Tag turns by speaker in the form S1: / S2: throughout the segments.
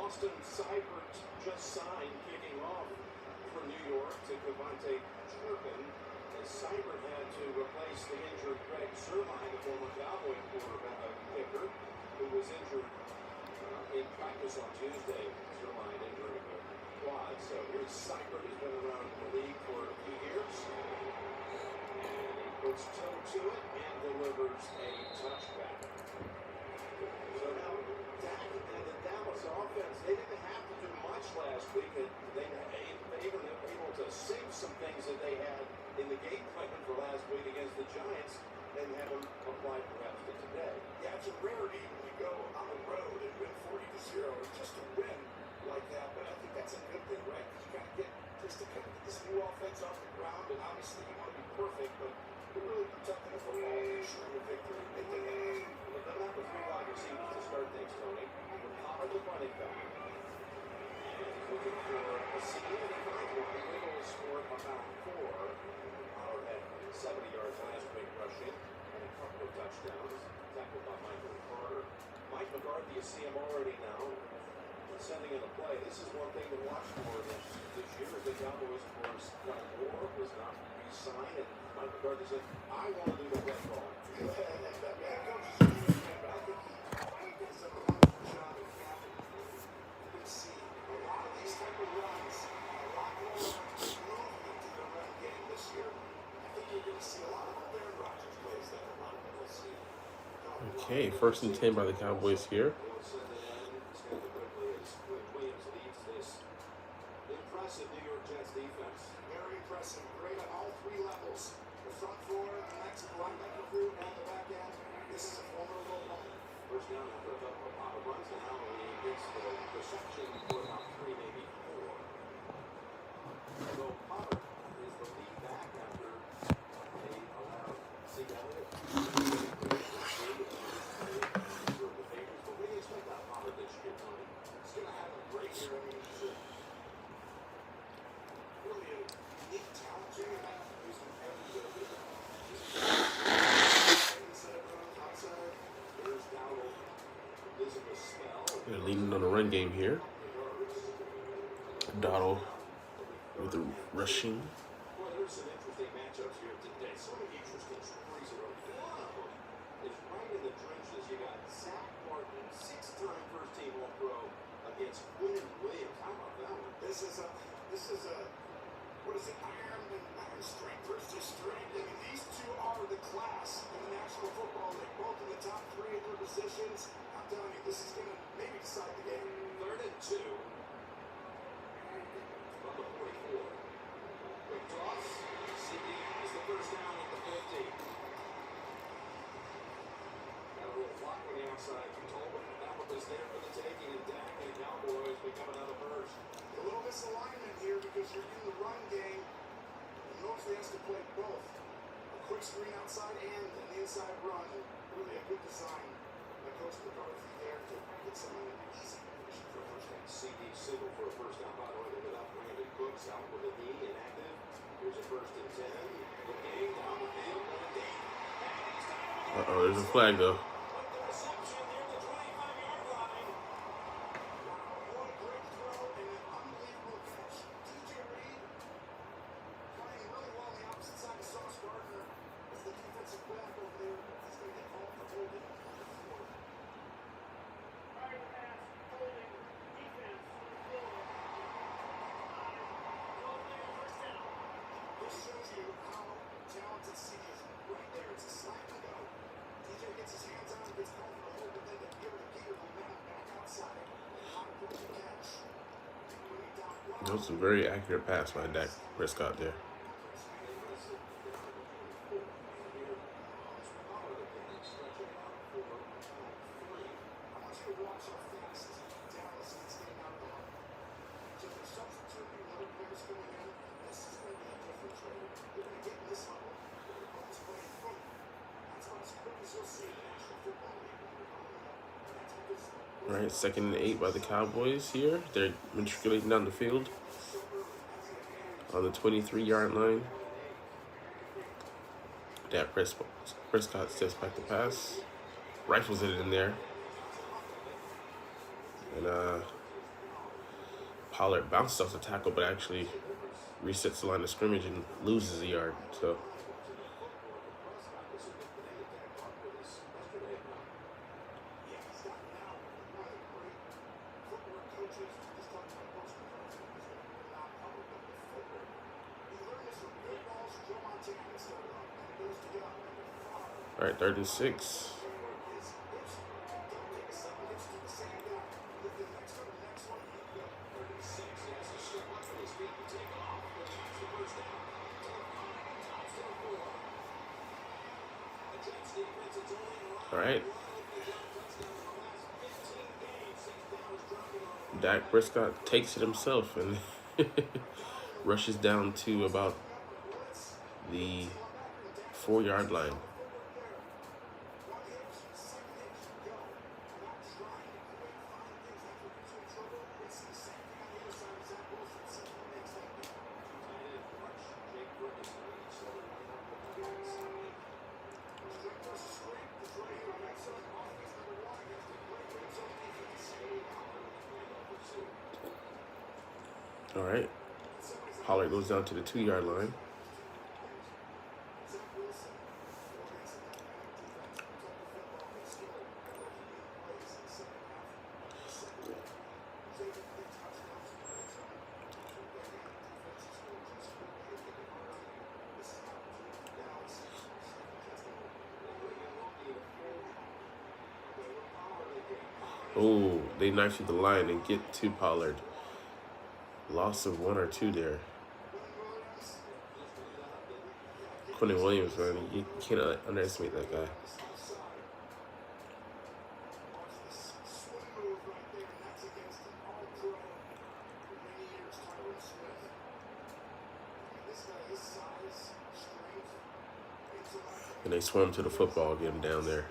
S1: Austin Seibert just signed, kicking off for New York to Devontae Turpin, as Seibert had to replace the injured Greg Zuerlein, the former Cowboy quarterback kicker, who was injured in practice on Tuesday. Zuerlein injured a quad. So here's Seibert, who's been around the league for a few years. And he puts toe to it and delivers a touchback. So now, Dak and the Dallas offense, they didn't have to do much last week. They even were able to save some things that they had in the game plan for last week against the Giants and have them apply perhaps to today.
S2: Yeah, it's a rarity when you go on the road and win 40-0, just to win like that. But I think that's a good thing, right? Because you got to get this new offense off the ground, and obviously you want to be perfect, but you're really protecting the football and ensuring a victory. They did that.
S1: Well, they're not with 3 wide receivers to start things, Tony. Pollard the running back. And looking for a seam, and he finds one. Wiggles for about 4. Pollard had 70 yards last week rushing and a couple of touchdowns. Tackled by Michael Carter. Mike McCarthy, you see him already now sending in a play. This is one thing to watch for this year. The Cowboys, of course, Scott Moore was not re-signed, and Mike McCarthy said, I want to do the play call.
S2: But I think he does a wonderful job in camp. You can see a lot of these type of runs, a lot more movement to the run game this year. I think you're going to see a lot of Aaron Rodgers plays that a lot of people see.
S3: Okay, 1st and 10 by the Cowboys here.
S1: Impressive New York Jets defense.
S2: Very impressive. Great on all 3 levels. The front 4, the next linebacker group, and the back end. This is a formidable moment.
S1: First down after a Papa runs now. He gets the reception for about 3, maybe 4. Although Pollard is the lead back after they allowed Seattle to the favorites. But what do you expect out of Pollard this year, Tony?
S2: He's going to have a great year. I mean, he's really a unique talent. Jimmy Mack is every bit of it.
S1: There's Dowdle. Elizabeth Snell.
S3: They're leading on the run game here. Donald with the rushing.
S1: Well, there's some interesting matchups here today. So many interesting stories around. One of them is right in the trenches. You got Zach Martin, 6-time first-team All-Pro against Quinn Williams. How about that one?
S2: This is a what is it? Iron strength versus strength. I mean, these two are the class in the National Football League, both in the top 3 of their positions. I'm telling you, this is going to maybe decide the game.
S1: 3rd and 2. From the 44. Quick toss. CD is the first down at the 50. Got a little block on the outside from Tolbert. That one was there for the taking, and Dak and the Cowboys become another first.
S2: A little misalignment here because you're in the run game. And Mosley has to play both. A quick screen outside and an inside run. And really a good design by Coach McCarthy there to get someone in an easy position for a first down.
S1: CD single for a first down. By the way, without Brandon Cooks out with a knee inactive. Here's a 1st and 10. Looking down the field.
S3: Uh-oh, there's a flag though. That was a very accurate pass by Dak Prescott there. All right, 2nd and 8 by the Cowboys here. They're matriculating down the field on the 23-yard line. Dak Prescott steps back the pass, rifles it in there, and Pollard bounces off the tackle, but actually resets the line of scrimmage and loses a yard. So all right, 3rd and 6. All right. Dak Prescott takes it himself and rushes down to about the 4-yard line. All right. Pollard goes down to the 2-yard line. Oh, they knife through the line and get to Pollard. Loss of 1 or 2 there. Quentin Williams, man, you can't underestimate that guy. And they swim to the football, get him down there.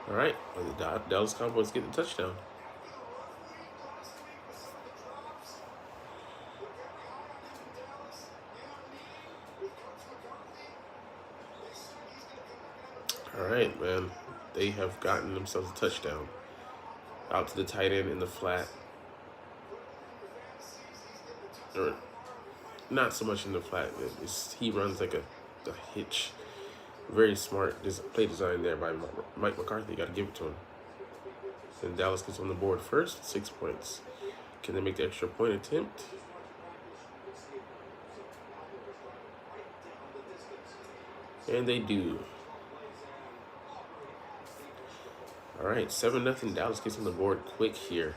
S3: All right, and the Dallas Cowboys get the touchdown. All right, man, they have gotten themselves a touchdown. Out to the tight end in the flat. Or not so much in the flat. He runs like a hitch. Very smart play design there by Mike McCarthy. Got to give it to him. And Dallas gets on the board first, 6 points. Can they make the extra point attempt? And they do. All right, 7-0. Dallas gets on the board quick here.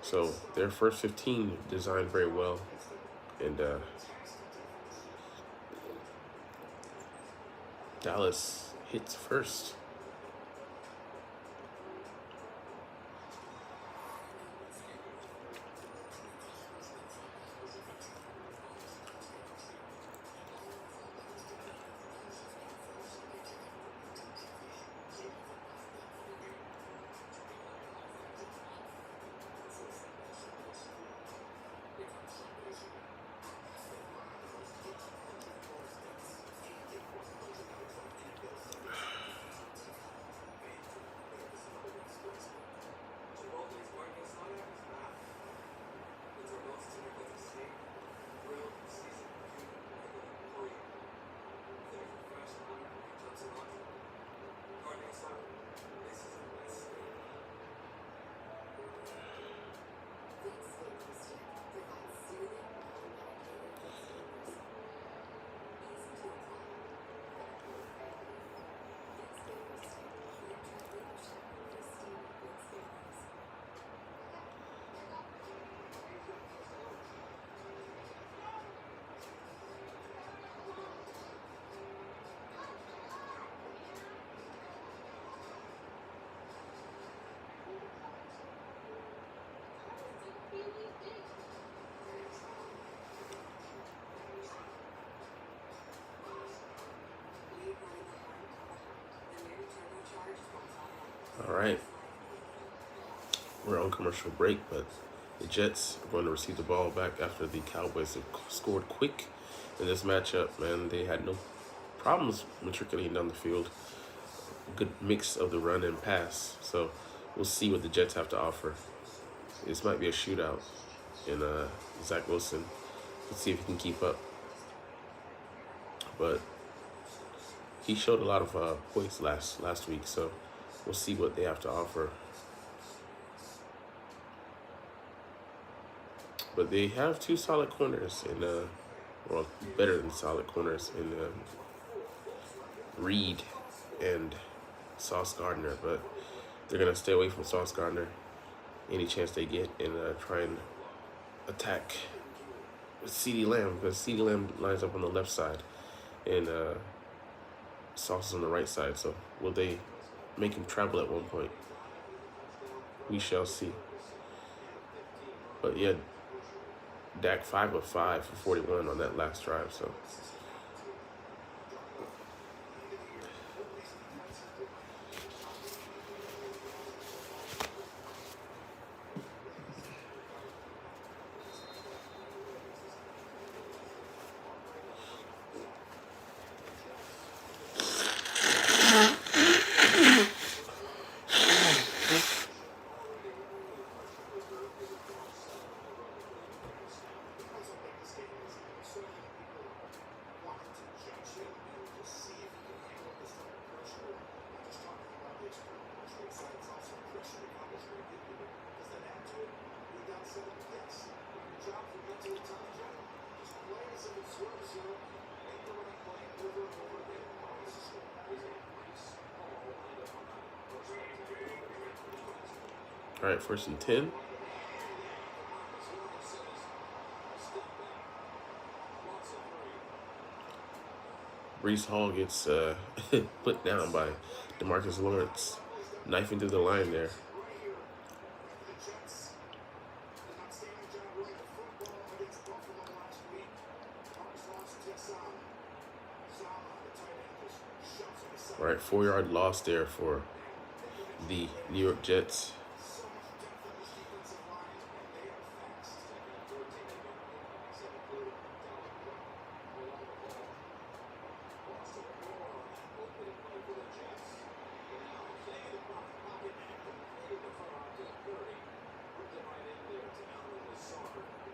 S3: So their first 15 designed very well. And Dallas hits first. All right. We're on commercial break, but The Jets are going to receive the ball back after the Cowboys have scored quick in this matchup. Man, they had no problems matriculating down the field. Good mix of the run and pass. So we'll see what the Jets have to offer. This might be a shootout. And Zach Wilson, let's see if he can keep up. But he showed a lot of poise last week, so we'll see what they have to offer. But they have two solid corners in, well, better than solid corners in Reed and Sauce Gardner. But they're gonna stay away from Sauce Gardner any chance they get and try and attack CeeDee Lamb, because CeeDee Lamb lines up on the left side and Sauce is on the right side. So will they make him travel at one point? We shall see. But yeah, Dak 5 of 5 for 41 on that last drive. So all right, 1st and 10. Breece Hall gets put down by DeMarcus Lawrence, knifing through the line there. All right, 4-yard loss there for the New York Jets.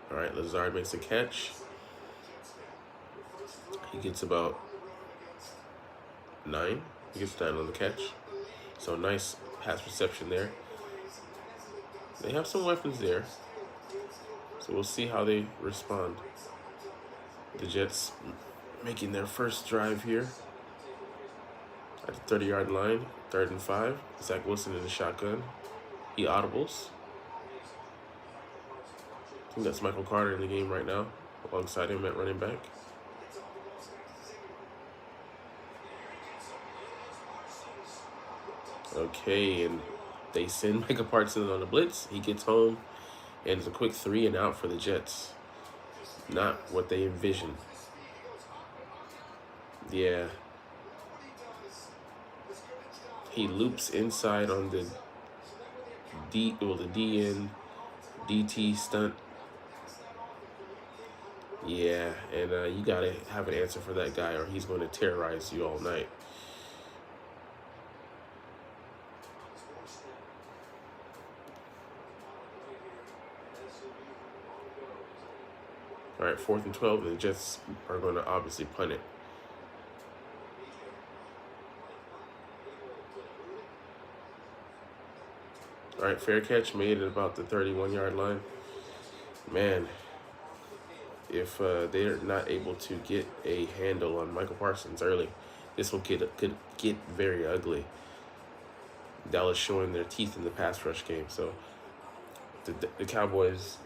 S3: All right, Lazard makes a catch. He gets about 9. He gets 9 on the catch. So nice pass reception there. They have some weapons there. So we'll see how they respond. The Jets making their first drive here at the 30-yard line, 3rd and 5. Zach Wilson in the shotgun. He audibles. I think that's Michael Carter in the game right now, alongside him at running back. Okay, and they send Micah Parsons on the blitz. He gets home, and it's a quick 3 and out for the Jets. Not what they envisioned. Yeah. He loops inside on the DN, DT stunt. Yeah, and you got to have an answer for that guy or he's going to terrorize you all night. All right, 4th and 12, and the Jets are going to obviously punt it. All right, fair catch made at about the 31-yard line. Man, if they're not able to get a handle on Michael Parsons early, this one could get very ugly. Dallas showing their teeth in the pass rush game. So the Cowboys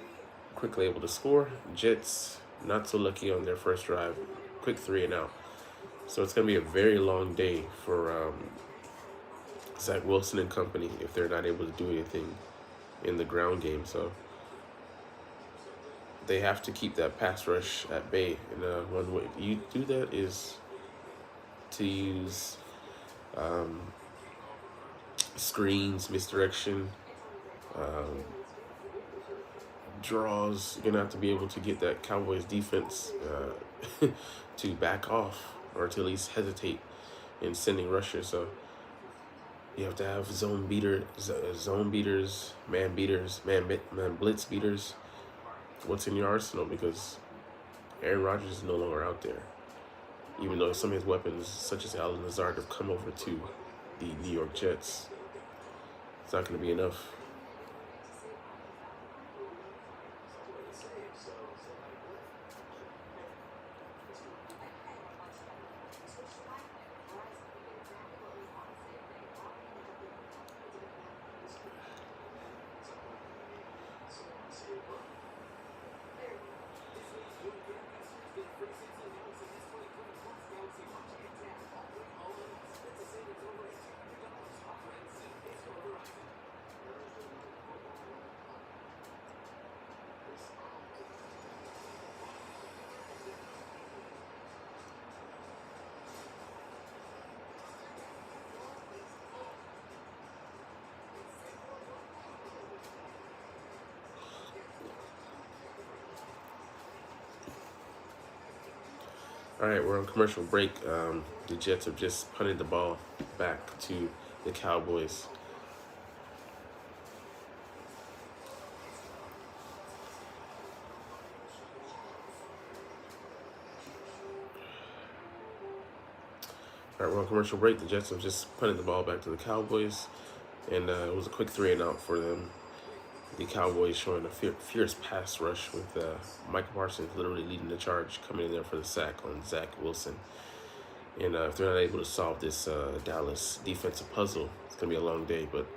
S3: quickly able to score. Jets not so lucky on their first drive. Quick 3 and out. So it's going to be a very long day for Zach Wilson and company if they're not able to do anything in the ground game. So they have to keep that pass rush at bay. And one way you do that is to use screens, misdirection, draws, you're gonna have to be able to get that Cowboys defense to back off or to at least hesitate in sending rushers. So you have to have zone beaters, man blitz beaters. What's in your arsenal? Because Aaron Rodgers is no longer out there. Even though some of his weapons, such as Allen Lazard, have come over to the New York Jets, it's not going to be enough. All right, we're on commercial break. The Jets have just punted the ball back to the Cowboys. All right, we're on commercial break. The Jets have just punted the ball back to the Cowboys, and it was a quick 3-and-out for them. The Cowboys showing a fierce pass rush with Michael Parsons literally leading the charge, coming in there for the sack on Zach Wilson. And if they're not able to solve this Dallas defensive puzzle, it's going to be a long day. But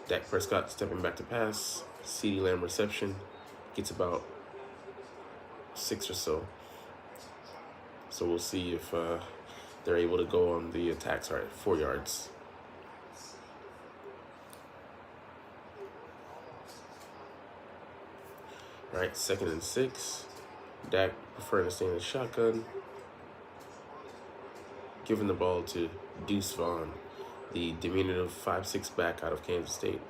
S3: Dak Prescott stepping back to pass, CeeDee Lamb reception, gets about 6 or so. So we'll see if they're able to go on the attacks. All right, 4 yards. All right, 2nd and 6. Dak preferring to stay in the shotgun. Giving the ball to Deuce Vaughn, the diminutive 5'6" back out of Kansas State.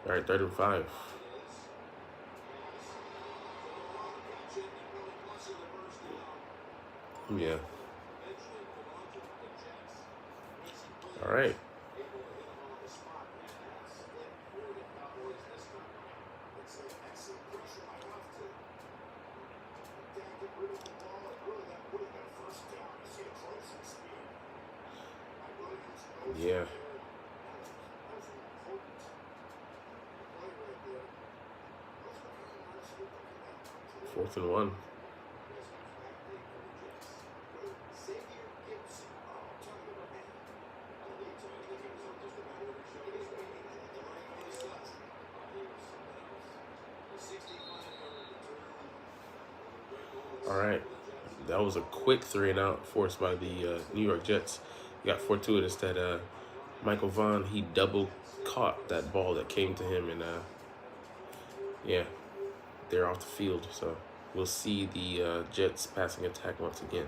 S3: All right, 3rd and 5. Yeah. All right. Yeah. Fourth and 1. All right, that was a quick 3-and-out forced by the New York Jets. You got fortuitous that Michael Vaughn, he double caught that ball that came to him, and yeah, they're off the field. So we'll see the Jets passing attack once again.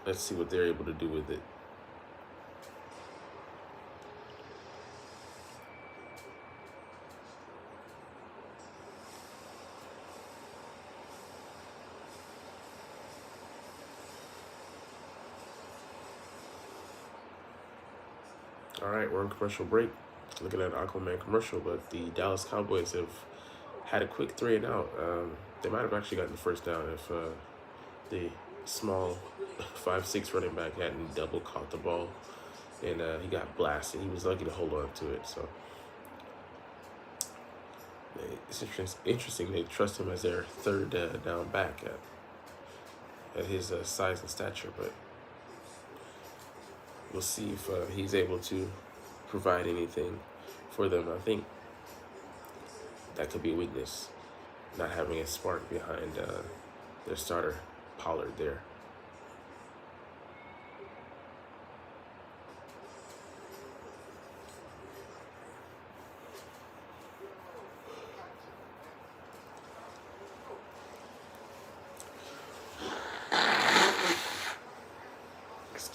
S3: Let's see what they're able to do with it. All right, we're on commercial break. Looking at Aquaman commercial, but the Dallas Cowboys have had a quick 3-and-out. They might have actually gotten the first down if the small 5'6" running back hadn't double caught the ball, and he got blasted. He was lucky to hold on to it. So it's interesting they trust him as their 3rd down back at his size and stature, but we'll see if he's able to provide anything for them. I think that could be a weakness, not having a spark behind their starter, Pollard, there.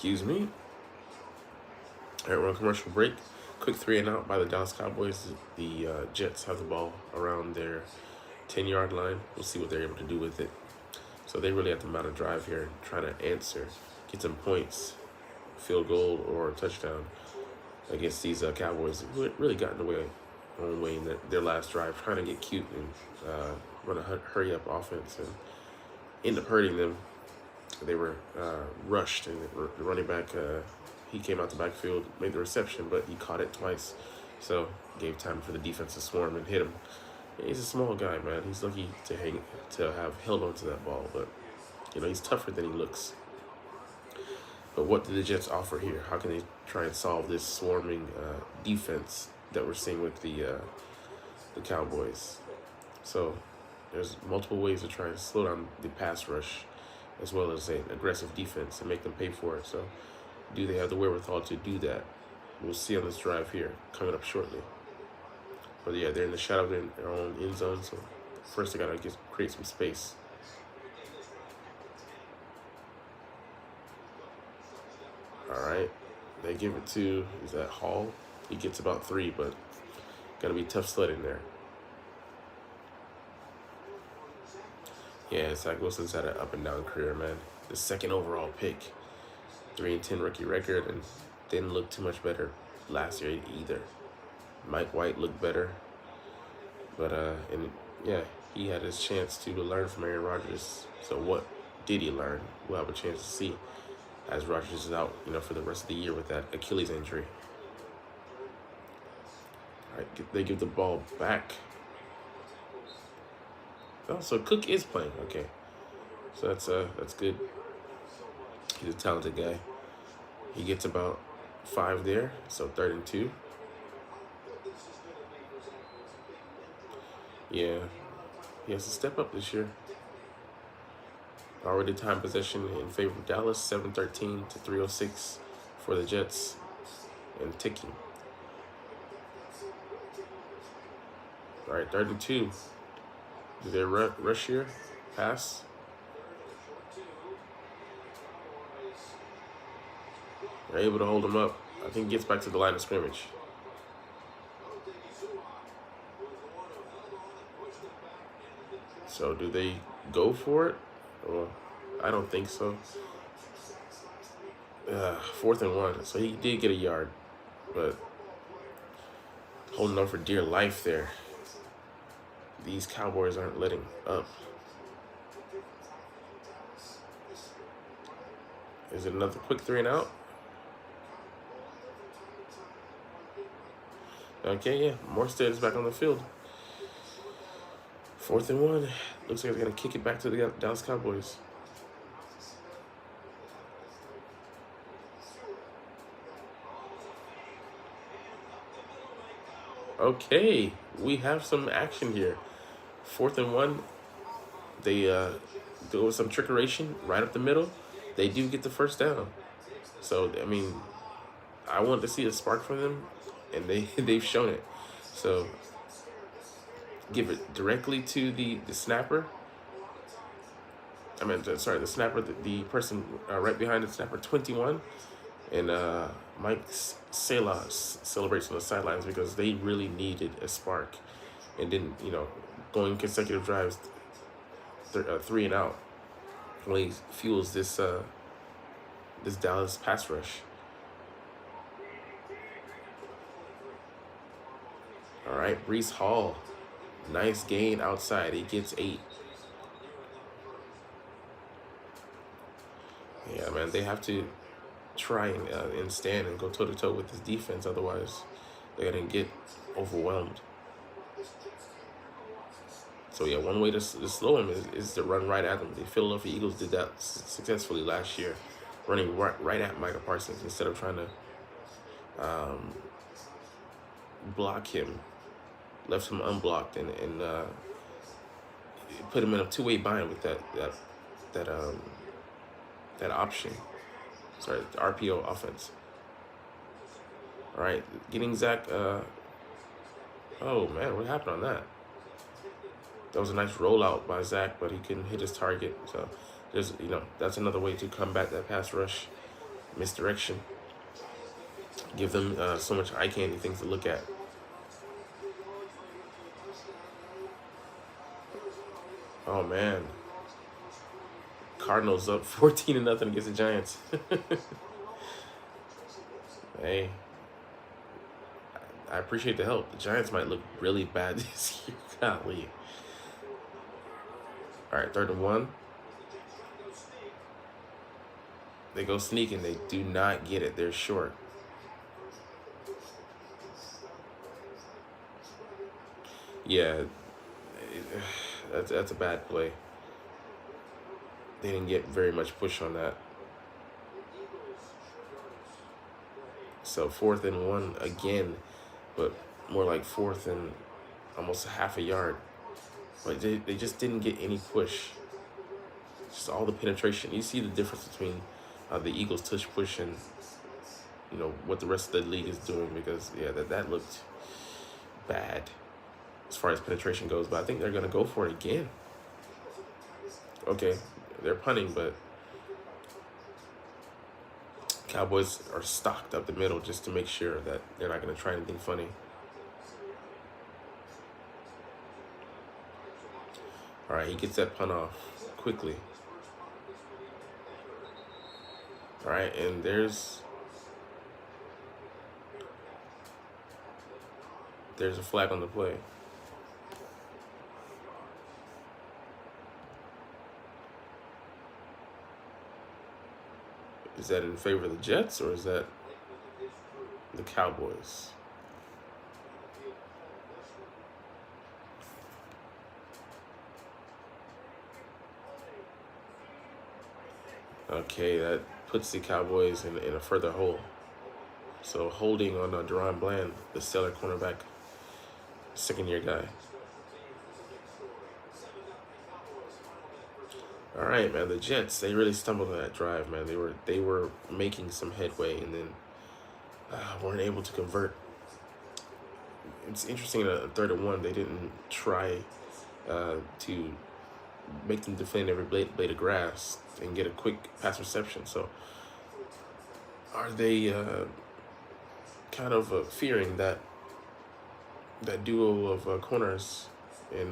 S3: Excuse me. All right, we're on commercial break. Quick 3 and out by the Dallas Cowboys. The Jets have the ball around their 10-yard line. We'll see what they're able to do with it. So they really have to mount a drive here, trying to answer, get some points, field goal or touchdown against these Cowboys who really got in the way in their last drive, trying to get cute and run a hurry-up offense and end up hurting them. They were rushed, and the running back, he came out the backfield, made the reception, but he caught it twice. So gave time for the defense to swarm and hit him. He's a small guy, man. He's lucky to have held onto that ball, but he's tougher than he looks. But what do the Jets offer here? How can they try and solve this swarming defense that we're seeing with the Cowboys? So there's multiple ways to try and slow down the pass rush, as well as an aggressive defense and make them pay for it. So do they have the wherewithal to do that? We'll see on this drive here coming up shortly. But yeah, they're in the shadow of their own end zone, so first they gotta create some space. All right, they give it to, is that Hall? He gets about 3, but gotta be tough sledding there. Yeah, Zach Wilson's had an up and down career, man. The 2nd overall pick, 3-10 rookie record, and didn't look too much better last year either. Mike White looked better, but he had his chance to learn from Aaron Rodgers. So what did he learn? We'll have a chance to see as Rodgers is out, for the rest of the year with that Achilles injury. All right, they give the ball back. Oh, so Cook is playing. Okay, so that's good. He's a talented guy. He gets about 5 there, so 3rd and 2. Yeah, he has to step up this year. Already time possession in favor of Dallas, 7:13 to 3:06 for the Jets, and ticking. All right, 3rd and 2. Do they rush here? Pass? They're able to hold him up. I think he gets back to the line of scrimmage. So do they go for it? Well, I don't think so. 4th and 1. So he did get a yard, but holding on for dear life there. These Cowboys aren't letting up. Is it another quick 3 and out? Okay, yeah. Morstead is back on the field. 4th and 1. Looks like they're going to kick it back to the Dallas Cowboys. Okay, we have some action here. 4th and 1. They go with some trickeration right up the middle. They do get the first down. So, I mean, I want to see a spark from them, and they've shown it. So give it directly to the snapper. The snapper, the person right behind the snapper, 21. And Mike Salah celebrates on the sidelines because they really needed a spark. And then, going consecutive drives, 3 and out, really fuels this Dallas pass rush. All right, Breece Hall. Nice gain outside. He gets 8. Yeah, man, they have to try and stand and go toe-to-toe with this defense. Otherwise, they're going to get overwhelmed. So, yeah, one way to slow him is to run right at him. The Philadelphia Eagles did that successfully last year, running right at Micah Parsons instead of trying to block him. Left him unblocked and put him in a 2-way bind with that option. Sorry, the RPO offense. All right, getting Zach. Oh man, what happened on that? That was a nice rollout by Zach, but he couldn't hit his target. So there's, that's another way to combat that pass rush. misdirection. Give them so much eye candy things to look at. Oh man, Cardinals up 14-0 against the Giants. Hey, I appreciate the help. The Giants might look really bad this year. Golly. All right, 3rd and 1. They go sneaking. They do not get it. They're short. Yeah, that's a bad play. They didn't get very much push on that. So 4th and 1 again, but more like 4th and almost a half a yard. But they just didn't get any push. Just all the penetration. You see the difference between the Eagles tush push and what the rest of the league is doing, because that looked bad as far as penetration goes. But I think they're gonna go for it again. Okay, they're punting, but Cowboys are stocked up the middle just to make sure that they're not gonna try anything funny. All right, he gets that punt off quickly. All right, and there's a flag on the play. Is that in favor of the Jets, or is that the Cowboys? Okay, that puts the Cowboys in a further hole. So holding on Deron Bland, the stellar cornerback, 2nd-year guy. All right, man. The Jets, they really stumbled on that drive, man. They were making some headway and then weren't able to convert. It's interesting that 3rd and 1, they didn't try to make them defend every blade of grass and get a quick pass reception. So are they kind of fearing that duo of corners in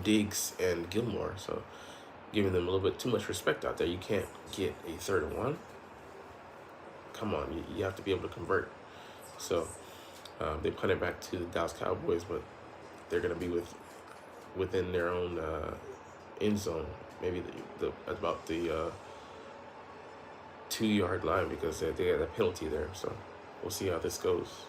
S3: Diggs and Gilmore? So giving them a little bit too much respect out there. You can't get a 3rd and 1. Come on, you have to be able to convert. So they punted back to the Dallas Cowboys, but they're going to be within their own end zone, maybe about the 2-yard line, because they had a penalty there. So we'll see how this goes.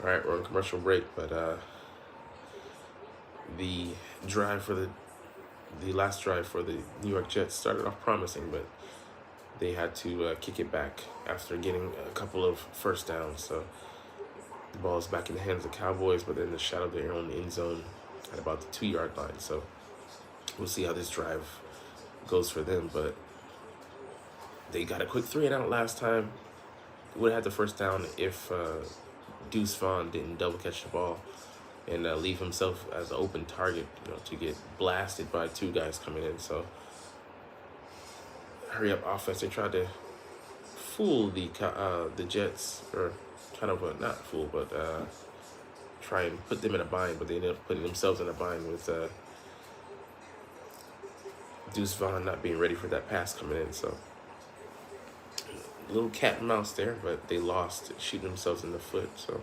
S3: All right, we're on commercial break, but the last drive for the New York Jets started off promising, but they had to kick it back after getting a couple of first downs. So the ball is back in the hands of the Cowboys, but in the shadow of their own end zone at about the 2-yard line. So we'll see how this drive goes for them, but they got a quick 3-and-out last time. Would have had the first down if Deuce Vaughn didn't double catch the ball and leave himself as an open target, to get blasted by 2 guys coming in. So hurry up offense. They tried to fool the Jets, or kind of not fool, but try and put them in a bind, but they ended up putting themselves in a bind with Deuce Vaughn not being ready for that pass coming in. So a little cat and mouse there, but they lost, shooting themselves in the foot. So,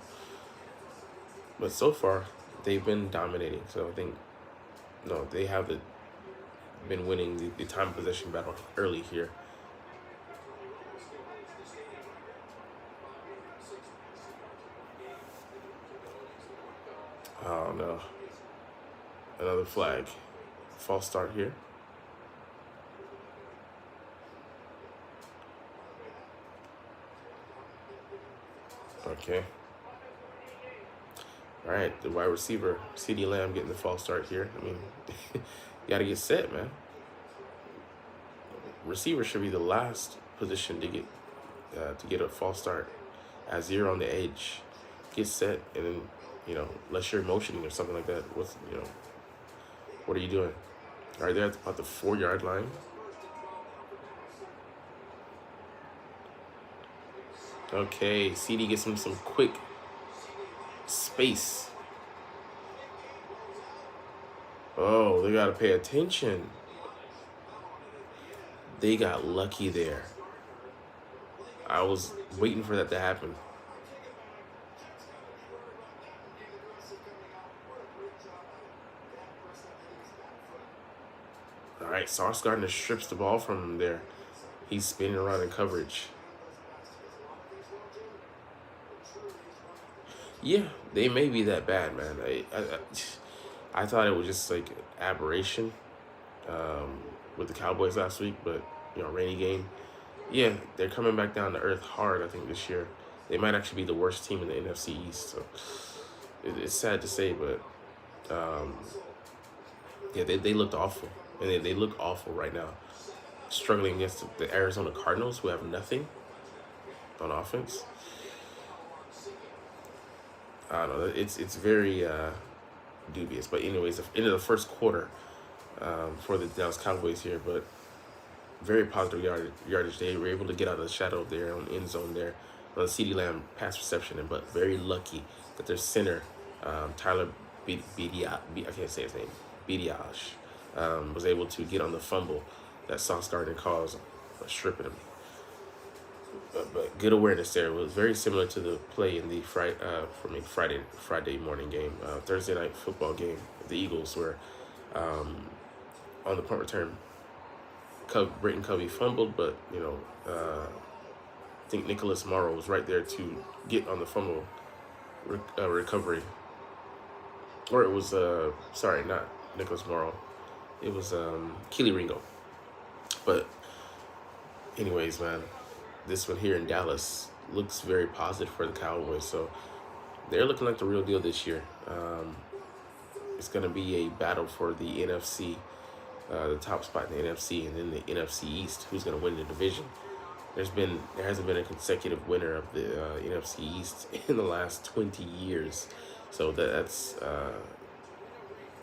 S3: but so far they've been dominating. So I think they have been winning the time possession battle early here. Oh no, another flag, false start here. Okay. All right, the wide receiver, CeeDee Lamb, getting the false start here. I mean, you got to get set, man. Receiver should be the last position to get a false start, as you're on the edge. Get set, and then unless you're motioning or something like that. What are you doing? All right, they're at about the 4-yard line. Okay, CD gets him some quick space. Oh, they got to pay attention. They got lucky there. I was waiting for that to happen. All right, Sauce Gardner strips the ball from him there. He's spinning around in coverage. Yeah, they may be that bad, man. I thought it was just like aberration with the Cowboys last week, but rainy game. Yeah, they're coming back down to earth hard. I think this year they might actually be the worst team in the NFC East. So it's sad to say, but yeah, they looked awful, and they look awful right now. Struggling against the Arizona Cardinals, who have nothing on offense. I don't know. It's very dubious. But anyways, into the first quarter for the Dallas Cowboys here, but very positive yardage. They were able to get out of the shadow there on the end zone there on the CeeDee Lamb pass reception, but very lucky that their center, Tyler I can't say his name, Bediaj, was able to get on the fumble that Sauce Gardner caused, stripping him. But good awareness there. It was very similar to the play in the Friday morning game, Thursday night football game. The Eagles were on the punt return. Brayton Covey fumbled, but I think Nicholas Morrow was right there to get on the fumble recovery. Or it was sorry, not Nicholas Morrow. It was Keely Ringo. But anyways, man, this one here in Dallas looks very positive for the Cowboys. So they're looking like the real deal this year. It's going to be a battle for the NFC, the top spot in the NFC, and then the NFC East. Who's going to win the division? There hasn't been a consecutive winner of the NFC East in the last 20 years. So that's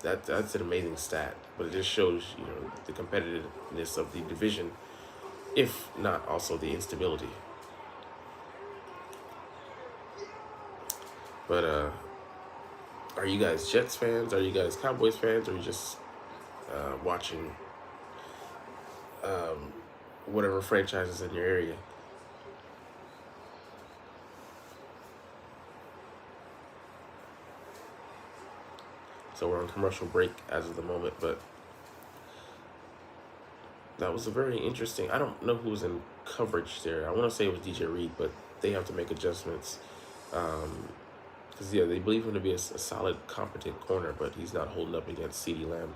S3: an amazing stat. But it just shows the competitiveness of the division, if not also the instability. But are you guys Jets fans? Are you guys Cowboys fans? Or are you just watching whatever franchises in your area? So we're on commercial break as of the moment, but that was a very interesting. I don't know who was in coverage there. I want to say it was DJ Reed, but they have to make adjustments because they believe him to be a solid, competent corner, but he's not holding up against CeeDee Lamb.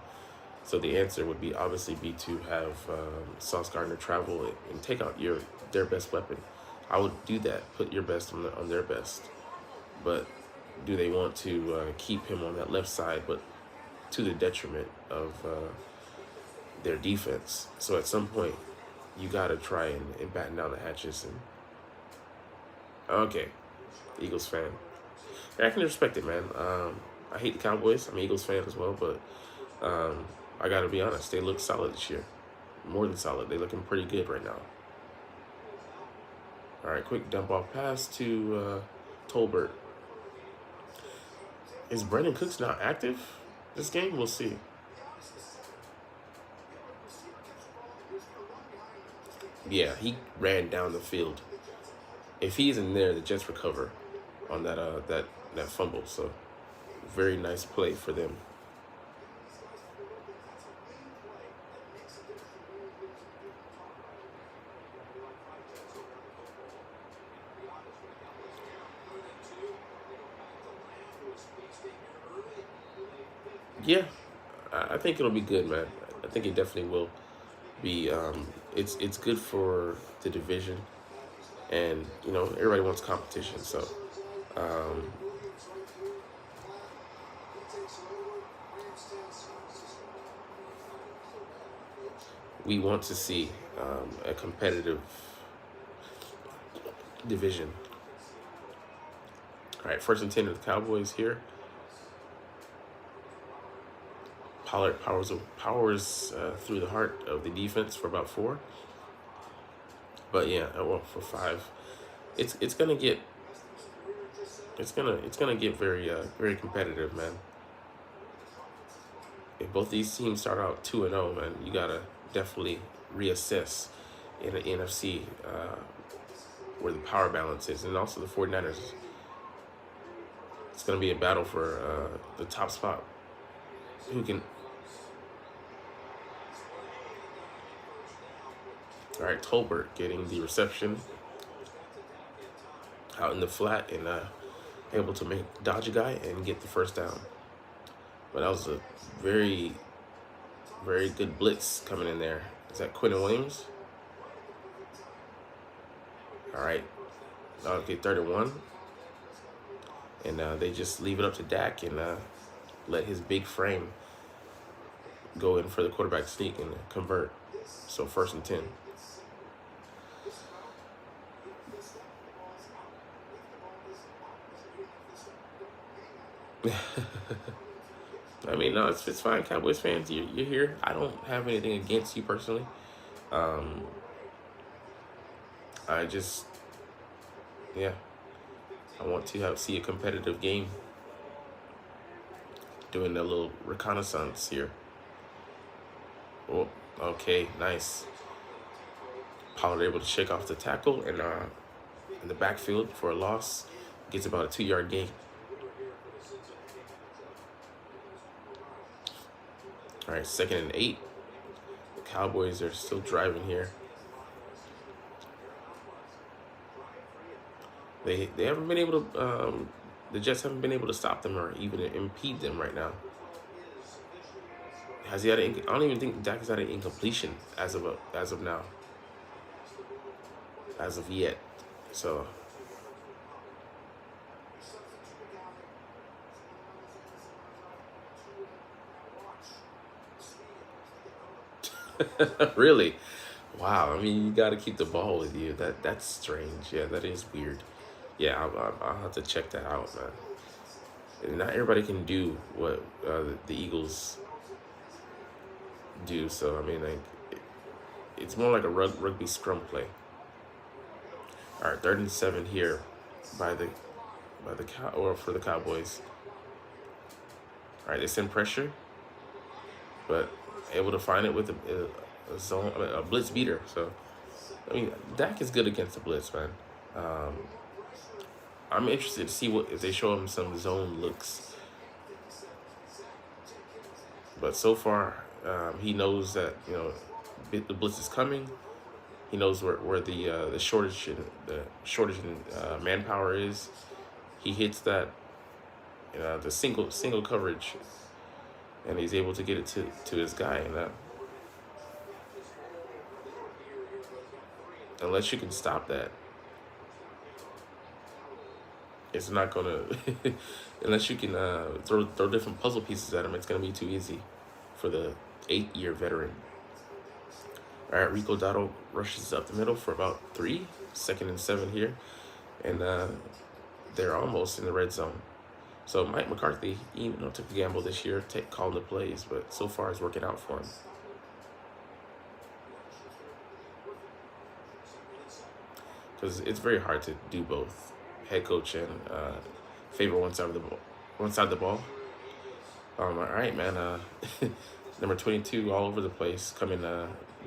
S3: So the answer would be to have Sauce Gardner travel and take out their best weapon. I would do that. Put your best on their best, but do they want to keep him on that left side, but to the detriment of their defense? So at some point, you got to try and batten down the hatches. And okay, Eagles fan. I can respect it, man. I hate the Cowboys. I'm an Eagles fan as well, but I got to be honest. They look solid this year. More than solid. They're looking pretty good right now. All right, quick dump off pass to Tolbert. Is Brandon Cooks not active this game? We'll see. Yeah, he ran down the field. If he isn't there, the Jets recover on that fumble. So very nice play for them. Yeah, I think it'll be good, man. I think it definitely will be. It's good for the division, and everybody wants competition. So we want to see a competitive division. All right, 1st and 10 of the Cowboys here. Pollard powers through the heart of the defense for about 4. But yeah, well, for 5, it's gonna get very competitive, man. If both these teams start out 2-0, man, you gotta definitely reassess in the NFC where the power balance is, and also the 49ers. It's gonna be a battle for the top spot. Who can? All right, Tolbert getting the reception out in the flat and able to dodge a guy and get the 1st down. But that was a very, very good blitz coming in there. Is that Quentin Williams? All right, okay, 3rd and 1. And they just leave it up to Dak and let his big frame go in for the quarterback sneak and convert. So 1st and 10. I mean, no, it's fine, Cowboys fans. You're here. I don't have anything against you personally. I just, yeah, I want to see a competitive game. Doing a little reconnaissance here. Oh, okay, nice. Pollard able to shake off the tackle and in the backfield for a loss. Gets about a 2-yard gain. All right, 2nd and 8. The Cowboys are still driving here. They haven't been able to. The Jets haven't been able to stop them or even impede them right now. Has he had? I don't even think Dak has had an incompletion as of now. As of yet, so. Really? Wow. I mean, you got to keep the ball with you. That's strange. Yeah, that is weird. Yeah, I'll have to check that out, man. And not everybody can do what the Eagles do. So I mean, like, it's more like a rugby scrum play. All right, 3rd and 7 here for the Cowboys. All right, they send pressure, but able to find it with a blitz beater. So, I mean, Dak is good against the blitz, man. I'm interested to see if they show him some zone looks. But so far, he knows that the blitz is coming. He knows where the shortage in manpower is. He hits that the single coverage, and he's able to get it to his guy. And unless you can stop that, it's not gonna. Unless you can throw different puzzle pieces at him, it's gonna be too easy for the 8-year veteran. All right, Rico Dotto rushes up the middle for about 3. 2nd and 7 here, and they're almost in the red zone. So Mike McCarthy, took a gamble this year, calling the plays, but so far it's working out for him. Because it's very hard to do both, head coach and favor one side of the ball. All right, man. Number 22 all over the place, coming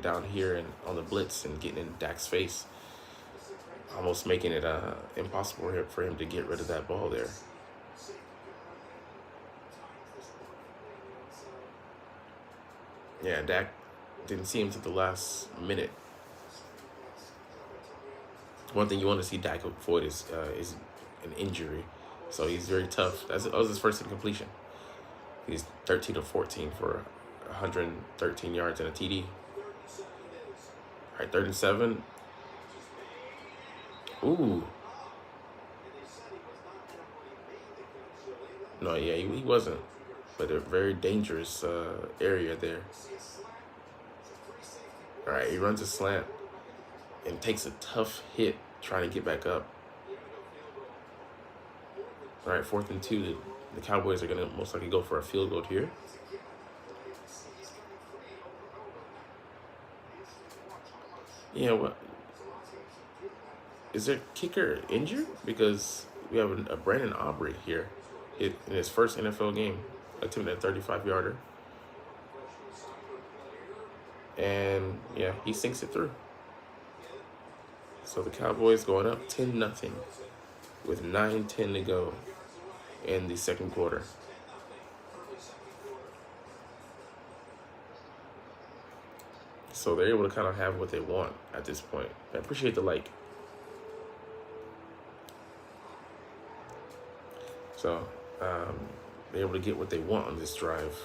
S3: down here and on the blitz and getting in Dak's face, almost making it impossible for him to get rid of that ball there. Yeah, Dak didn't see him to the last minute. One thing you want to see Dak avoid is an injury. So he's very tough. That was his first incompletion. He's 13 of 14 for 113 yards and a TD. All right, 3rd and 7. Ooh. No, yeah, he wasn't. But a very dangerous area there. right, he runs a slant and takes a tough hit trying to get back up. All right, 4th and 2. The Cowboys are going to most likely go for a field goal here. Yeah, what? Is their kicker injured? Because we have a Brandon Aubrey here in his first NFL game, attempted a 35-yarder. And, yeah, he sinks it through. So the Cowboys going up 10-0 with 9:10 to go in the second quarter. So they're able to kind of have what they want at this point. I appreciate the like. So they're able to get what they want on this drive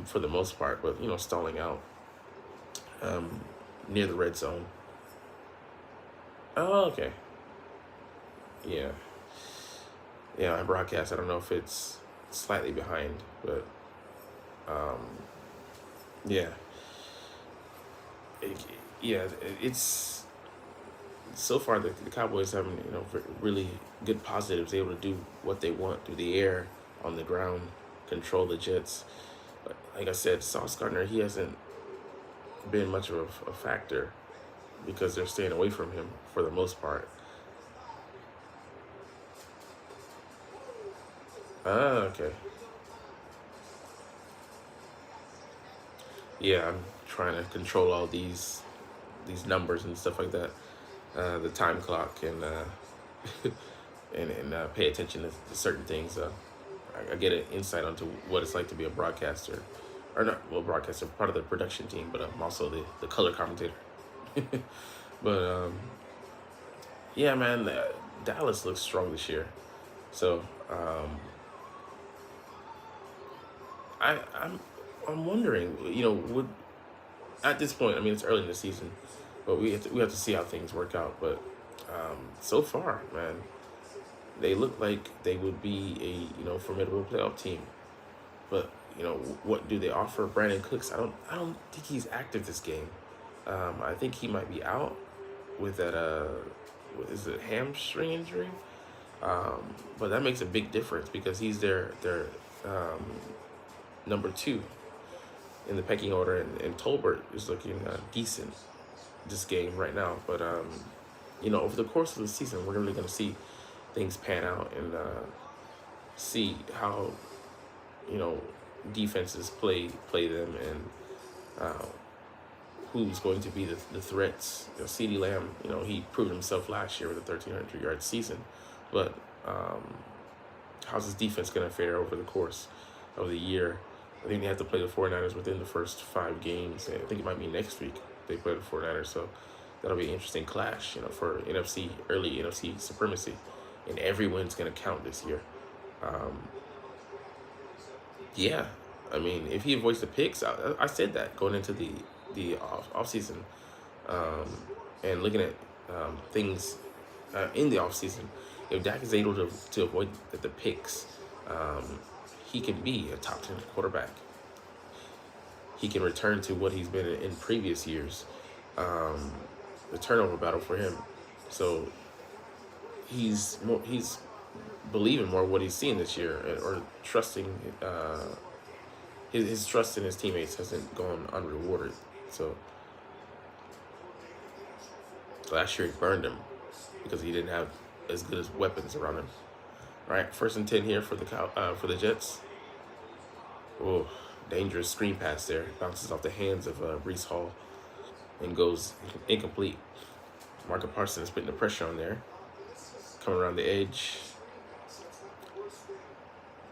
S3: for the most part, but, stalling out near the red zone. Oh, okay. Yeah. Yeah, my broadcast, I don't know if it's slightly behind, but yeah. It's so far the Cowboys having, really good positives, able to do what they want through the air, on the ground, control the Jets. But like I said, Sauce Gardner, he hasn't been much of a factor because they're staying away from him for the most part. Okay. Yeah, I'm trying to control all these numbers and stuff like that, the time clock, and and pay attention to certain things. I get an insight onto what it's like to be a broadcaster, or not, well, broadcaster, part of the production team, but I'm also the color commentator. But yeah, man, Dallas looks strong this year. So I'm wondering, would at this point, I mean, it's early in the season, but we have to see how things work out. But so far, man, they look like they would be a formidable playoff team. But what do they offer? Brandon Cooks, I don't think he's active this game. I think he might be out with that what is it, hamstring injury. But that makes a big difference because he's their number 2 in the pecking order, and Tolbert is looking decent this game right now. But over the course of the season, we're really going to see things pan out and see how defenses play them, and who's going to be the threats. CeeDee Lamb, he proved himself last year with a 1,300-yard season, but how's his defense going to fare over the course of the year? I think they have to play the 49ers within the first 5 games. I think it might be next week they play the 49ers. So that'll be an interesting clash, for early NFC supremacy. And every win's going to count this year. Yeah, I mean, if he avoids the picks, I said that going into the off season, and looking at things in the off season. If Dak is able to avoid the picks, he can be a top 10 quarterback. He can return to what he's been in previous years. The turnover battle for him. So he's believing more what he's seeing this year, or trusting. His trust in his teammates hasn't gone unrewarded. So last year he burned him because he didn't have as good as weapons around him. All right, 1st and 10 here for the Jets. Oh, dangerous screen pass there. Bounces off the hands of Breece Hall and goes incomplete. Marco Parsons putting the pressure on there. Coming around the edge.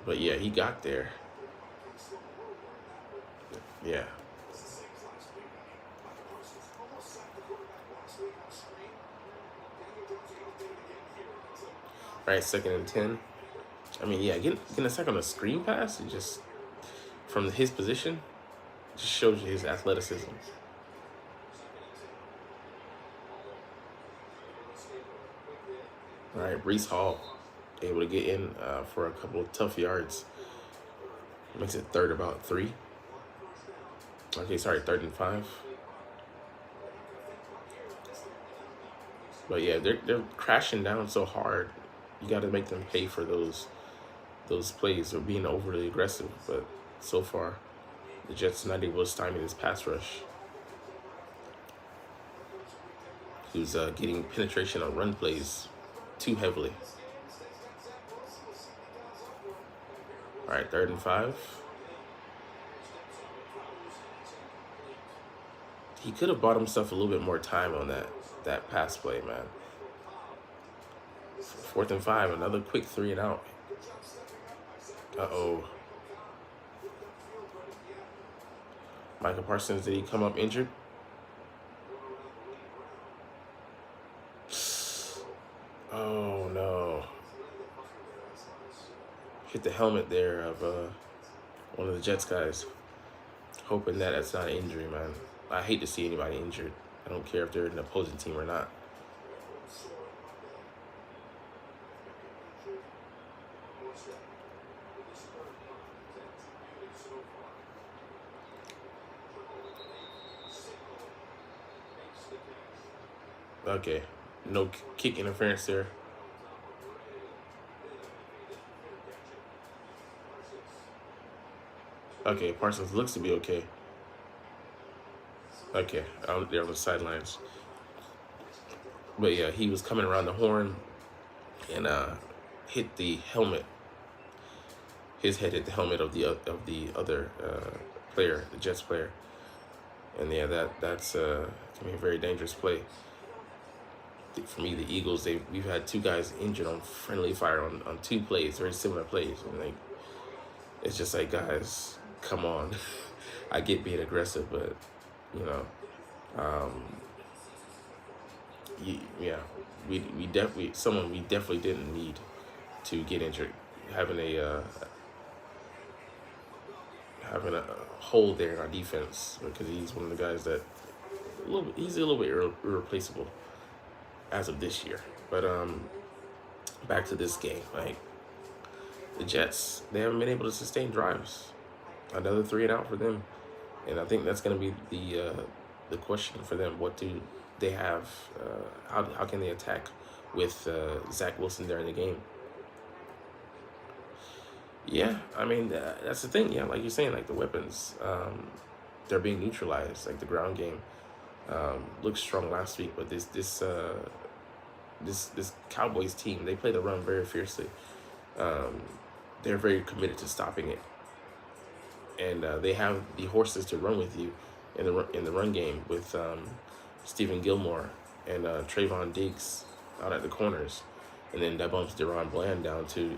S3: But yeah, he got there. Yeah. All right, 2nd and 10. I mean, yeah, getting a sack on a screen pass, it just, from his position, just shows you his athleticism. All right, Breece Hall able to get in for a couple of tough yards. Makes it 3rd about 3. Okay, sorry, 3rd and 5. But yeah, they're crashing down so hard. You got to make them pay for those plays or being overly aggressive. But so far, the Jets not able to stymie this pass rush. Who's getting penetration on run plays too heavily. All right, 3rd and 5. He could have bought himself a little bit more time on that pass play, man. 4th and 5, another quick 3 and out. Uh-oh. Michael Parsons, did he come up injured? Oh, no. Hit the helmet there of one of the Jets guys. Hoping that that's not an injury, man. I hate to see anybody injured. I don't care if they're an opposing team or not. Okay, no kick interference there. Okay, Parsons looks to be okay. Okay, out there on the sidelines. But yeah, he was coming around the horn and hit the helmet. His head hit the helmet of the other player, the Jets player. And yeah, that's gonna be a very dangerous play. For me, the Eagles, we've had 2 guys injured on friendly fire on 2 plays, very similar plays. And like, it's just like, guys, come on. I get being aggressive, but you know, yeah, we definitely didn't need to get injured. Having a hole there in our defense, because he's one of the guys that he's a little bit irreplaceable as of this year. But back to this game, like the Jets, they haven't been able to sustain drives. Another 3 and out for them, and I think that's going to be the question for them. What do they have? How can they attack with Zach Wilson there in the game? Yeah, I mean that's the thing. Yeah, like you're saying, like the weapons, they're being neutralized. Like the ground game looked strong last week, but this Cowboys team, they play the run very fiercely. They're very committed to stopping it, and they have the horses to run with you in the run game with Stephen Gilmore and Trayvon Diggs out at the corners, and then that bumps Deron Bland down to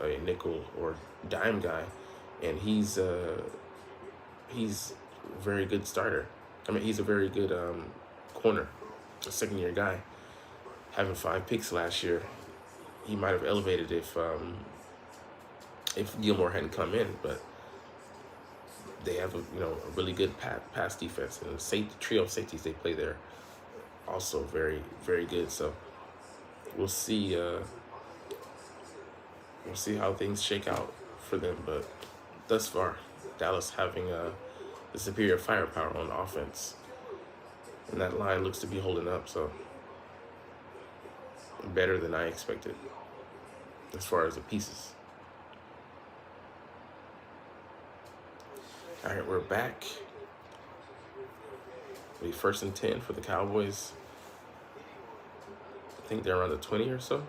S3: a nickel or dime guy, and he's a very good starter. I mean, he's a very good corner, a 2nd-year guy. Having 5 picks last year, he might have elevated if Gilmore hadn't come in, but they have a really good pass defense, and the trio of safeties they play there also very, very good. So we'll see how things shake out for them, but thus far Dallas having the superior firepower on offense, and that line looks to be holding up, so better than I expected as far as the pieces. All right, we're back. It'll be 1st and 10 for the Cowboys. I think they're around the 20 or so.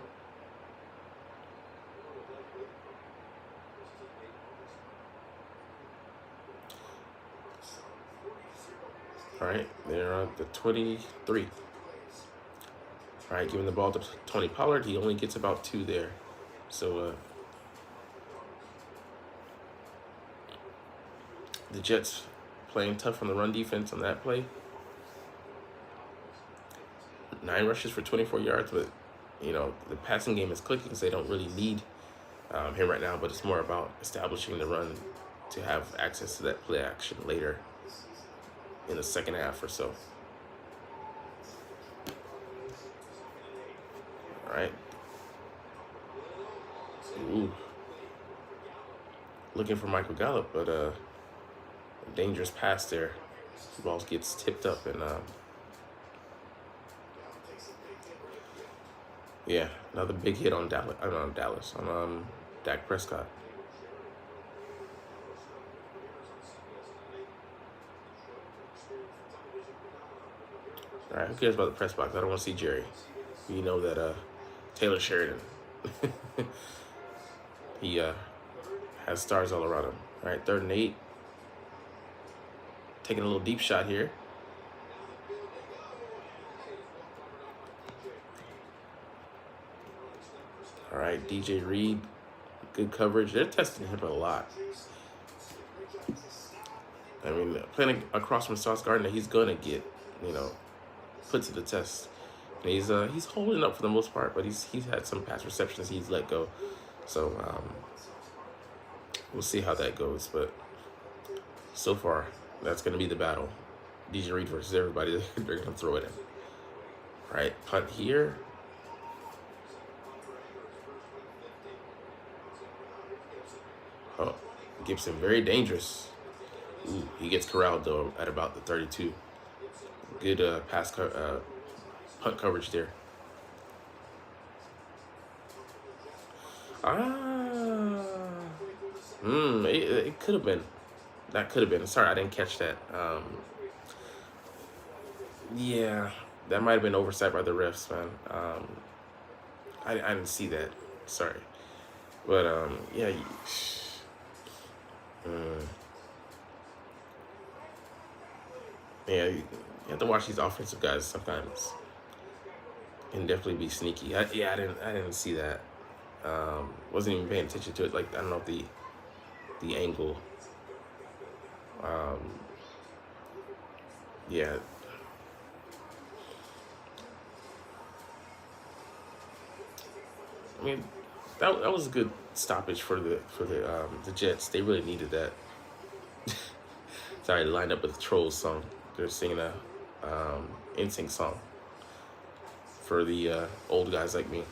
S3: All right, they're at the 23. All right, giving the ball to Tony Pollard. He only gets about 2 there. So the Jets playing tough on the run defense on that play. 9 rushes for 24 yards, but the passing game is clicking, so they don't really need him right now. But it's more about establishing the run to have access to that play action later in the second half or so. All right. Ooh. Looking for Michael Gallup, but a dangerous pass there. The ball gets tipped up, and Yeah, another big hit on Dallas. On Dallas on Dak Prescott. All right, who cares about the press box? I don't want to see Jerry. You know that Taylor Sheridan, he has stars all around him. All right, 3rd and 8. Taking a little deep shot here. All right, DJ Reed, good coverage. They're testing him a lot. I mean, playing across from Sauce Gardner, he's gonna get, put to the test. And he's holding up for the most part, but he's had some pass receptions he's let go. So we'll see how that goes. But so far, that's gonna be the battle. DJ Reed versus everybody. They're gonna throw it in. All right, punt here. Oh, Gibson, very dangerous. Ooh, he gets corralled though at about the 32. Good punt coverage there. It could have been. That could have been. Sorry, I didn't catch that. Yeah, that might have been oversight by the refs, man. I didn't see that. Sorry, but yeah. Yeah, you have to watch these offensive guys sometimes, and definitely be sneaky. I didn't see that. Wasn't even paying attention to it. Like, I don't know if the angle. Yeah. I mean, that was a good stoppage for the Jets. They really needed that. Sorry, lined up with the Trolls song. They're singing a NSYNC song for the old guys like me.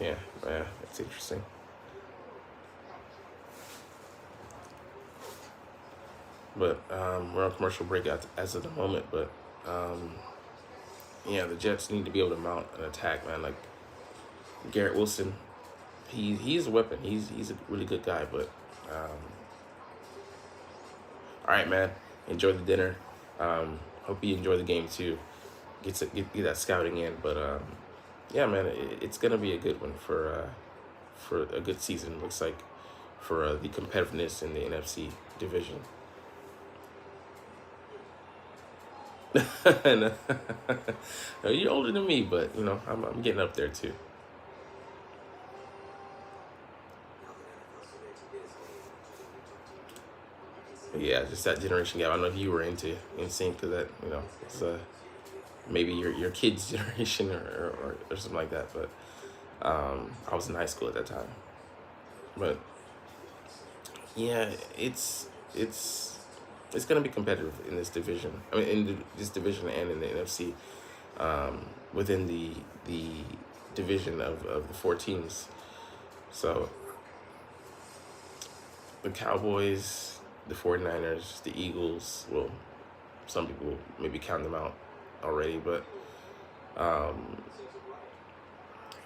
S3: Yeah, it's interesting. But we're on commercial break as of the moment. But yeah, the Jets need to be able to mount an attack, man. Like Garrett Wilson, he's a weapon. He's a really good guy. But all right, man. Enjoy the dinner. Hope you enjoy the game too. Get that scouting in. But yeah, man, it's gonna be a good one for a good season. Looks like for the competitiveness in the NFC division. No, you're older than me, but I'm getting up there too. But yeah, just that generation gap. I don't know if you were into NSYNC, because that it's maybe your kid's generation or something like that. But I was in high school at that time. But yeah, it's going to be competitive in this division. I mean, in this division and in the NFC, within the division of the 4 teams. So the Cowboys, the 49ers, the Eagles, well, some people maybe count them out already, but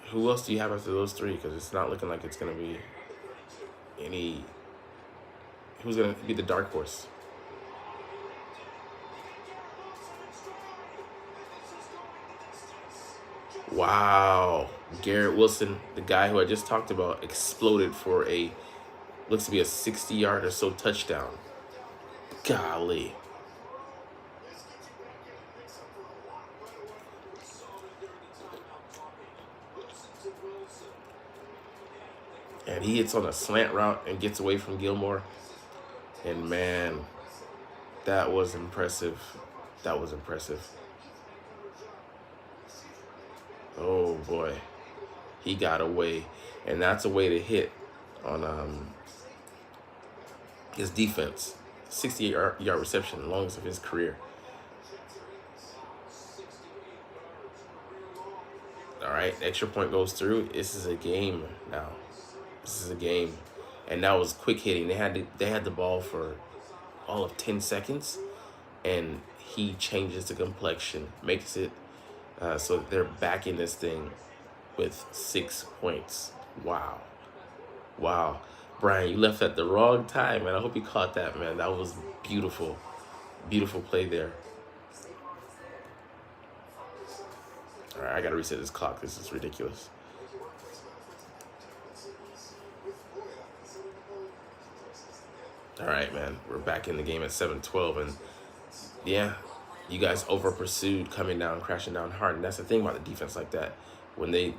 S3: who else do you have after those 3? Because it's not looking like it's going to be any. Who's going to be the dark horse? Wow, Garrett Wilson, the guy who I just talked about, exploded for looks to be a 60-yard or so touchdown. Golly. And he hits on a slant route and gets away from Gilmore. And man, that was impressive. That was impressive. Oh boy, he got away, and that's a way to hit on his defense. 68-yard reception, longest of his career. All right, extra point goes through. This is a game now. This is a game, and that was quick hitting. They had the ball for all of 10 seconds, and he changes the complexion, makes it so that they're back in this thing with 6 points. Wow. Wow. Brian, you left at the wrong time, man. I hope you caught that, man. That was beautiful. Beautiful play there. All right, I got to reset this clock. This is ridiculous. All right, man. We're back in the game at 7-12, and yeah, you guys over pursued, coming down, crashing down hard, and that's the thing about the defense like that. When they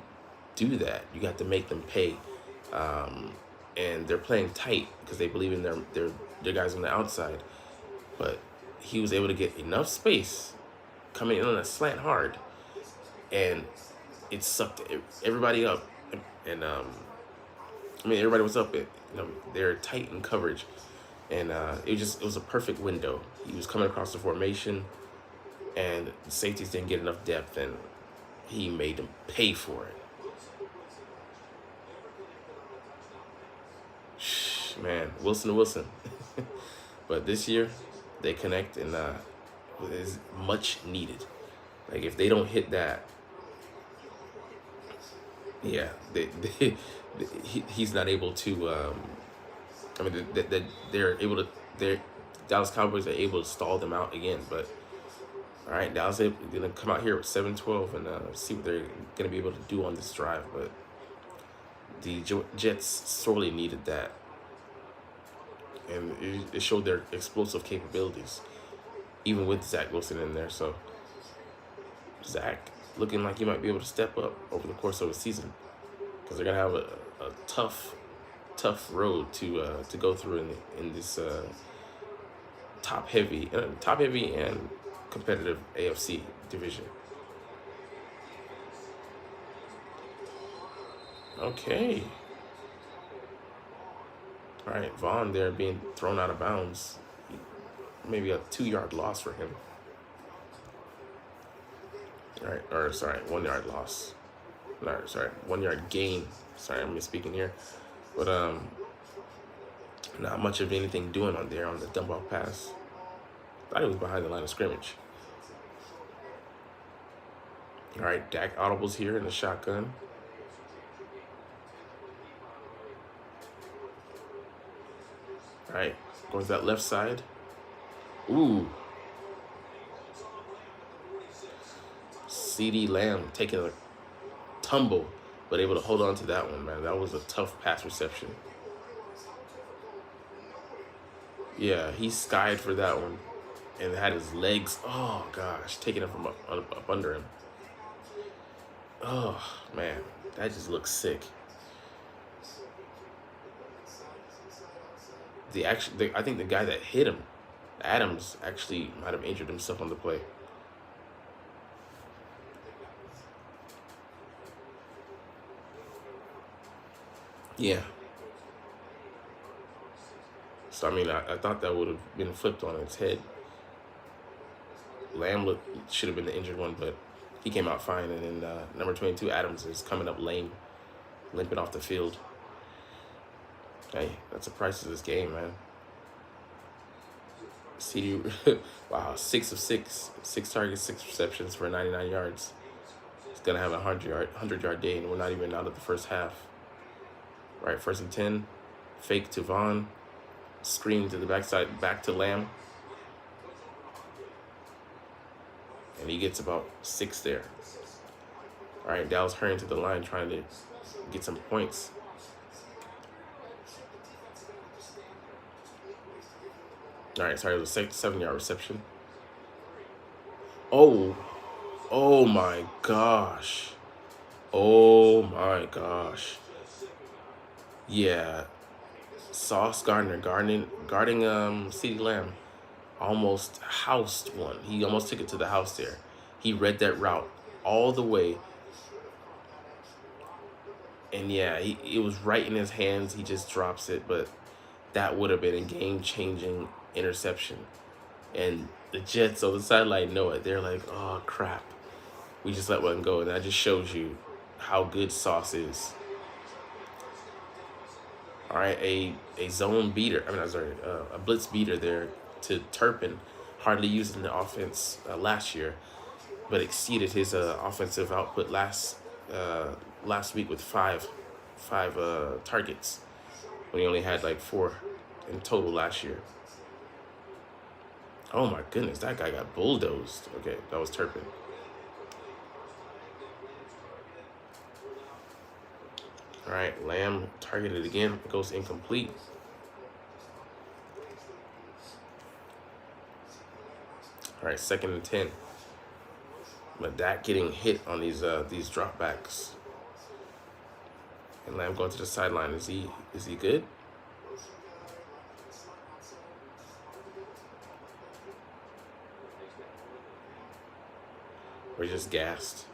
S3: do that, you got to make them pay, and they're playing tight because they believe in their guys on the outside. But he was able to get enough space coming in on a slant hard, and it sucked everybody up. And everybody was up. They're tight in coverage, and it was a perfect window. He was coming across the formation, and the safeties didn't get enough depth, and he made them pay for it. Man, Wilson to Wilson. But this year, they connect, and it is much needed. Like, if they don't hit that, yeah, he's not able to. They're able to. Dallas Cowboys are able to stall them out again. But all right, Dallas is gonna come out here with 7-12 and see what they're gonna be able to do on this drive. But the Jets sorely needed that, and it showed their explosive capabilities, even with Zach Wilson in there. So Zach looking like he might be able to step up over the course of a season, because they're gonna have a tough road to go through in this top heavy and competitive AFC division. Okay. All right, Vaughn there being thrown out of bounds. Maybe a 2-yard loss for him. All right, or sorry, 1-yard loss. No, sorry, 1-yard gain. Sorry, I'm misspeaking here. But not much of anything doing on the dump off pass. Thought he was behind the line of scrimmage. All right, Dak audibles here in the shotgun. All right, going to that left side. Ooh. CeeDee Lamb taking a tumble, but able to hold on to that one, man. That was a tough pass reception. Yeah, he skied for that one and had his legs, oh gosh, taking it from up under him. Oh, man, that just looks sick. I think the guy that hit him, Adams, actually might have injured himself on the play. Yeah. So, I thought that would have been flipped on its head. Lamb should have been the injured one, but he came out fine. And then number 22, Adams, is coming up lame, limping off the field. Hey, that's the price of this game, man. CeeDee, wow, 6 of 6. 6 targets, 6 receptions for 99 yards. He's going to have a 100-yard day, and we're not even out of the first half. Right, 1st and 10. Fake to Vaughn. Screen to the backside, back to Lamb. And he gets about 6 there. All right, Dallas hurrying to the line, trying to get some points. All right, sorry, it was a 7-yard reception. Oh my gosh. Oh my gosh. Yeah. Sauce Gardner guarding CeeDee Lamb almost housed one. He almost took it to the house there. He read that route all the way. And yeah, it was right in his hands. He just drops it, but that would have been a game-changing interception. And the Jets on the sideline know it. They're like, oh crap, we just let one go. And that just shows you how good Sauce is. All right, a zone beater. A blitz beater there to Turpin. hardly used in the offense last year, but exceeded his offensive output last week with five targets when he only had like 4 in total last year. Oh my goodness, that guy got bulldozed. Okay, that was Turpin. All right, Lamb targeted again, goes incomplete. All right, 2nd and 10. But Dak getting hit on these dropbacks. And Lamb going to the sideline. Is he good? Or just gassed?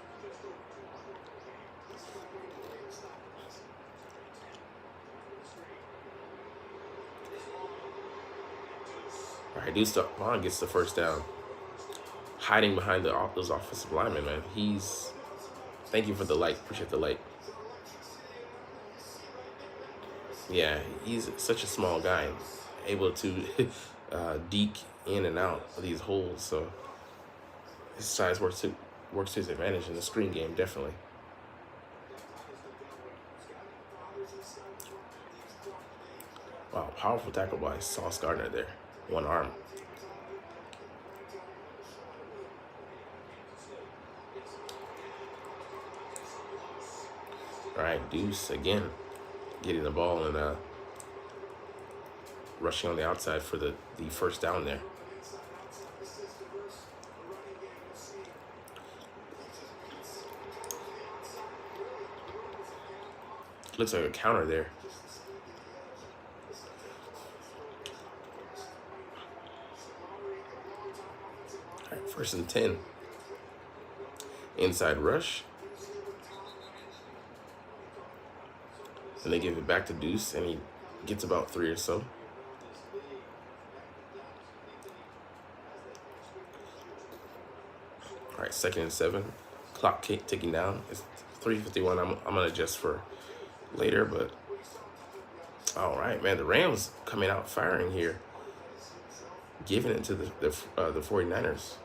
S3: All right, Deuce Vaughn gets the first down. Hiding behind those offensive linemen, man. Thank you for the like. Appreciate the like. Yeah, he's such a small guy, able to deke in and out of these holes. So his size works to his advantage in the screen game, definitely. Wow, powerful tackle by Sauce Gardner there. One arm. All right, Deuce again, getting the ball and rushing on the outside for the first down there. Looks like a counter there. All right, 1st and 10. Inside rush. And they give it back to Deuce, and he gets about 3 or so. All right, 2nd and 7. Clock ticking down. It's 3:51. I'm gonna adjust for later, but all right, man. The Rams coming out firing here, giving it to the 49ers.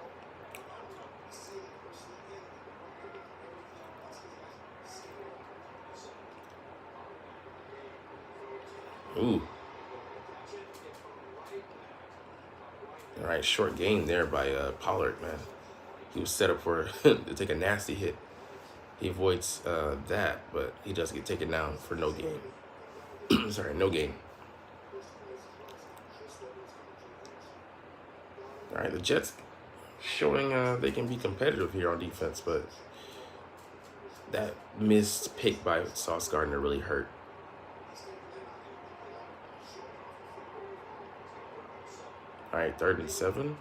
S3: Ooh. All right, short gain there by Pollard, man. He was set up for to take a nasty hit. He avoids that, but he does get taken down for no gain. Sorry, no gain. All right, the Jets showing they can be competitive here on defense, but that missed pick by Sauce Gardner really hurt. All right, 3rd and 7.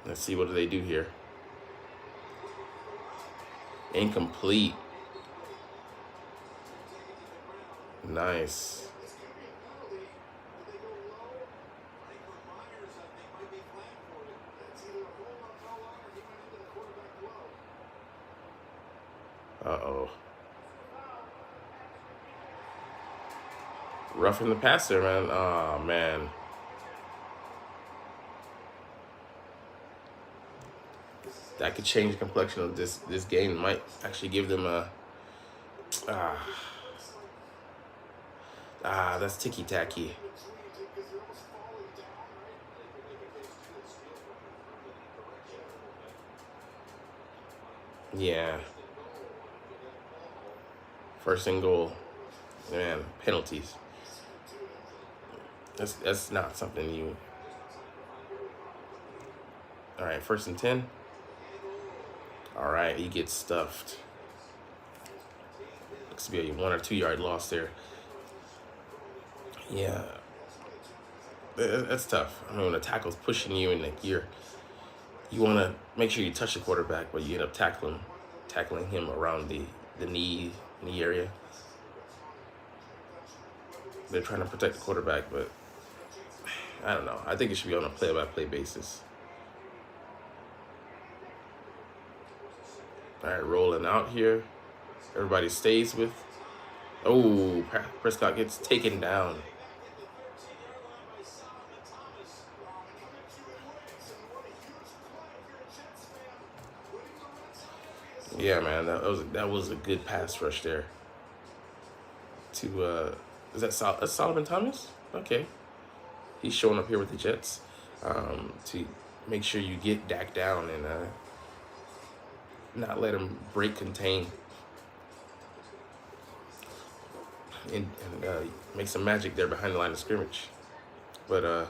S3: Let's see, what do they do here? Incomplete. Nice. Uh-oh. Roughing the passer, man. Oh, man. That could change the complexion of this game. Might actually give them a... that's ticky-tacky. Yeah. 1st and goal. Man, penalties. That's not something you... All right, 1st and 10. All right, he gets stuffed. Looks to be a 1 or 2 yard loss there. Yeah, that's tough. I mean, when a tackle's pushing you and like you want to make sure you touch the quarterback, but you end up tackling him around the knee area. They're trying to protect the quarterback, but I don't know. I think it should be on a play-by-play basis. All right, rolling out here. Everybody stays with. Oh, Prescott gets taken down. Yeah, man, that was a good pass rush there. To is that that's Solomon Thomas? Okay, he's showing up here with the Jets to make sure you get Dak down and not let him break contain and make some magic there behind the line of scrimmage. But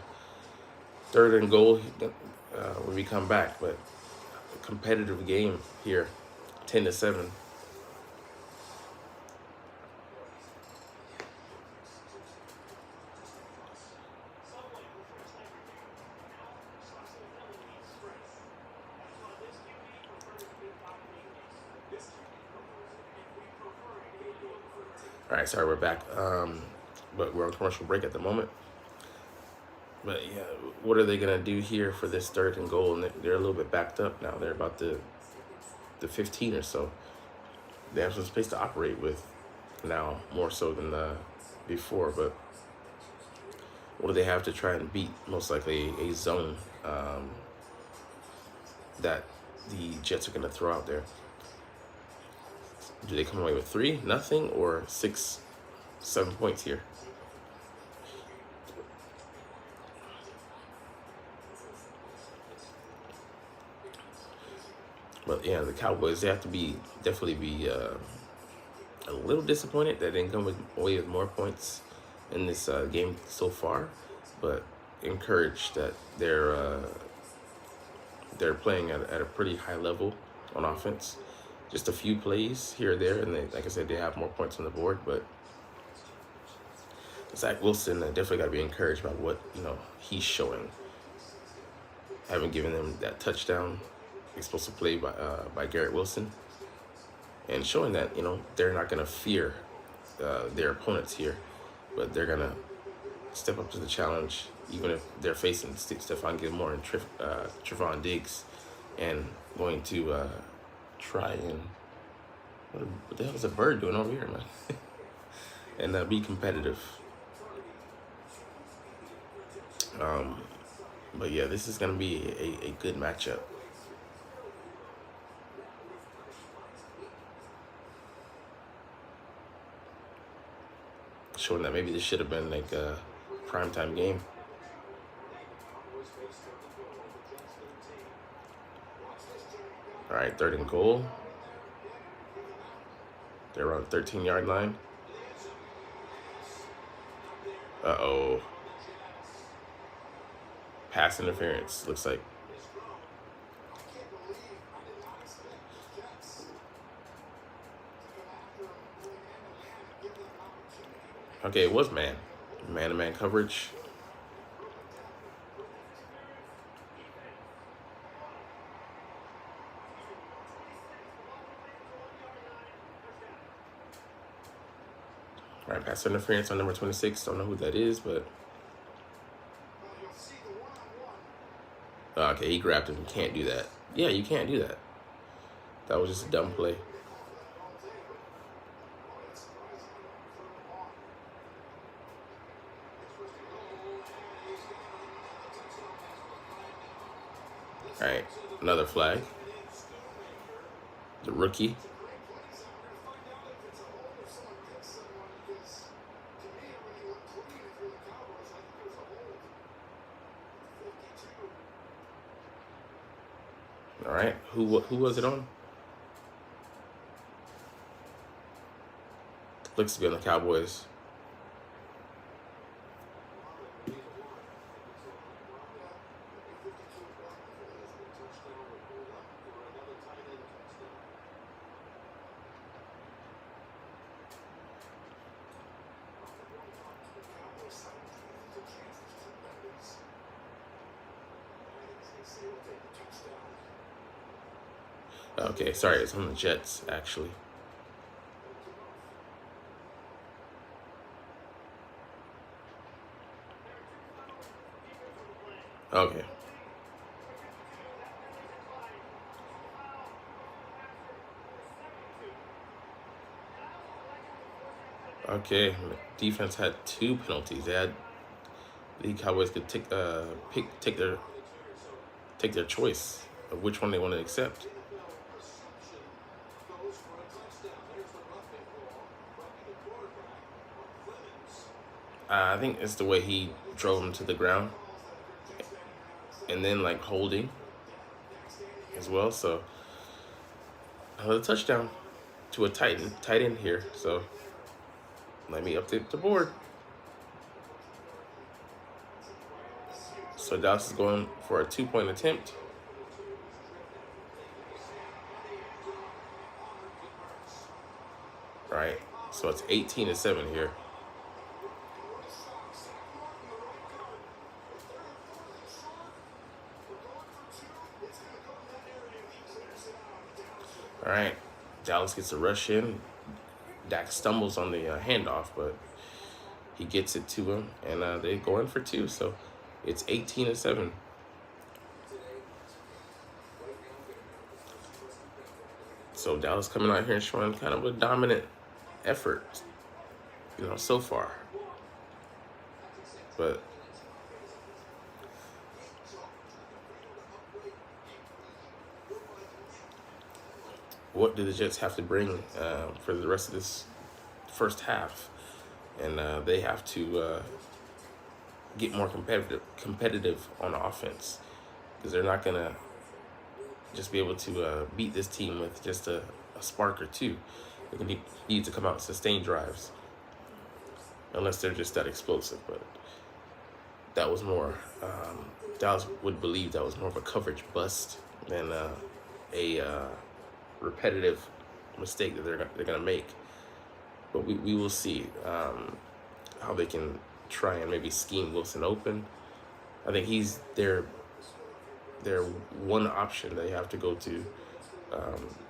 S3: third and goal when we come back. But a competitive game here, 10-7. All right, sorry, we're back. But we're on commercial break at the moment. But yeah, what are they gonna do here for this third and goal? And they're a little bit backed up now. They're about the 15 or so. They have some space to operate with now, more so than before. But what do they have to try and beat? Most likely a zone that the Jets are gonna throw out there. Do they come away with 3, nothing, or 6, 7 points here? But yeah, the Cowboys, they have to definitely be a little disappointed that they didn't come away with more points in this game so far, but encouraged that they're playing at a pretty high level on offense. Just a few plays here or there, and they, like I said, they have more points on the board. But Zach Wilson definitely got to be encouraged by what he's showing. Haven't given them that touchdown, explosive play by Garrett Wilson, and showing that they're not going to fear their opponents here, but they're going to step up to the challenge, even if they're facing Stephon Gilmore and Trevon Diggs, and going to try and what the hell is a bird doing over here, man? And be competitive. But yeah, this is gonna be a good matchup. Showing that maybe this should have been like a primetime game. All right, third and goal. They're around the 13-yard line. Uh-oh. Pass interference, looks like. Okay, it was man-to-man coverage. All right, pass interference on number 26. Don't know who that is, but okay, he grabbed him. You can't do that. Yeah, you can't do that. That was just a dumb play. All right, another flag. The rookie. All right, who was it on? Looks to be on the Cowboys. Okay, sorry, it's on the Jets, actually. Okay. Okay, defense had 2 penalties. The Cowboys could take their choice of which one they want to accept. I think it's the way he drove him to the ground, and then like holding as well. So another touchdown to a tight end here. So let me update the board. So Dallas is going for a 2-point attempt. All right, so it's 18-7 here. All right, Dallas gets a rush in. Dak stumbles on the handoff, but he gets it to him, and they go in for 2. So it's 18-7. So Dallas coming out here and showing kind of a dominant effort, so far. But what do the Jets have to bring for the rest of this first half? And they have to get more competitive on offense, because they're not going to just be able to beat this team with just a spark or two. They're going to need to come out and sustain drives, unless they're just that explosive. But that was more, Dallas would believe that was more of a coverage bust than a repetitive mistake that they're going to make. But we will see how they can try and maybe scheme Wilson open. I think he's their one option they have to go to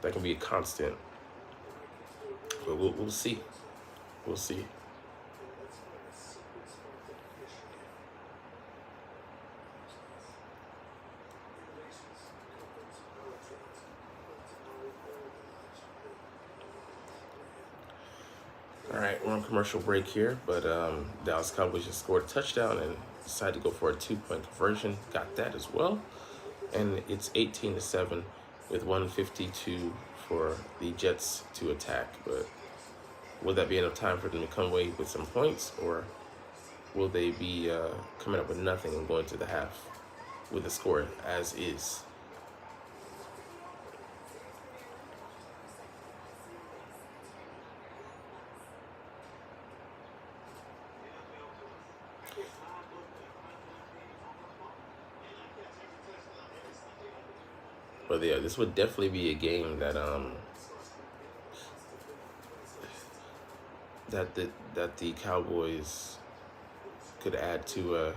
S3: that can be a constant. But we'll see. We'll see. All right, we're on commercial break here, but Dallas Cowboys just scored a touchdown and decided to go for a 2-point conversion. Got that as well. And it's 18-7 with 1:52 for the Jets to attack. But will that be enough time for them to come away with some points, or will they be coming up with nothing and going to the half with the score as is? But yeah, this would definitely be a game that that the Cowboys could add to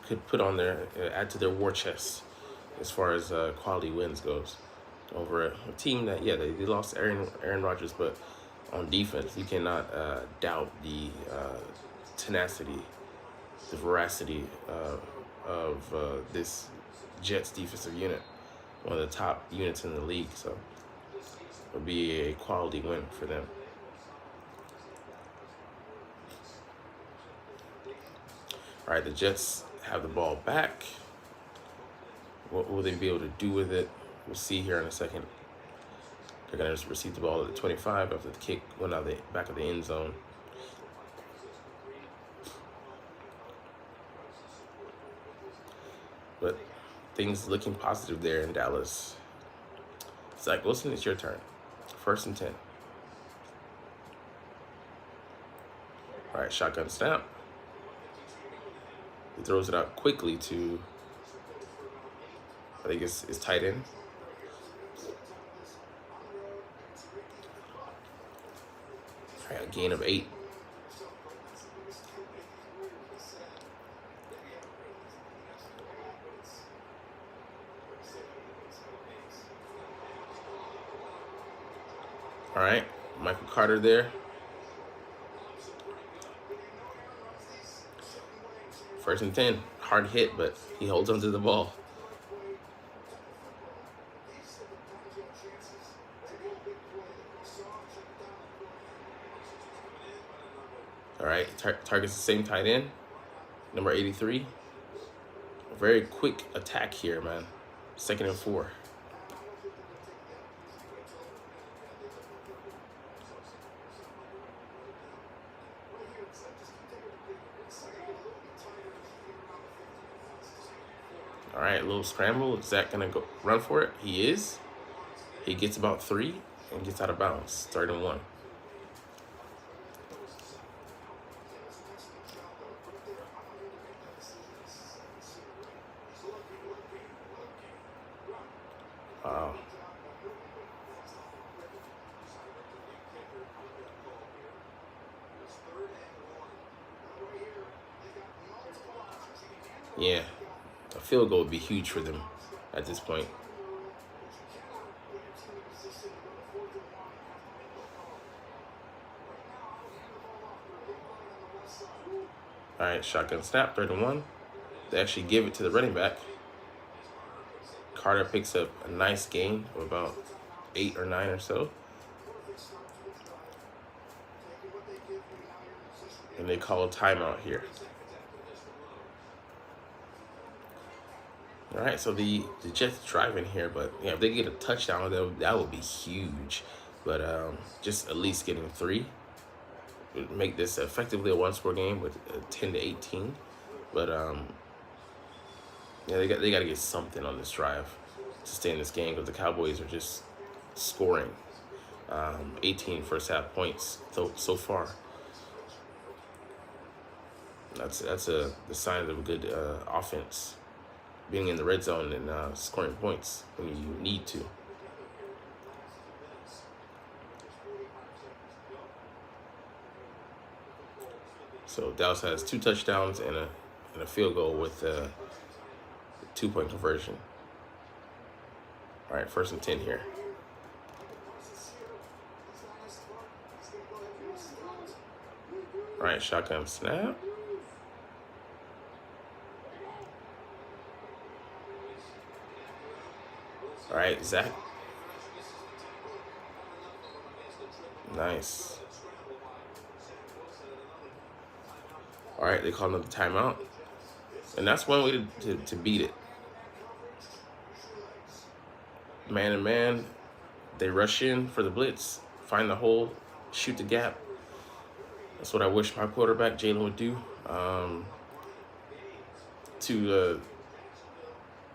S3: could put on their add to their war chest as far as quality wins goes over a team that they lost Aaron Rodgers, but on defense you cannot doubt the tenacity, the veracity of this Jets defensive unit, one of the top units in the league. So it would be a quality win for them. All right, the Jets have the ball back. What will they be able to do with it? We'll see here in a second. They're going to just receive the ball at the 25 after the kick went out the back of the end zone. But things looking positive there in Dallas. Zach Wilson, it's your turn. 1st and 10. All right, shotgun snap. He throws it out quickly to, I think it's tight end. All right, a gain of 8. All right, Michael Carter there. 1st and 10. Hard hit, but he holds onto the ball. All right, targets the same tight end, number 83. A very quick attack here, man. 2nd and 4. All right, a little scramble. Is Zach going to go run for it? He is. He gets about 3 and gets out of bounds. 3rd and 1. Wow. Yeah, a field goal would be huge for them at this point. All right, shotgun snap, 3rd and 1. They actually give it to the running back. Carter picks up a nice gain of about 8 or 9 or so. And they call a timeout here. All right, so the Jets driving here, but yeah, if they get a touchdown, that would be huge. But just at least getting 3 would make this effectively a 1-score game with 10-18. But yeah, they got to get something on this drive to stay in this game because the Cowboys are just scoring 18 first half points so far. That's the sign of a good offense, being in the red zone and scoring points when you need to. So Dallas has 2 touchdowns and a field goal with a 2-point conversion. All right, 1st and 10 here. All right, shotgun snap. All right, Zach. Nice. All right, they call another timeout. And that's one way to beat it. Man and man, they rush in for the blitz, find the hole, shoot the gap. That's what I wish my quarterback, Jalen, would do to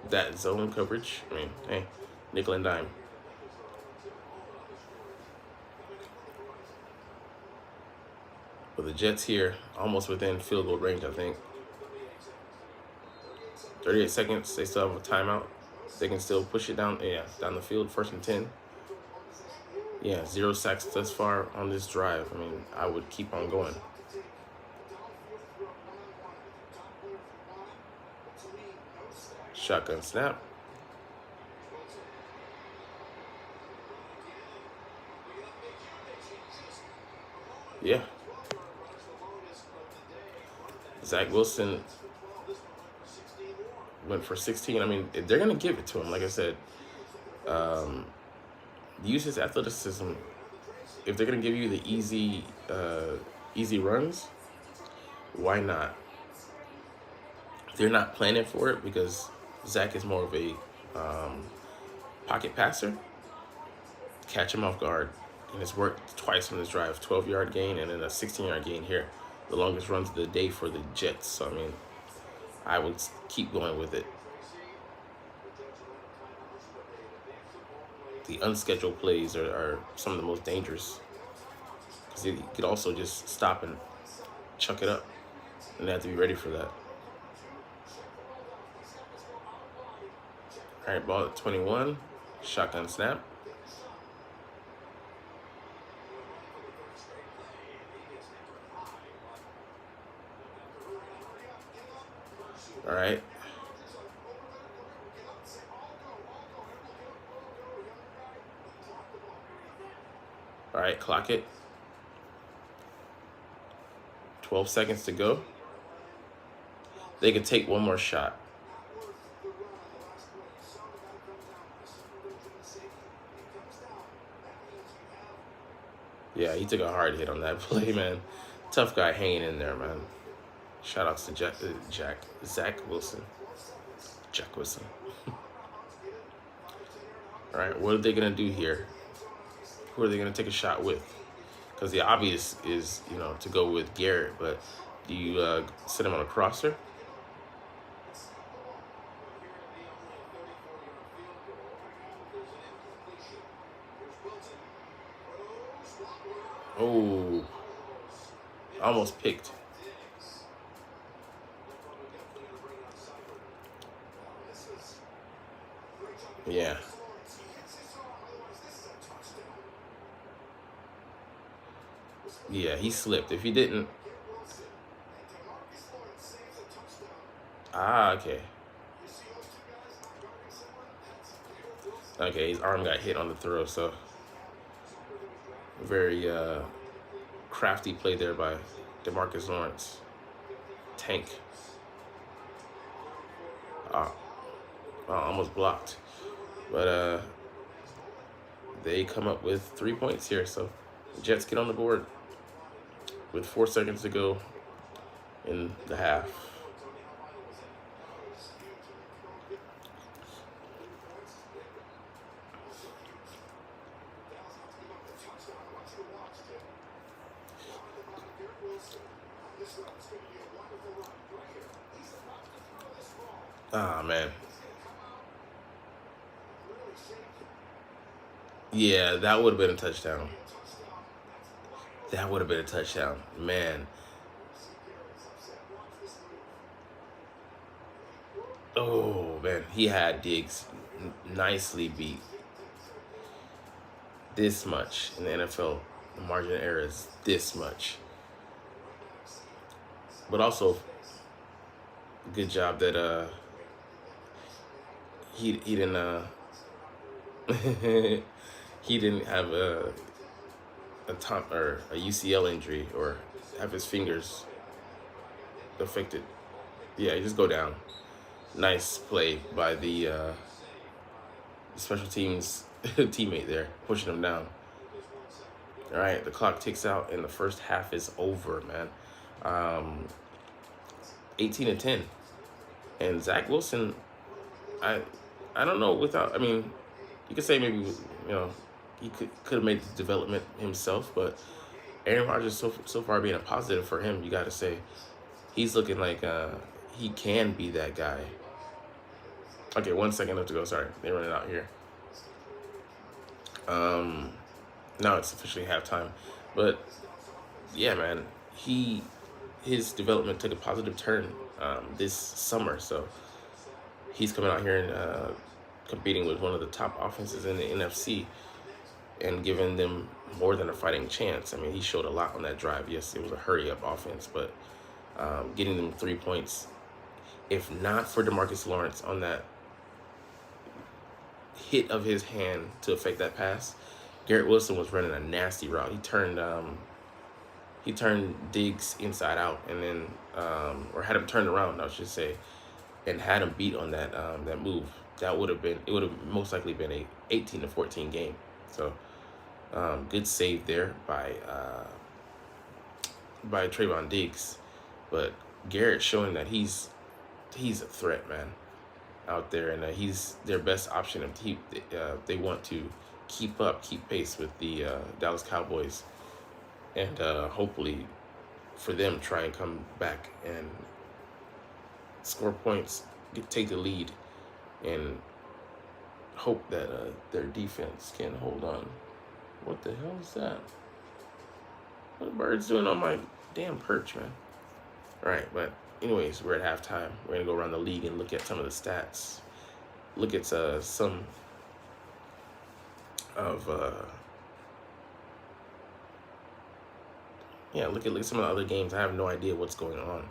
S3: that zone coverage. I mean, hey, nickel and dime. But the Jets here, almost within field goal range, I think. 38 seconds, they still have a timeout. They can still push it down the field, 1st and 10. Yeah, 0 sacks thus far on this drive. I mean, I would keep on going. Shotgun snap. Yeah. Zach Wilson went for 16. I mean, they're going to give it to him. Like I said, use his athleticism. If they're going to give you the easy runs, why not? They're not planning for it because Zach is more of a pocket passer. Catch him off guard. And it's worked twice on this drive. 12-yard gain and then a 16-yard gain here. The longest runs of the day for the Jets. So, I mean, I would keep going with it. The unscheduled plays are some of the most dangerous. Because you could also just stop and chuck it up. And they have to be ready for that. All right, ball at 21. Shotgun snap. All right. All right, clock it. 12 seconds to go. They could take one more shot. Yeah, he took a hard hit on that play, man. Tough guy hanging in there, man. Shout outs to Zach Wilson. Jack Wilson. All right, what are they going to do here? Who are they going to take a shot with? Because the obvious is, to go with Garrett, but do you set him on a crosser? Oh, almost picked. Yeah. Yeah, he slipped. If he didn't. Ah, okay. Okay, his arm got hit on the throw, so very crafty play there by DeMarcus Lawrence. Tank. Almost blocked. But they come up with 3 points here, so the Jets get on the board with 4 seconds to go in the half. Ah, man. Yeah, that would have been a touchdown. That would have been a touchdown. Man. Oh, man. He had Diggs nicely beat. This much in the NFL, the margin of error is this much. But also, good job that he didn't he didn't have a top or a UCL injury or have his fingers affected. Yeah, just go down. Nice play by the special teams teammate there, pushing him down. All right, the clock ticks out and the first half is over, man. 18-10, and Zach Wilson, I don't know. I mean, you could say maybe he could have made the development himself, but Aaron Rodgers so far being a positive for him. You got to say he's looking like he can be that guy. Okay, 1 second left to go. Sorry, they're running out here. Now it's officially halftime, but yeah, man, his development took a positive turn this summer, so he's coming out here and competing with one of the top offenses in the NFC and giving them more than a fighting chance. I mean, he showed a lot on that drive. Yes, it was a hurry-up offense, but getting them 3 points, if not for DeMarcus Lawrence on that hit of his hand to affect that pass, Garrett Wilson was running a nasty route. He turned Diggs inside out, and then or had him turned around, I should say, and had him beat on that that move. It would have most likely been a 18-14 game. So good save there by Trayvon Diggs, but Garrett showing that he's a threat, man, out there, and he's their best option if they want to keep pace with the Dallas Cowboys, and hopefully for them try and come back and score points, take the lead, and hope that their defense can hold on. What the hell is that? What the bird's doing on my damn perch, man? All right, but anyways, we're at halftime. We're going to go around the league and look at some of the stats. Look at some of look at some of the other games. I have no idea what's going on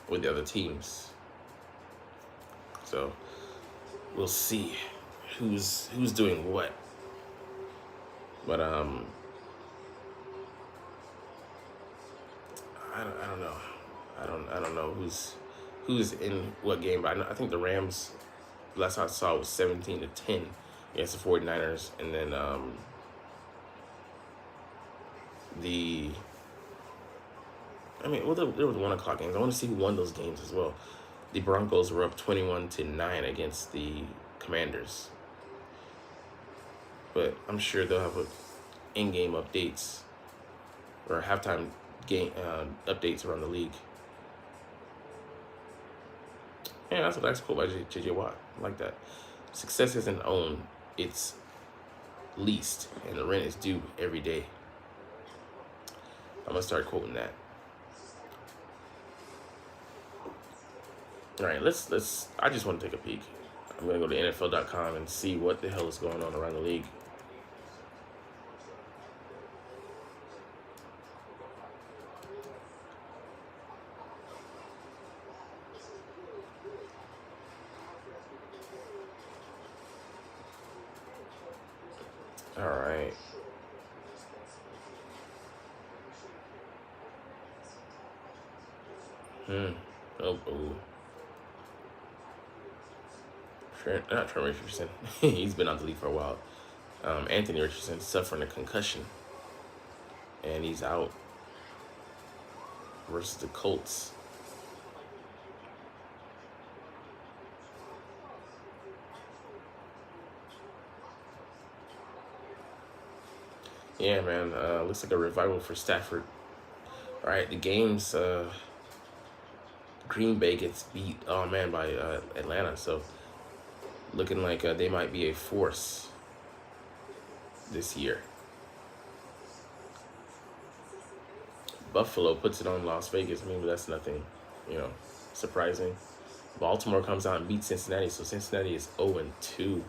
S3: with the other teams. So we'll see who's doing what. But I don't know. I don't know who's in what game, but I think the Rams, last I saw, was 17-10 against the 49ers, and then there was 1 o'clock games. I want to see who won those games as well. The Broncos were up 21-9 against the Commanders, but I'm sure they'll have in-game updates or halftime game updates around the league. Yeah, that's a nice quote by J.J. Watt. I like that. Success isn't owned, it's least, and the rent is due every day. I'm gonna start quoting that. All right, let's. I just want to take a peek. I'm gonna go to NFL.com and see what the hell is going on around the league. All right. Oh. Not Trent Richardson. He's been out the league for a while. Anthony Richardson suffering a concussion, and he's out versus the Colts. Yeah, man. Looks like a revival for Stafford. All right, the games. Green Bay gets beat, by Atlanta. So looking like they might be a force this year. Buffalo puts it on Las Vegas. Maybe that's nothing, surprising. Baltimore comes out and beats Cincinnati. So Cincinnati is 0-2.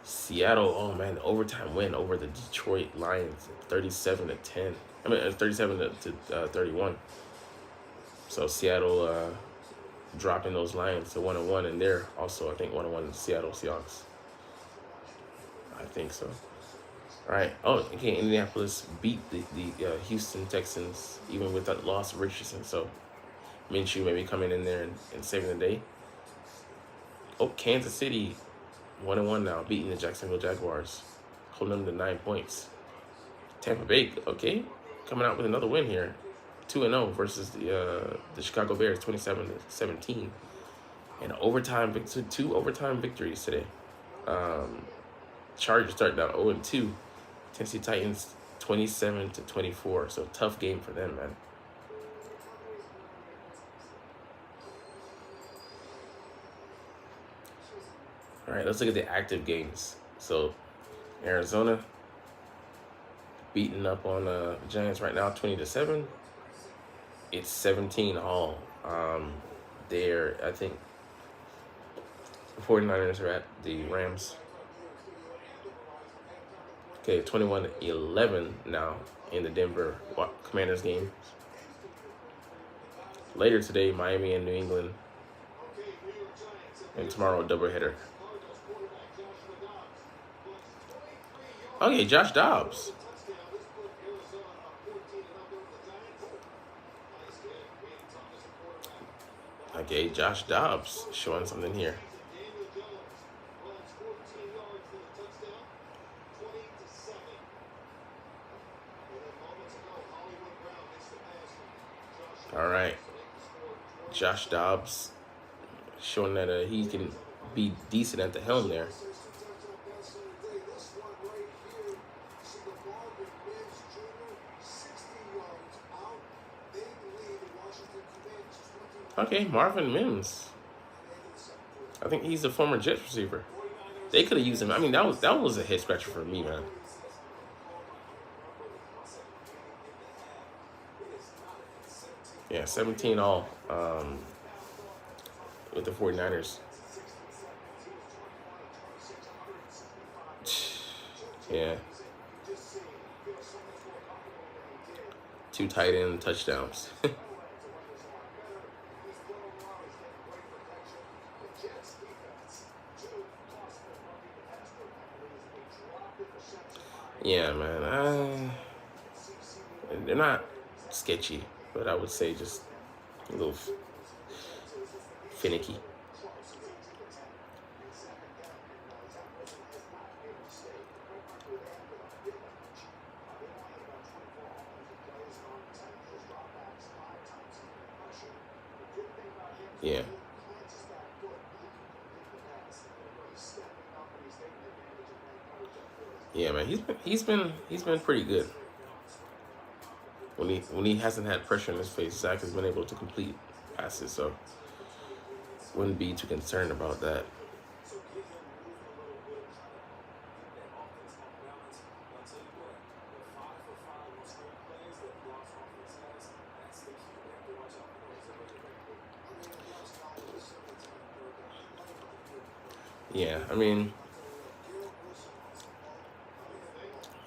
S3: Seattle, the overtime win over the Detroit Lions, 37-10. 37-31. So Seattle dropping those Lions to 1-1, and they're also, I think, 1-1 Seattle Seahawks. I think so. All right. Okay. Indianapolis beat the Houston Texans even with that loss of Richardson. So Minshew maybe coming in there and saving the day. Kansas City 1-1 now, beating the Jacksonville Jaguars, holding them to 9 points. Tampa Bay, coming out with another win here. 2-0 versus the Chicago Bears, 27-17, and two overtime victories today. Chargers start down 0-2. Tennessee Titans 27-24. So tough game for them, man. All right, let's look at the active games. So Arizona beating up on the Giants right now, 20-7. It's 17 all. There, I think the 49ers are at the Rams. 21-11 now in the Denver Commanders game. Later today, Miami and New England. And tomorrow, a doubleheader. Josh Dobbs. Josh Dobbs showing something here. All right. Josh Dobbs showing that he can be decent at the helm there. Marvin Mims. I think he's a former Jets receiver. They could have used him. That was a head scratcher for me, man. Yeah, 17 all with the 49ers. Yeah. 2 tight end touchdowns. Yeah, man. They're not sketchy, but I would say just a little finicky. Yeah. Yeah, man, he's been pretty good. When he hasn't had pressure in his face, Zach has been able to complete passes, so wouldn't be too concerned about that. Yeah, I mean,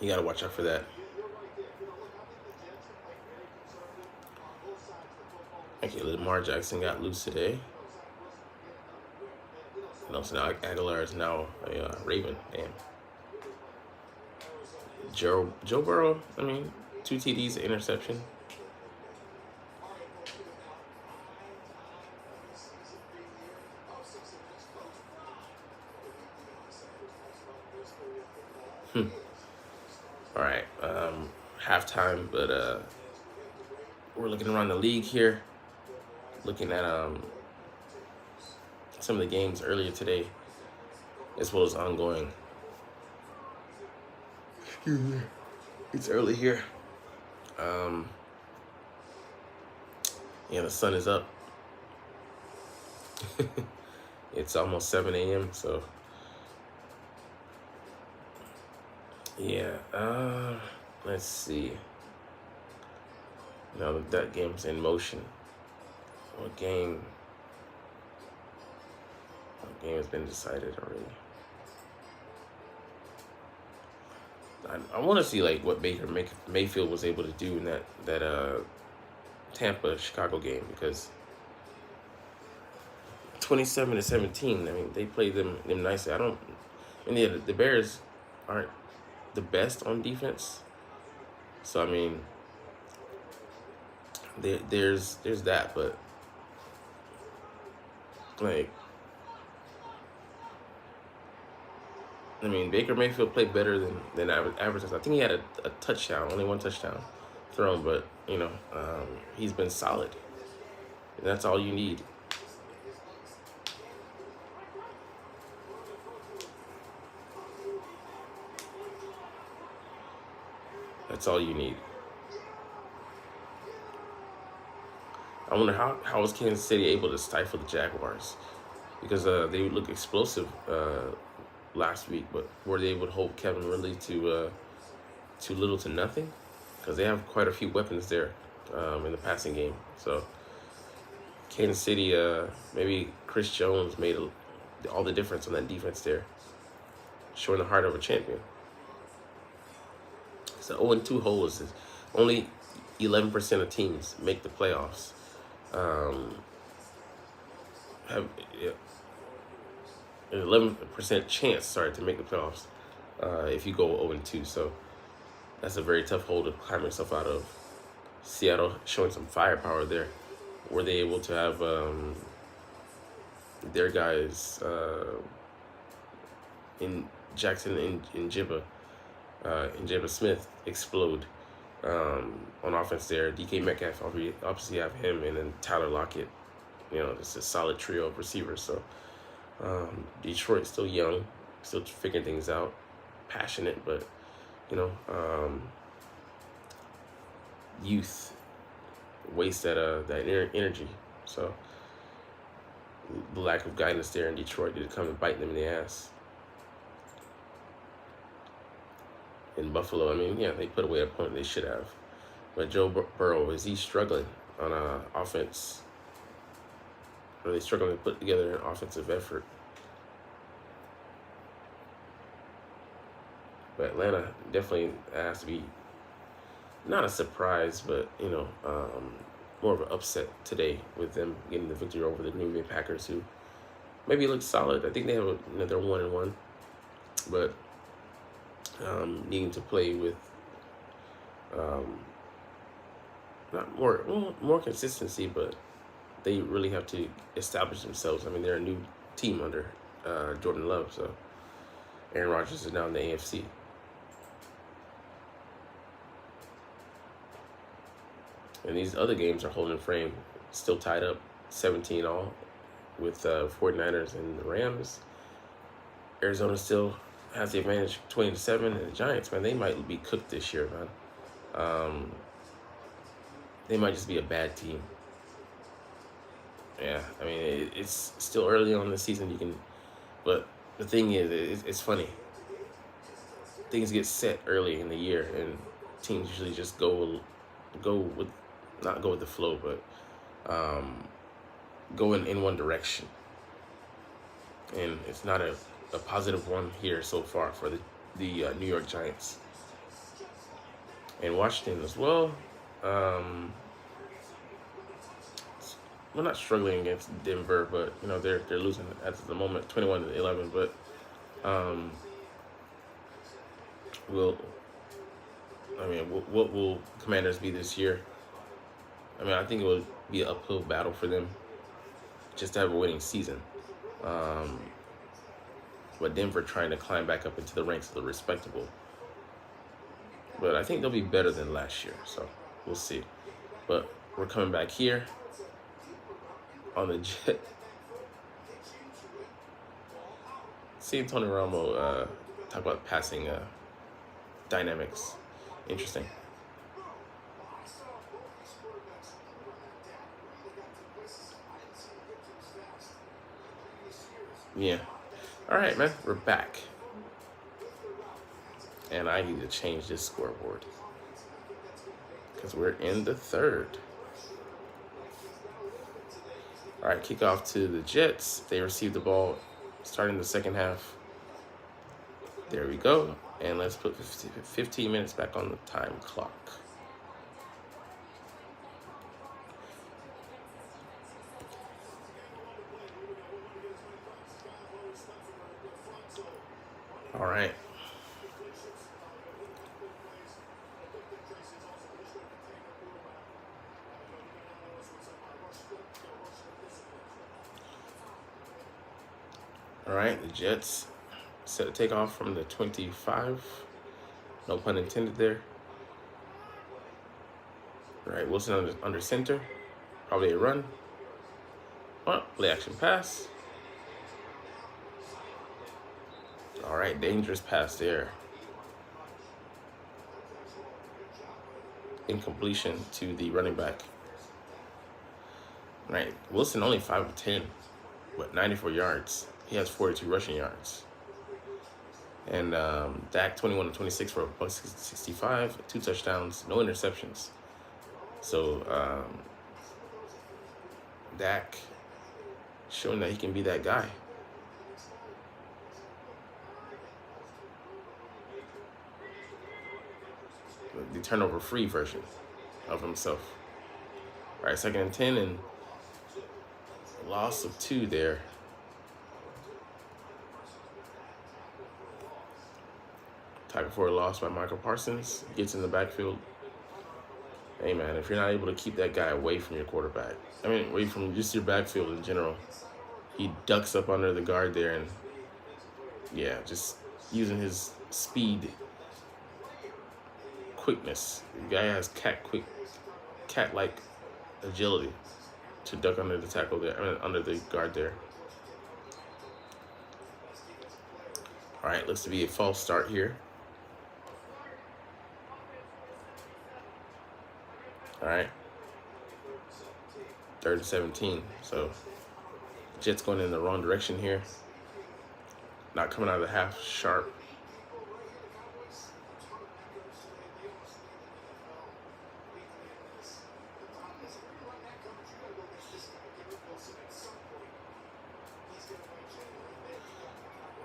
S3: you got to watch out for that. Okay, Lamar Jackson got loose today. So now Aguilar is now a Raven. Damn. Joe Burrow, I mean, 2 TDs, an interception. All right, halftime, but we're looking around the league here, looking at some of the games earlier today, as well as ongoing. Excuse me, it's early here. Yeah, the sun is up. It's almost 7 a.m. So yeah, let's see. Now that game's in motion. What game has been decided already? I want to see like what Baker Mayfield was able to do in that Tampa Chicago game, because 27-17. I mean, they played them nicely. The Bears aren't the best on defense, so I mean, there's that, but like, I mean, Baker Mayfield played better than advertised. I think he had a touchdown, only 1 touchdown thrown, but he's been solid, and that's all you need. That's all you need. I wonder how was Kansas City able to stifle the Jaguars, because they look explosive last week, but were they able to hold Kevin Ridley to little to nothing? Because they have quite a few weapons there in the passing game. So Kansas City, maybe Chris Jones made all the difference on that defense there, showing the heart of a champion. So 0-2 hole is only 11% of teams make the playoffs. Have an 11% chance, to make the playoffs if you go 0-2. So that's a very tough hole to climb yourself out of. Seattle showing some firepower there. Were they able to have their guys in Jackson and Jibba Smith explode on offense there? DK Metcalf, obviously have him, and then Tyler Lockett. It's a solid trio of receivers. So Detroit's still young, still figuring things out, passionate, but youth waste that energy. So the lack of guidance there in Detroit did come and bite them in the ass. In Buffalo, I mean, yeah, they put away a point they should have. But Joe Burrow, is he struggling on offense? Are they struggling to put together an offensive effort? But Atlanta definitely has to be not a surprise, but more of an upset today with them getting the victory over the Green Bay Packers, who maybe look solid. I think they have another 1-1, but needing to play with not more consistency, but they really have to establish themselves. I mean, they're a new team under Jordan Love, so Aaron Rodgers is now in the AFC. And these other games are holding frame, still tied up 17-all with 49ers and the Rams. Arizona still has the advantage 20-7, and the Giants, man, they might be cooked this year, man. They might just be a bad team. Yeah, I mean, it's still early on in the season. But the thing is, it's funny. Things get set early in the year, and teams usually just not go with the flow, but go in one direction. And it's not a positive one here so far for the New York Giants. And Washington as well. We're not struggling against Denver, but you know they're losing at the moment, 21-11. But what will Commanders be this year? I mean, I think it will be an uphill battle for them just to have a winning season. But Denver trying to climb back up into the ranks of the respectable. But I think they'll be better than last year, so we'll see. But we're coming back here on the Jet. Seeing Tony Romo talk about passing dynamics. Interesting. Yeah. All right, man. We're back. And I need to change this scoreboard because we're in the third. All right, kickoff to the Jets. They received the ball starting the second half. There we go. And let's put 15 minutes back on the time clock. All right. All right, the Jets set to take off from the 25. No pun intended there. All right, Wilson under center. Probably a run. Oh, play action pass. All right, dangerous pass there. Incompletion to the running back. All right, Wilson only 5 of 10, but 94 yards. He has 42 rushing yards. And Dak 21 of 26 for a buck 65, 2 touchdowns, no interceptions. So Dak showing that he can be that guy. The turnover-free version of himself. All right, 2nd and 10 and loss of 2 there. Tackle for a loss by Michael Parsons. Gets in the backfield. Hey, man, if you're not able to keep that guy away from your quarterback, I mean, away from just your backfield in general, he ducks up under the guard there and, yeah, just using his speed, quickness. The guy has cat-like agility to duck under the tackle there, under the guard there. All right, looks to be a false start here. All right, 3rd and 17. So Jets going in the wrong direction here. Not coming out of the half sharp.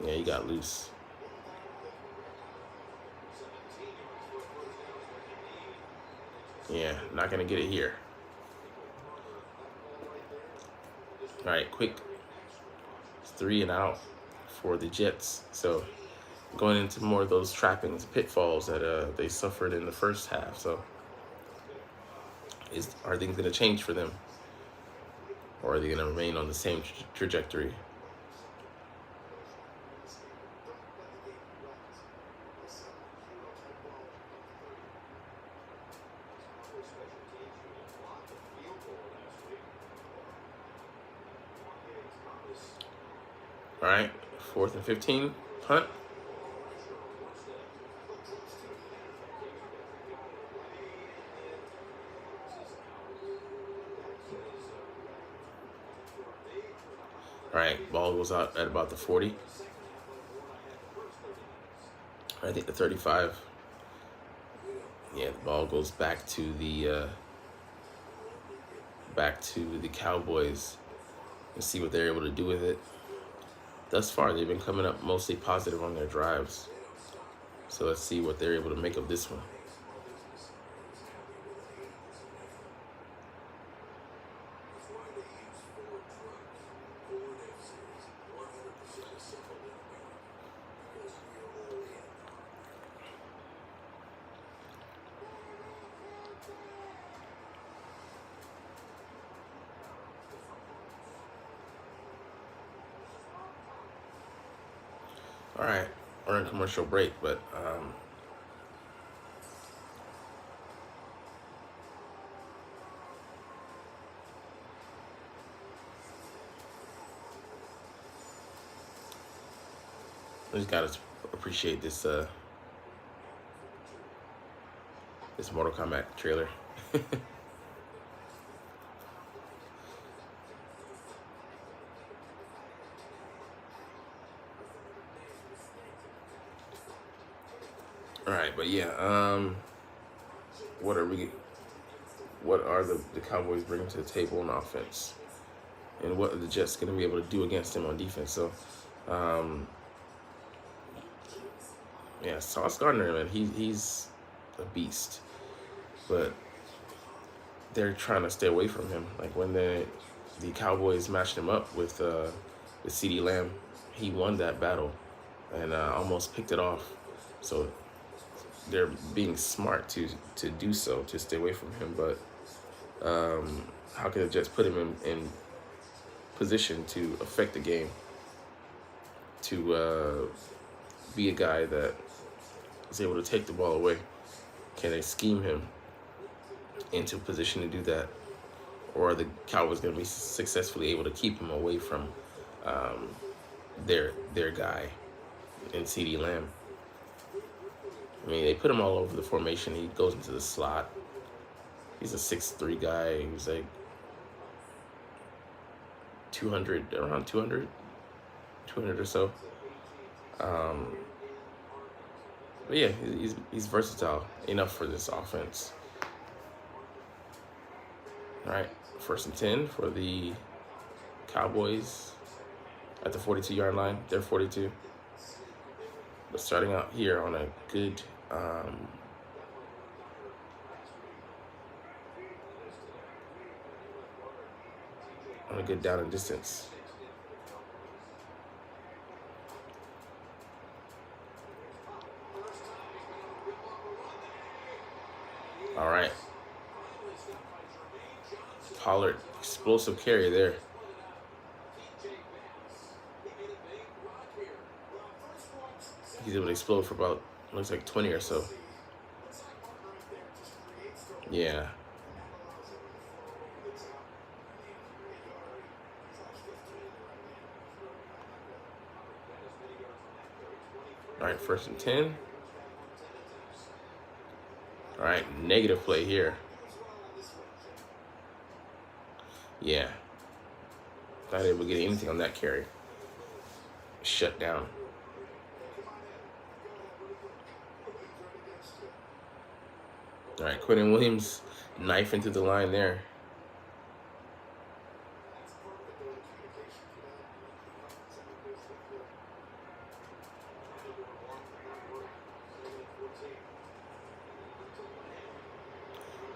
S3: Yeah, he got loose. Yeah, not going to get it here. All right, quick 3 and out for the Jets. So going into more of those trappings, pitfalls that they suffered in the first half. So are things going to change for them? Or are they going to remain on the same trajectory? All right, 4th and 15, punt. All right, ball goes out at about the 40. I think the 35. Yeah, the ball goes back to the Cowboys and see what they're able to do with it. thus far, they've been coming up mostly positive on their drives. So let's see what they're able to make of this one. All right, we're in commercial break, but I just gotta appreciate this this Mortal Kombat trailer. All right, but yeah, what are the Cowboys bringing to the table on offense, and what are the Jets going to be able to do against them on defense? So, yeah, Sauce Gardner, man, he's a beast, but they're trying to stay away from him. Like when the Cowboys matched him up with CeeDee Lamb, he won that battle and almost picked it off. So they're being smart to do so, to stay away from him. But how can the Jets put him in position to affect the game, to be a guy that is able to take the ball away? Can they scheme him into a position to do that? Or are the Cowboys going to be successfully able to keep him away from their guy in CeeDee Lamb? I mean, they put him all over the formation. He goes into the slot. He's a 6'3" guy. He's like 200, around 200 or so. But yeah, he's versatile enough for this offense. All right, 1st and 10 for the Cowboys at the 42-yard line. They're 42. But starting out here on a good down and distance. All right. Pollard, explosive carry there. He's able to explode for about, looks like 20 or so. Yeah. All right, 1st and 10. All right, negative play here. Yeah. Not able to get anything on that carry. Shut down. All right, Quentin Williams knife into the line there.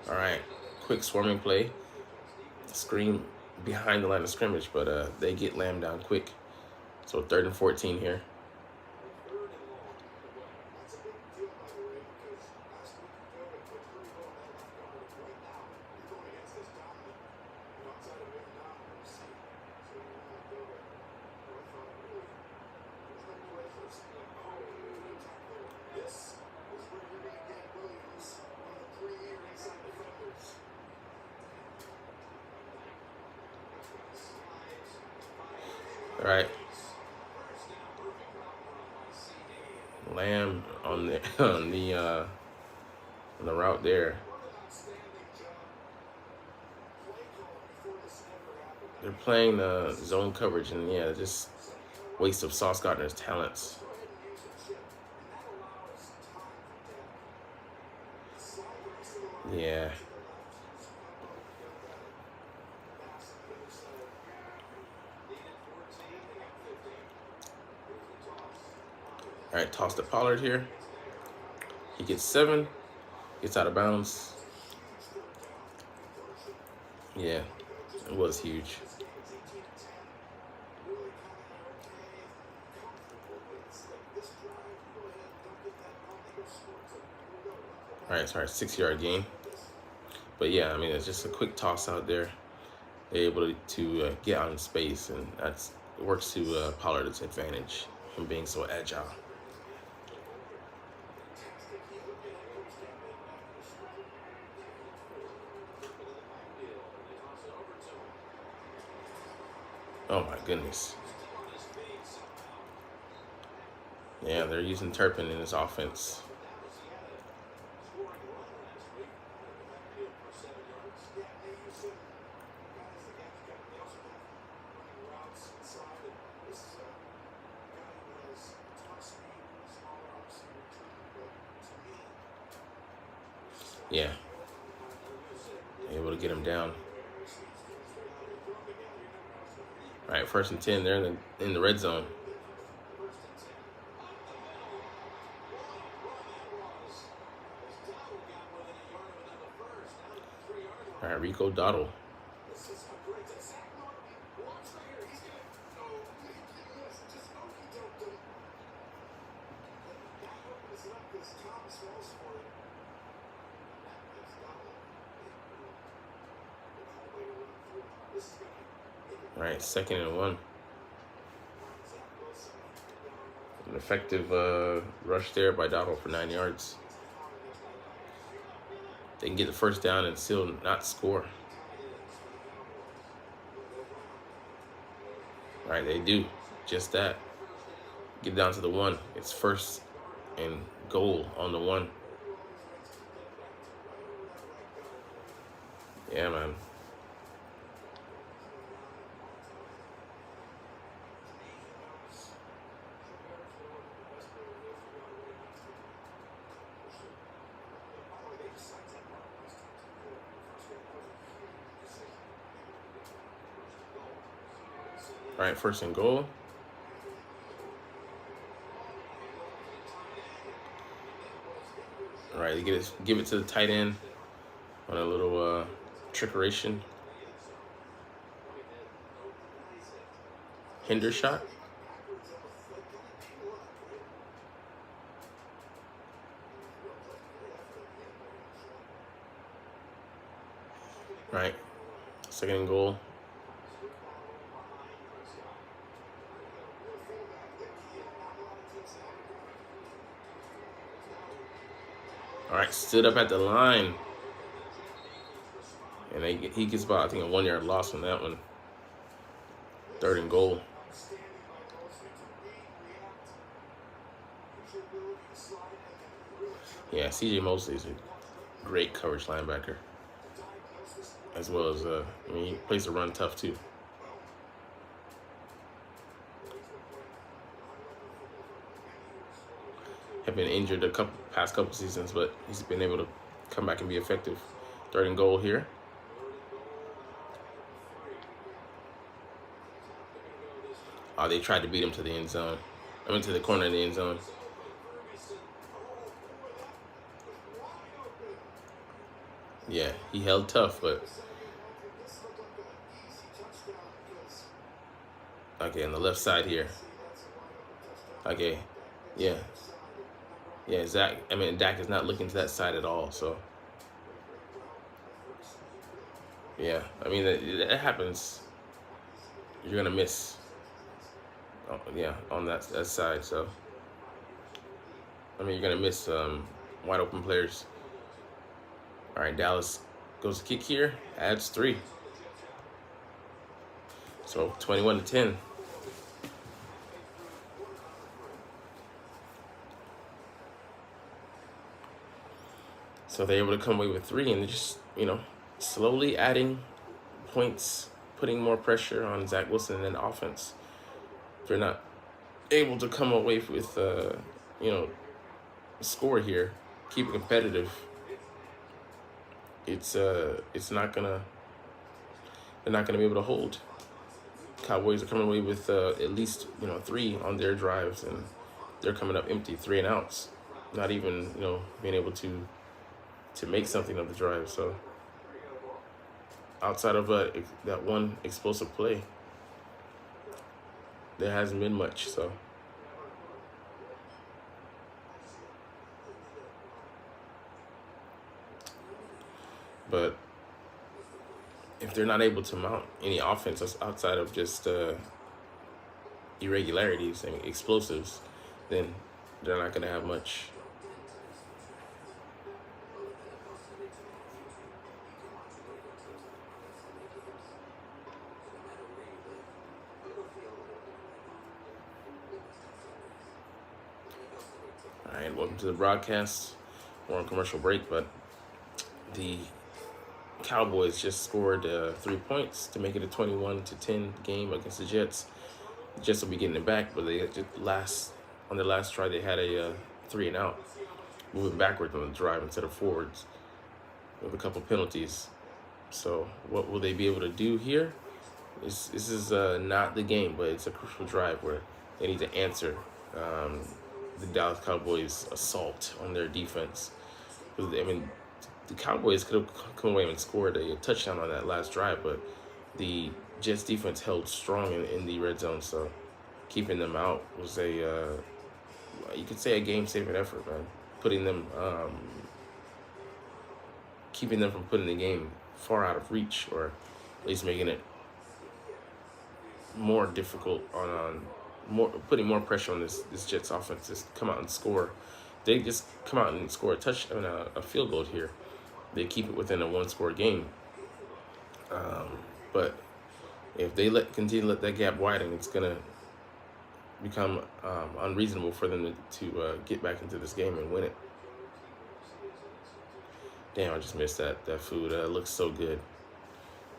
S3: All right, quick swarming play. Screen behind the line of scrimmage, but they get Lamb down quick. So 3rd and 14 here. All right, Lamb on the on the route there. They're playing zone coverage, and yeah, just waste of Sauce Gardner's talents. Yeah. All right, toss to Pollard here. He gets 7. Gets out of bounds. Yeah, it was huge. All right, sorry, 6-yard gain. But yeah, I mean, it's just a quick toss out there. They're able to get out in space, and it works to Pollard's advantage, him being so agile. Oh my goodness. Yeah, they're using Turpin in this offense. Yeah. Able to get him down. All right, 1st and 10. They're in the red zone. All right, Rico Dottle. All right, 2nd and 1. An effective rush there by Dottle for 9 yards. They can get the 1st down and still not score. All right, they do just that. Get down to the 1. It's 1st and goal on the 1. Yeah, man. All right, 1st and goal. All right, they give it to the tight end on a little trickeration. Hinder shot. All right, 2nd and goal. All right, stood up at the line. And he gets about, I think, a 1-yard loss on that one. 3rd and goal. Yeah, C.J. Mosley is a great coverage linebacker. As well as, he plays the run tough, too. Have been injured past couple seasons, but he's been able to come back and be effective. 3rd and goal here. Oh, they tried to beat him to the end zone. I mean, to the corner of the end zone. Yeah, he held tough, but... Okay, on the left side here. Okay, yeah. Yeah, Dak is not looking to that side at all, so. Yeah, I mean, it happens. You're going to miss. Oh, yeah, on that side, so. I mean, you're going to miss wide open players. All right, Dallas goes to kick here, adds 3. So 21-10. So they're able to come away with 3, and they're just, slowly adding points, putting more pressure on Zach Wilson and the offense. If they're not able to come away with, score here, keep it competitive, it's not gonna, they're not gonna be able to hold. Cowboys are coming away with at least 3 on their drives, and they're coming up empty, 3 and outs, not even being able to make something of the drive. So outside of that one explosive play, there hasn't been much. So. But if they're not able to mount any offense outside of just irregularities and explosives, then they're not going to have much. All right, welcome to the broadcast. We're on commercial break, but the Cowboys just scored 3 points to make it a 21-10 game against the Jets. The Jets will be getting it back, but they just on their last try they had a 3 and out, moving backwards on the drive instead of forwards with a couple penalties. So what will they be able to do here? This is not the game, but it's a crucial drive where they need to answer the Dallas Cowboys' assault on their defense. I mean, the Cowboys could have come away and scored a touchdown on that last drive, but the Jets defense held strong in the red zone, so keeping them out was you could say a game-saving effort, man. Keeping them from putting the game far out of reach, or at least making it more difficult putting more pressure on this Jets offense to come out and score. They just come out and score a field goal here. They keep it within a 1-score game. But if they continue to let that gap widen, it's going to become unreasonable for them to get back into this game and win it. Damn, I just missed that food. It looks so good.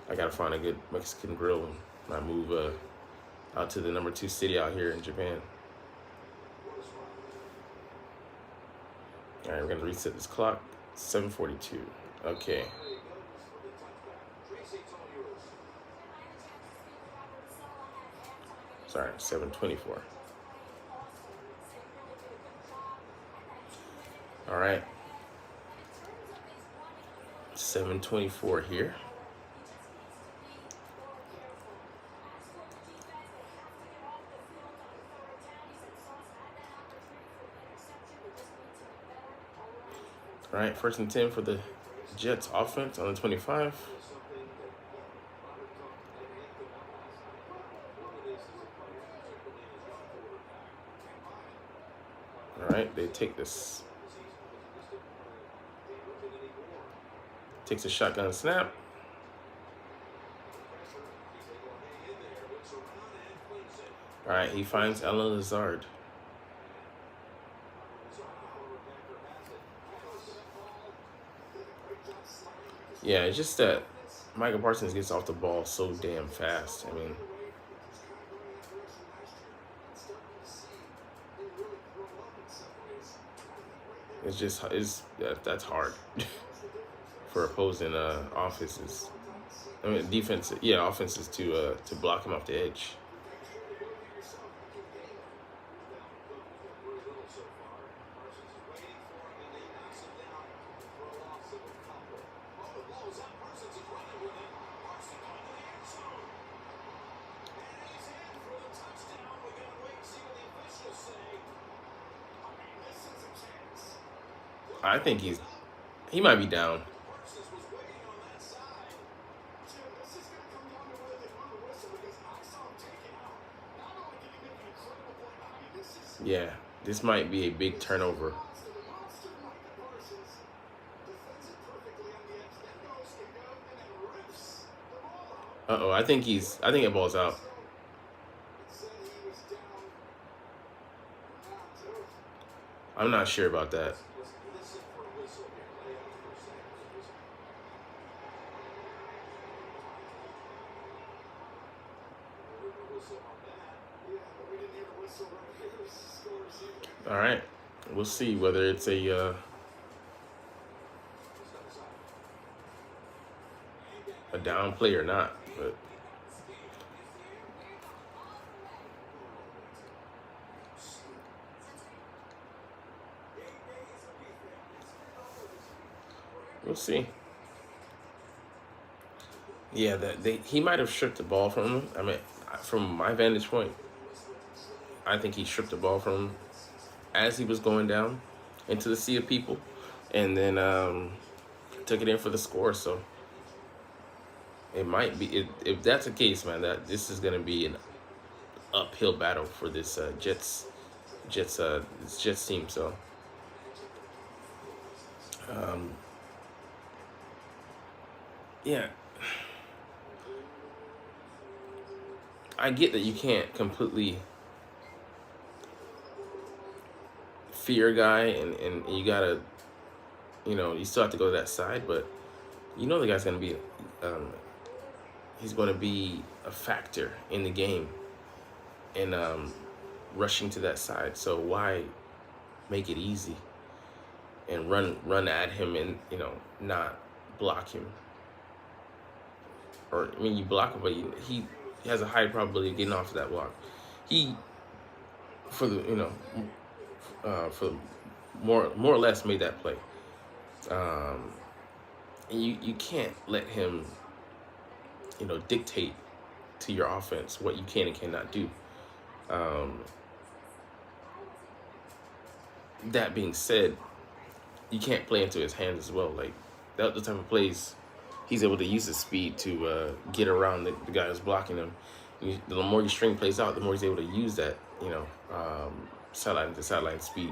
S3: I got to find a good Mexican grill when I move out to the number 2 city out here in Japan. All right, we're going to reset this clock. 7:42. Okay. Sorry, 7:24. All right. 7:24 here. All right, 1st and 10 for the Jets offense on the 25. All right, they take this. Takes a shotgun snap. All right, he finds Alan Lazard. Yeah, it's just that Michael Parsons gets off the ball so damn fast. I mean, that's hard for opposing offenses. I mean, offenses to block him off the edge. I think he might be down. Yeah, this might be a big turnover. Uh-oh, I think it ball's out. I'm not sure about that. All right, we'll see whether it's a down play or not. But We'll see. Yeah, he might have stripped the ball from him. I mean, from my vantage point, I think he stripped the ball from him as he was going down into the sea of people, and then took it in for the score. So it might be, if that's the case, man, that this is going to be an uphill battle for this Jets team. So yeah, I get that you can't completely fear a guy, and you gotta, you still have to go to that side, but the guy's gonna be, he's gonna be a factor in the game, and rushing to that side. So why make it easy and run at him and not block him? Or I mean, you block him, but he has a high probability of getting off of that block. He, for the for more or less made that play. And you can't let him dictate to your offense what you can and cannot do. That being said, you can't play into his hands as well. Like that, the type of plays he's able to use his speed to get around the guy who's blocking him. The more you string plays out, the more he's able to use that sideline to sideline speed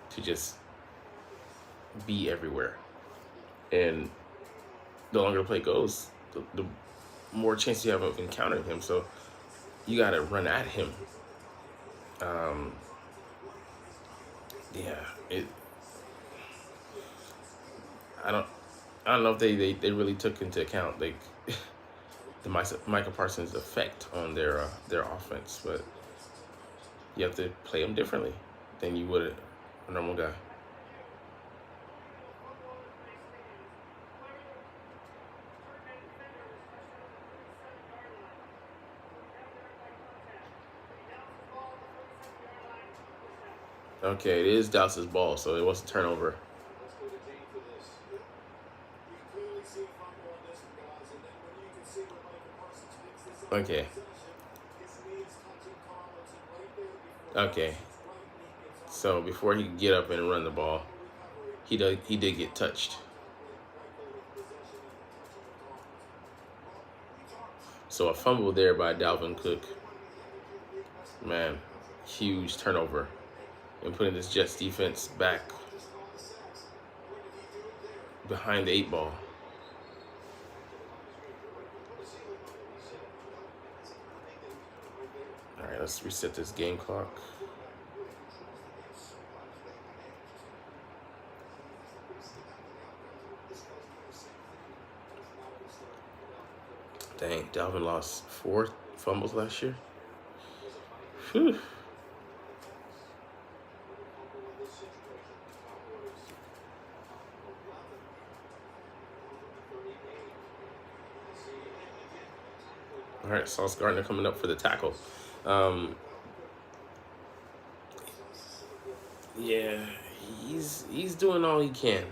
S3: to just be everywhere. And the longer the play goes, the more chance you have of encountering him. So you got to run at him. I don't know if they really took into account like the Michael Parsons' effect on their offense, but you have to play them differently than you would a normal guy. Okay, it is Dallas's ball, so it was a turnover. Okay. Okay. So before he could get up and run the ball, he did get touched. So a fumble there by Dalvin Cook. Man, huge turnover. And putting this Jets defense back behind the 8 ball. All right, let's reset this game clock. Dang, Dalvin lost 4 fumbles last year. Whew. All right, Sauce Gardner coming up for the tackle. Yeah, he's doing all he can,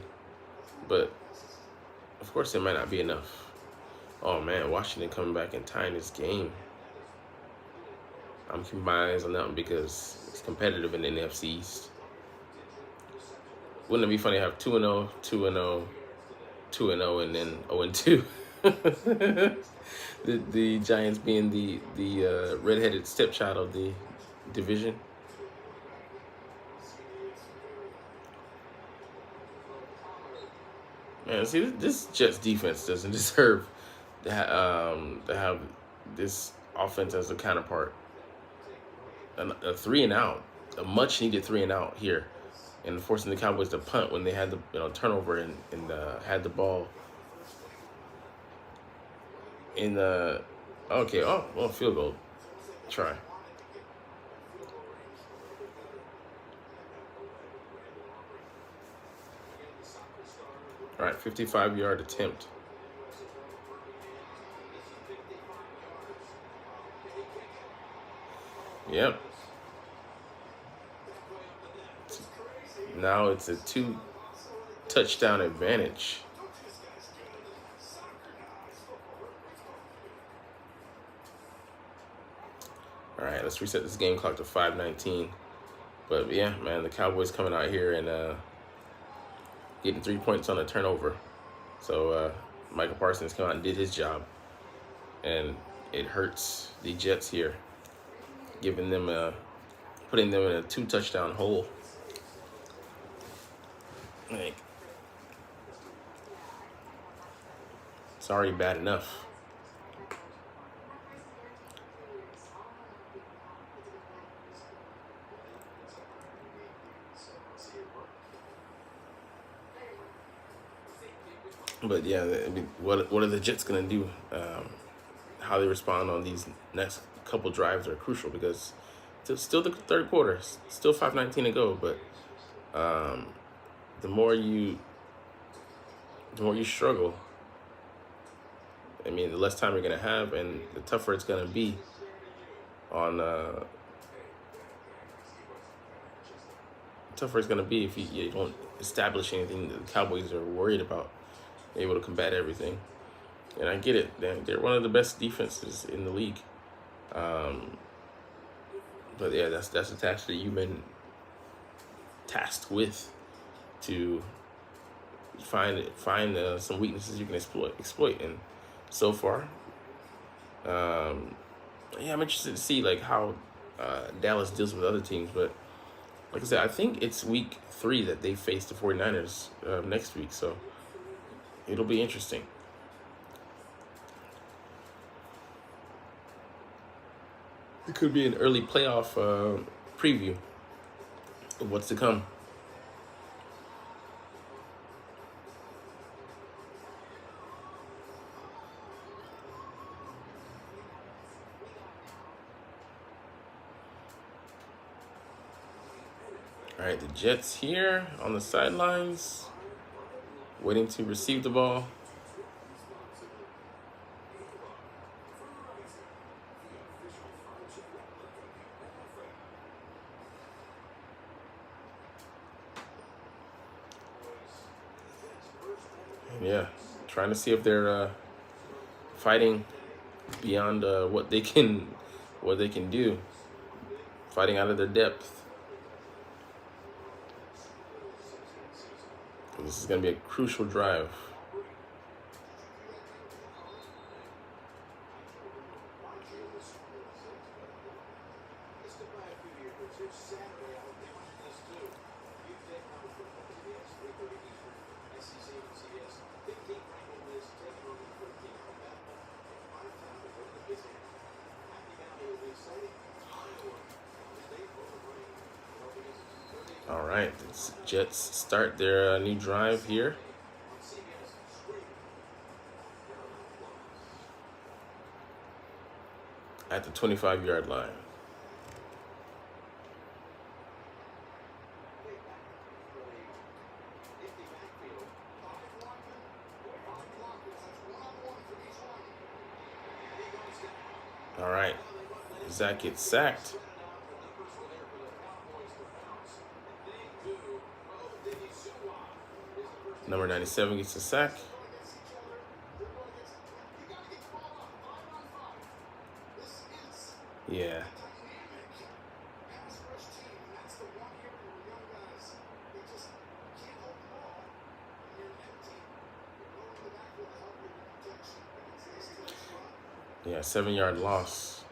S3: but of course it might not be enough. Oh man, Washington coming back and tying this game. I'm keeping my eyes on that one because it's competitive in the NFC East. Wouldn't it be funny to have 2-0, 2-0, 2-0, and then 0-2? The Giants being the redheaded stepchild of the division. Man, see, this Jets defense doesn't deserve to have this offense as a counterpart. A 3-and-out, a much-needed 3-and-out here, and forcing the Cowboys to punt when they had the turnover and had the ball in the field goal try. All right, 55-yard attempt. Yep. Now it's a 2-touchdown advantage All right, let's reset this game clock to 5:19. But yeah, man, the Cowboys coming out here and getting 3 points on a turnover. So Michael Parsons came out and did his job, and it hurts the Jets here, giving them putting them in a 2-touchdown hole. Like, it's already bad enough. But yeah, I mean, what are the Jets gonna do? How they respond on these next couple drives are crucial because it's still the third quarter, still 5:19 to go. But the more you struggle, I mean, the less time you're gonna have, and the tougher it's gonna be on. Tougher it's gonna be if you don't establish anything that the Cowboys are worried about. Able to combat everything, and I get it. They're one of the best defenses in the league. But yeah, that's a task that you've been tasked with, to find some weaknesses you can exploit. And so far, yeah, I'm interested to see like how Dallas deals with other teams. But like I said, I think it's week 3 that they face the 49ers next week. So it'll be interesting. It could be an early playoff preview of what's to come. All right, the Jets here on the sidelines, waiting to receive the ball. Yeah, trying to see if they're fighting beyond what they can do, fighting out of their depth. This is going to be a crucial drive. All right, the Jets start their new drive here. At the 25-yard line. All right, Zach gets sacked. Number 97 gets a sack. Yeah. Yeah, 7-yard loss.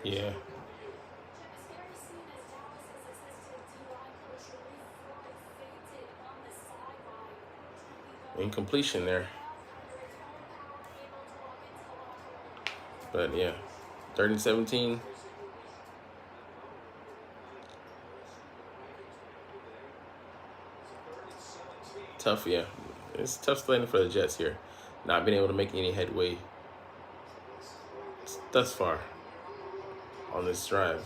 S3: Yeah. Incompletion there. But yeah, 3rd and 17. Tough, yeah. It's tough sledding for the Jets here. Not being able to make any headway thus far on this drive.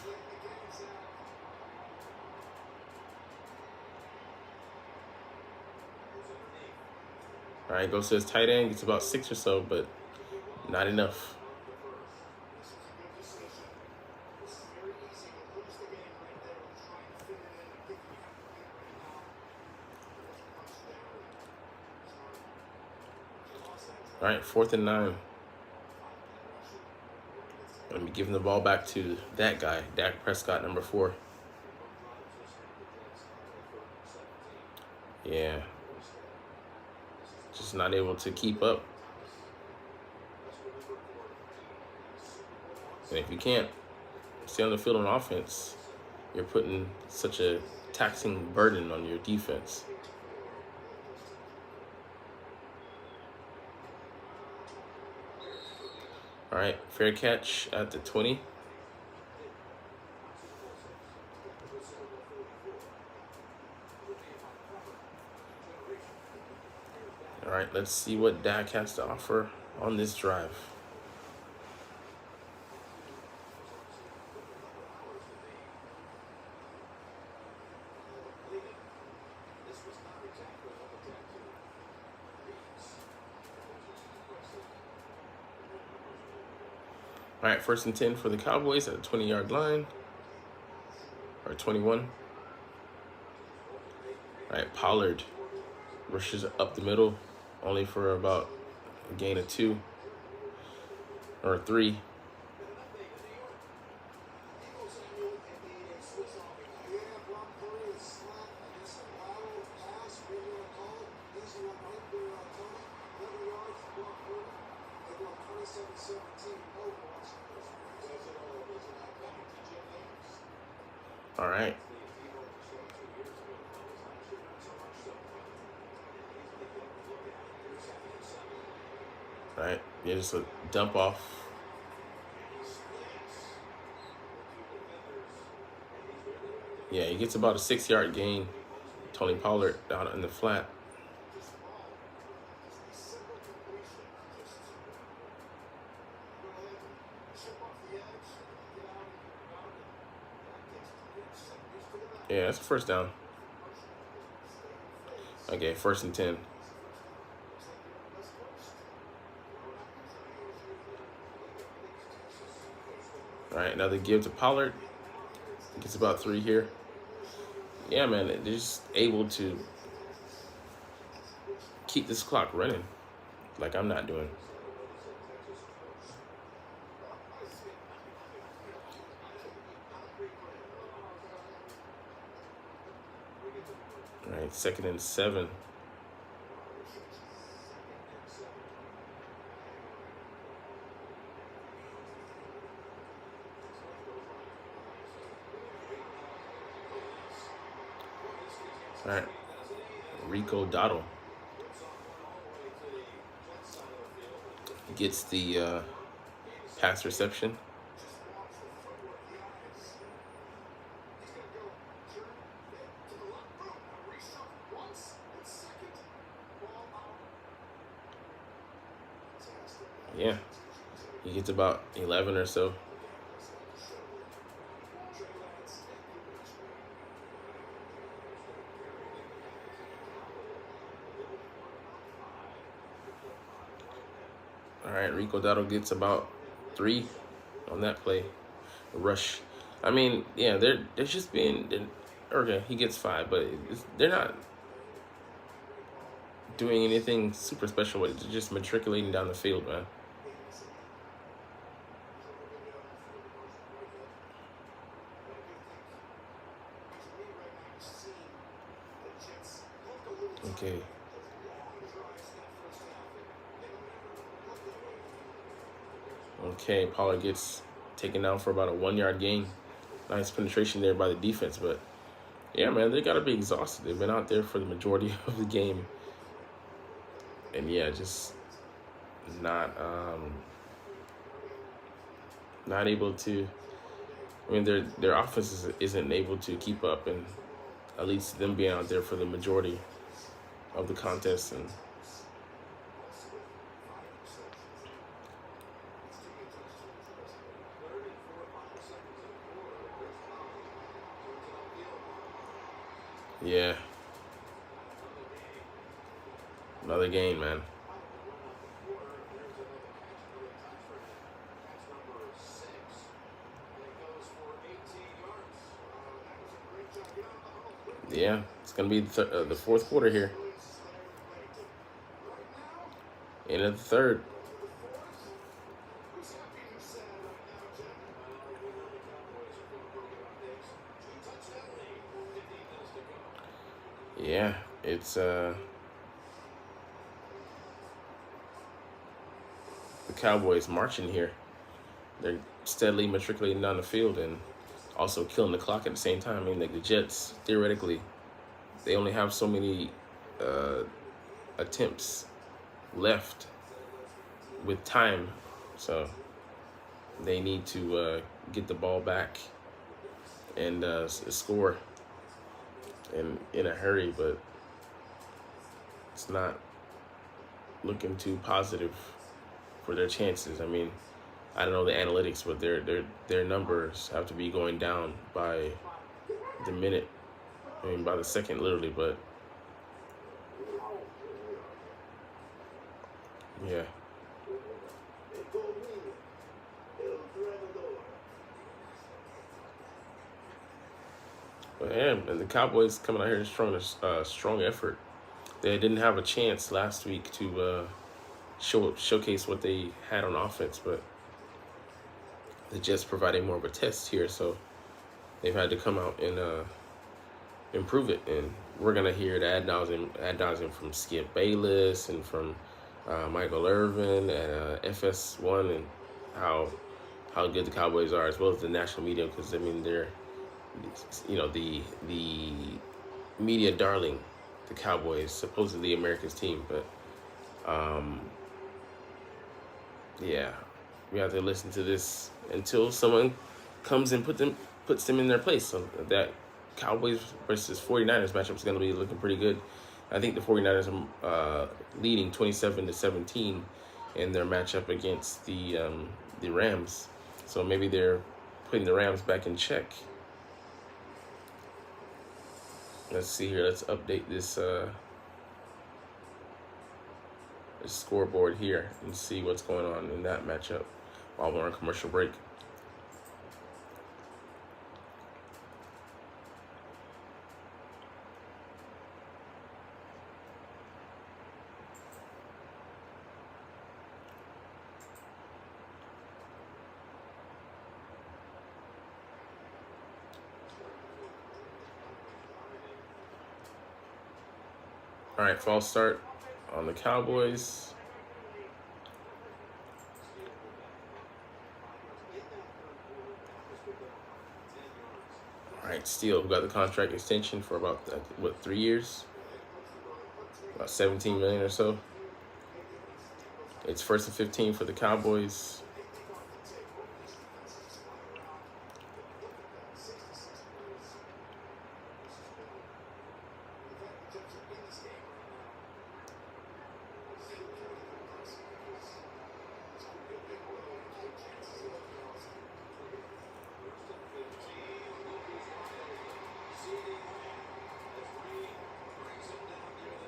S3: All right, goes to his tight end, gets about 6 or so, but not enough. All right, 4th and 9. Let me give the ball back to that guy, Dak Prescott, number 4. Yeah. Just not able to keep up. And if you can't stay on the field on offense, you're putting such a taxing burden on your defense. All right, fair catch at the 20. All right, let's see what Dak has to offer on this drive. All right, 1st and 10 for the Cowboys at the 20-yard line, or 21. All right, Pollard rushes up the middle, only for about a gain of 2 or 3. All right. All right. Yeah, just a dump off. Yeah, he gets about a 6-yard gain. Tony Pollard down in the flat. Yeah, that's a 1st down. Okay, 1st and 10. All right, another give to Pollard. Gets about 3 here. Yeah, man, they're just able to keep this clock running like I'm not doing. All right, 2nd and 7. All right, Rico Dottle gets the pass reception. Yeah, he gets about 11 or so. All right, Rico Dottle gets about 3 on that play. Rush. I mean, yeah, they're just being. Okay, he gets 5, but they're not doing anything super special with it. They're just matriculating down the field, man. Okay. Okay, Pollard gets taken down for about a 1-yard gain. Nice penetration there by the defense, but yeah, man, they gotta be exhausted. They've been out there for the majority of the game, and yeah, just not able to. I mean, their offense isn't able to keep up, and at least them being out there for the majority of the contest. And yeah, another game, man. Yeah, it's gonna be the 4th quarter here. End of the third.
S2: Who's happy and who's sad right now, Jen?
S1: We know the Cowboys are going to bring it on next. 2-touchdown lead. 15 minutes to go.
S3: Yeah, it's the Cowboys marching here. They're steadily matriculating down the field and also killing the clock at the same time. I mean, like the Jets, theoretically, they only have so many attempts left with time, so they need to get the ball back and score in a hurry, but it's not looking too positive for their chances. I mean, I don't know the analytics, but their numbers have to be going down by the minute. I mean, by the second, literally. But yeah, but yeah, and the Cowboys coming out here and showing a strong effort. They didn't have a chance last week to showcase what they had on offense, but the Jets providing more of a test here, so they've had to come out and improve it. And we're gonna hear it ad nauseum from Skip Bayless and from Michael Irvin and FS1 and how good the Cowboys are, as well as the national media, because I mean they're the media darling, the Cowboys, supposedly America's team, but yeah, we have to listen to this until someone comes and puts them in their place. So that Cowboys versus 49ers matchup is going to be looking pretty good. I think the 49ers are leading 27-17 in their matchup against the Rams. So maybe they're putting the Rams back in check. Let's see here. Let's update this scoreboard here and see what's going on in that matchup while we're on commercial break. All right, false start on the Cowboys. All right, Steele, who got the contract extension for about 3 years, about 17 million or so. It's 1st and 15 for the Cowboys.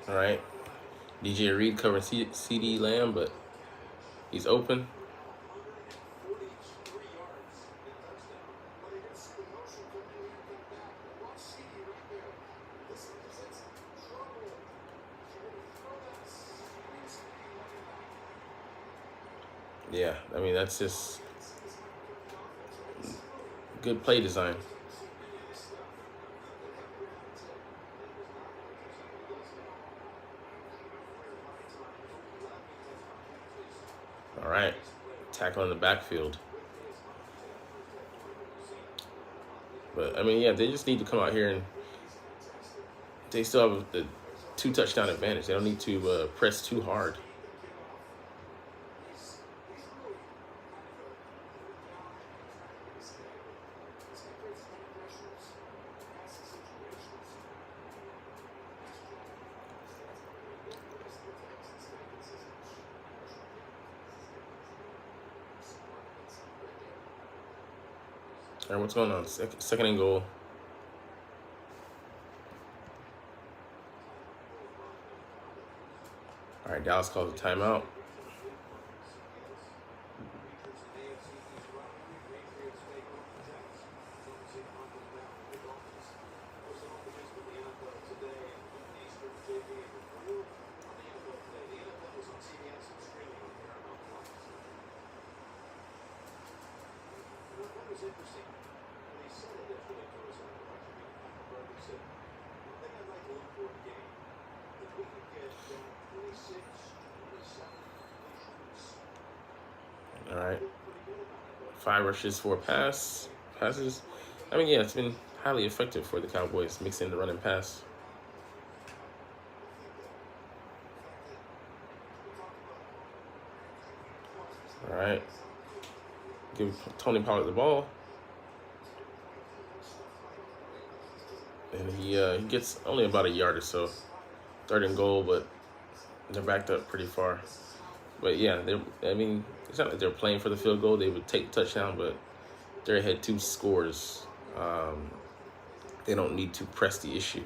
S3: All right, DJ Reed covering CD Lamb, but he's open. Yeah, I mean, that's just good play design. All right, tackle in the backfield. But, I mean, yeah, they just need to come out here and they still have the 2 touchdown advantage. They don't need to press too hard. All right, what's going on? Second and goal. All right, Dallas calls a timeout.
S1: was interesting. When he said it yesterday to us on the watching meeting, he said, one thing I'd like to look for in the game, if we could get 26, 27 completions,
S3: All right.
S1: pretty good about it.
S3: 5 rushes, 4 passes. I mean, yeah, it's been highly effective for the Cowboys, mixing the run and pass. All right. Give Tony Pollard the ball. And he gets only about a yard or so. 3rd and goal, but they're backed up pretty far. But yeah, it's not like they're playing for the field goal. They would take the touchdown, but they're ahead 2 scores. They don't need to press the issue.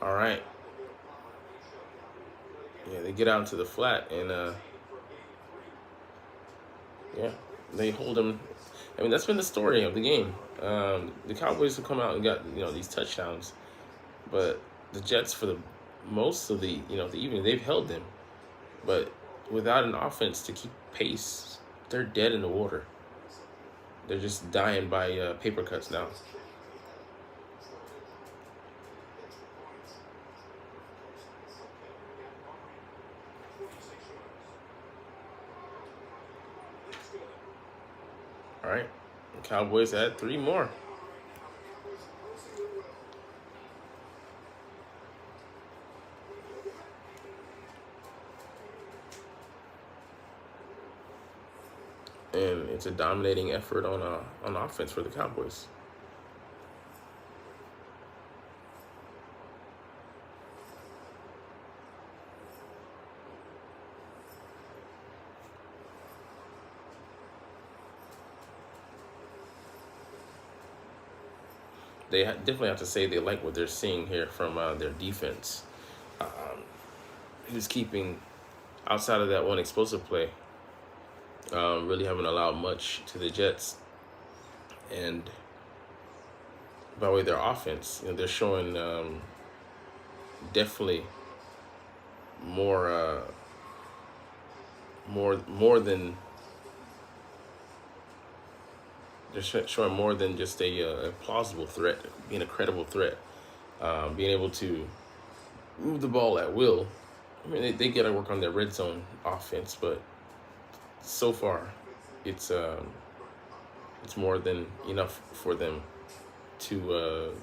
S3: All right. Yeah, they get out into the flat and yeah, they hold them. I mean, that's been the story of the game. The Cowboys have come out and got these touchdowns, but the Jets, for the most of the the evening, they've held them. But without an offense to keep pace, they're dead in the water. They're just dying by paper cuts now. All right, the Cowboys add 3 more. And it's a dominating effort on offense for the Cowboys. They definitely have to say they like what they're seeing here from their defense. Who's keeping, outside of that one explosive play, really haven't allowed much to the Jets. And by the way, their offense, they're showing definitely more than. They're showing more than just a plausible threat, being a credible threat, being able to move the ball at will. I mean, they got to work on their red zone offense, but so far, it's more than enough for them to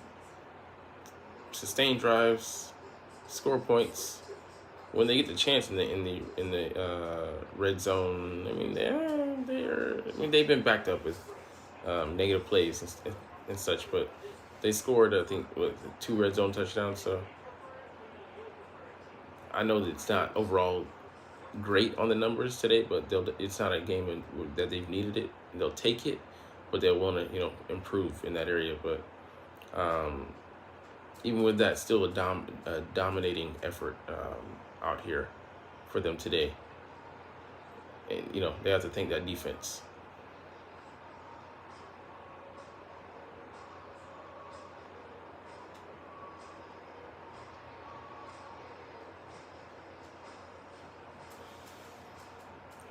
S3: sustain drives, score points. When they get the chance in the red zone, I mean, they've been backed up with negative plays and such, but they scored, I think, 2 red zone touchdowns. So I know that it's not overall great on the numbers today, but it's not a game that they've needed it. They'll take it, but they'll want to improve in that area. But even with that, still a dominating effort out here for them today. And they have to thank that defense.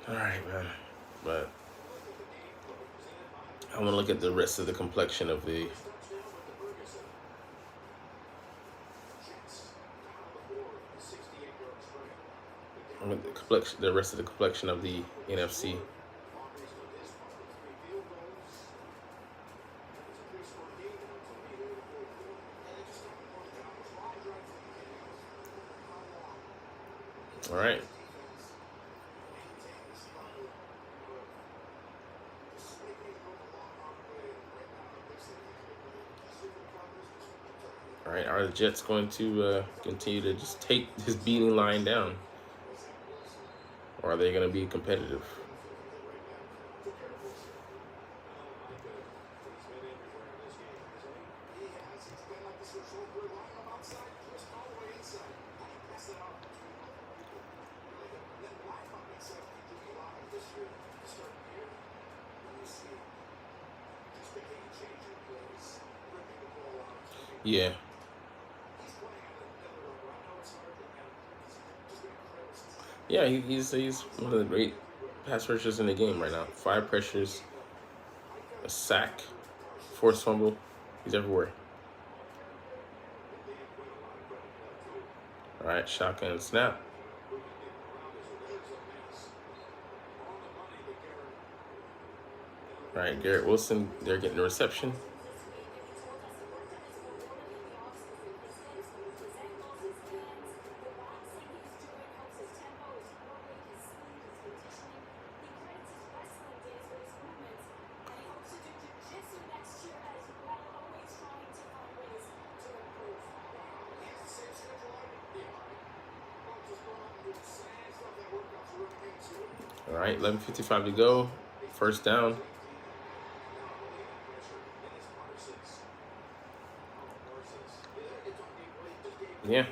S3: All right, man. But I want to look at the rest of the complexion of the rest of the complexion of the NFC. All right. All right, are the Jets going to continue to just take this beating line down? Or are they going to be competitive? Yeah. Yeah, he's one of the great pass rushers in the game right now. 5 pressures, a sack, forced fumble. He's everywhere. All right, shotgun snap. All right, Garrett Wilson, they're getting the reception. All right, 11:55 to go. First down. Yeah.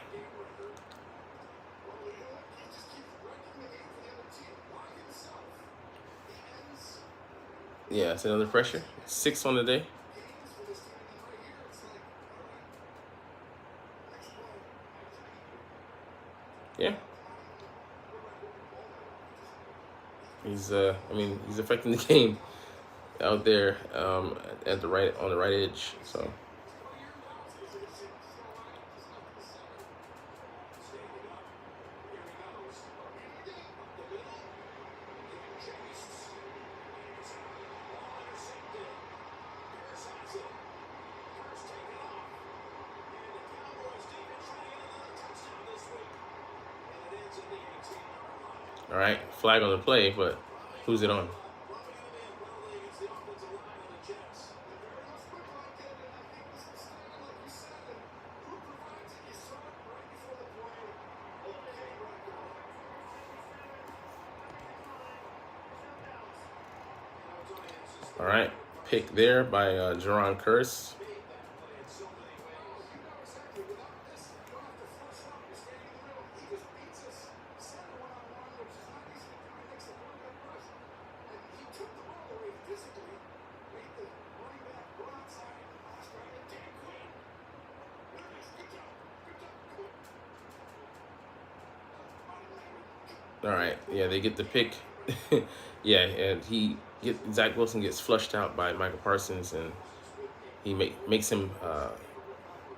S3: Yeah, it's another pressure. 6 on the day. Yeah. He's he's affecting the game out there at the right on the right edge. So all right, flag on the play, but who's it on? All right, pick there by Jaron Curse. All right, yeah, they get the pick. Yeah, and Zach Wilson gets flushed out by Michael Parsons, and he makes him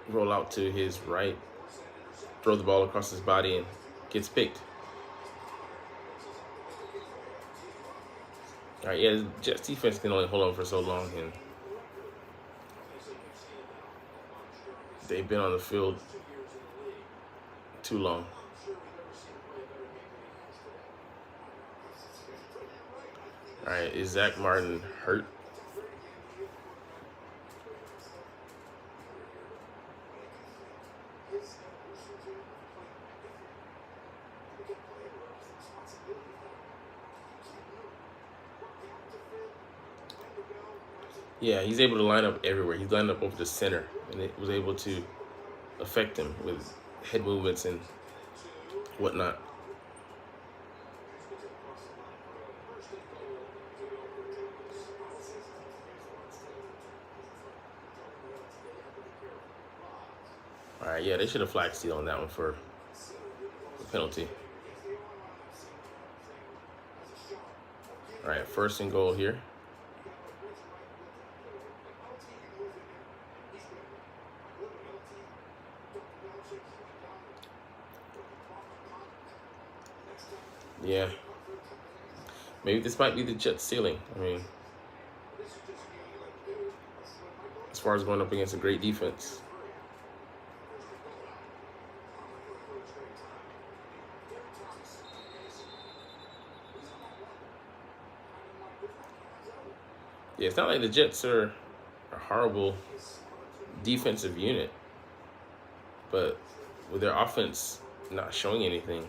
S3: roll out to his right, throw the ball across his body, and gets picked. All right, yeah, the Jets defense can only hold on for so long, and they've been on the field too long. All right, is Zach Martin hurt? Yeah, he's able to line up everywhere. He's lined up over the center, and it was able to affect him with head movements and whatnot. All right, yeah, they should have flag steal on that one for the penalty. All right, 1st and goal here. Yeah. Maybe this might be the Jets' ceiling. I mean, as far as going up against a great defense. Yeah, it's not like the Jets are a horrible defensive unit, but with their offense not showing anything,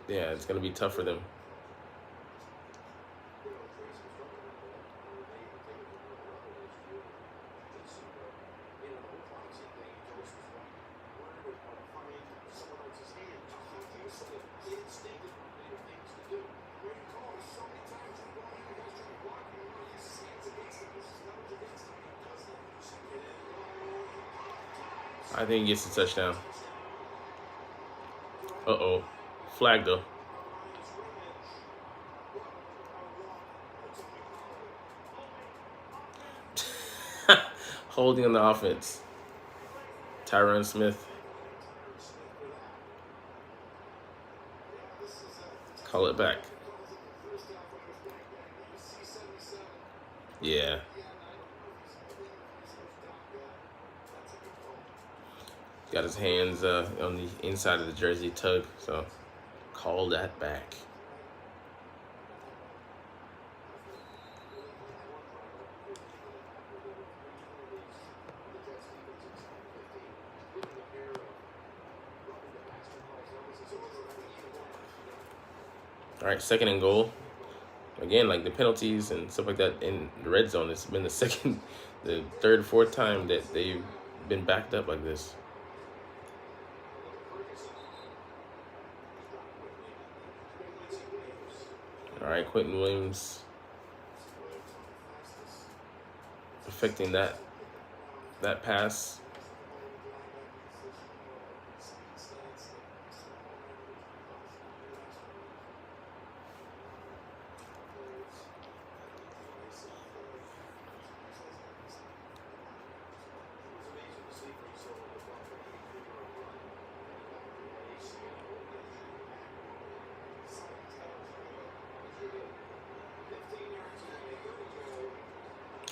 S3: yeah, it's going to be tough for them. I think he gets a touchdown. Uh-oh. Flag, though. Holding on the offense. Tyron Smith. Call it back. Yeah. Got his hands on the inside of the jersey tug, so call that back. All right, 2nd and goal. Again, like the penalties and stuff like that in the red zone, it's been the third, fourth time that they've been backed up like this. All right, Quentin Williams affecting that pass.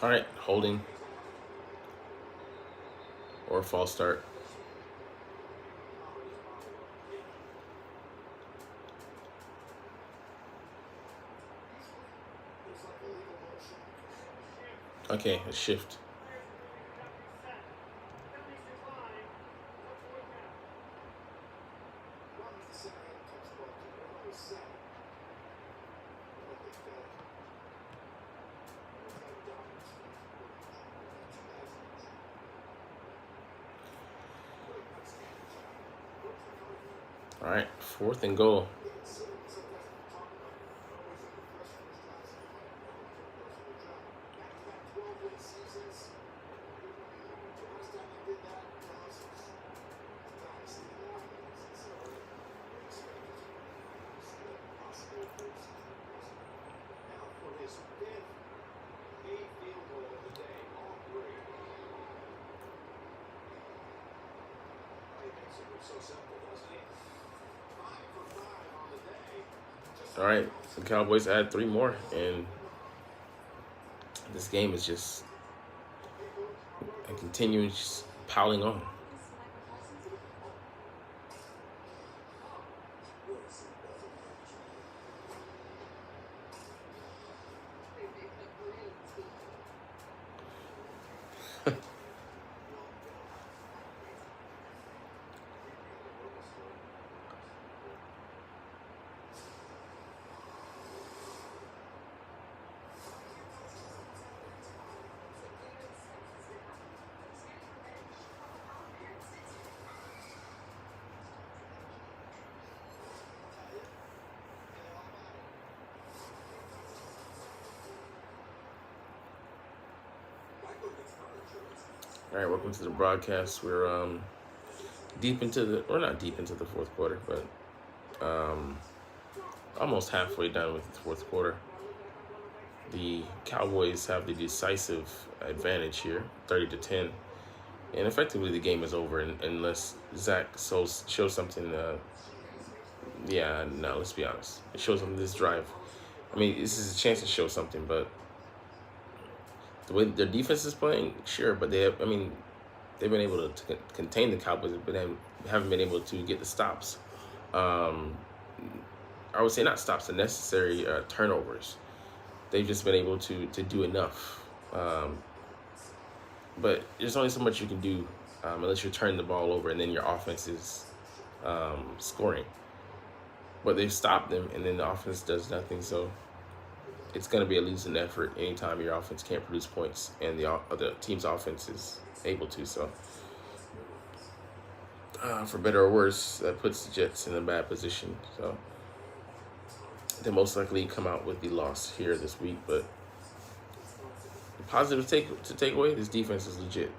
S3: All right, holding or false start. Okay, a shift. All right, 4th and goal. All right, the Cowboys add 3 more, and this game is just continuing just piling on. All right, welcome to the broadcast. We're not deep into the 4th quarter, but almost halfway done with the 4th quarter. The Cowboys have the decisive advantage here, 30-10, and effectively the game is over unless Zach shows something. Let's be honest. It shows something this drive. I mean, this is a chance to show something, but the way their defense is playing, sure, but they've been able to contain the Cowboys, but they haven't been able to get the stops. I would say not stops, the necessary turnovers. They've just been able to do enough. But there's only so much you can do unless you're turning the ball over and then your offense is scoring. But they've stopped them, and then the offense does nothing, so it's going to be a losing effort anytime your offense can't produce points and the other team's offense is able to. So, for better or worse, that puts the Jets in a bad position. So, they most likely come out with the loss here this week. But the positive to take away, this defense is legit.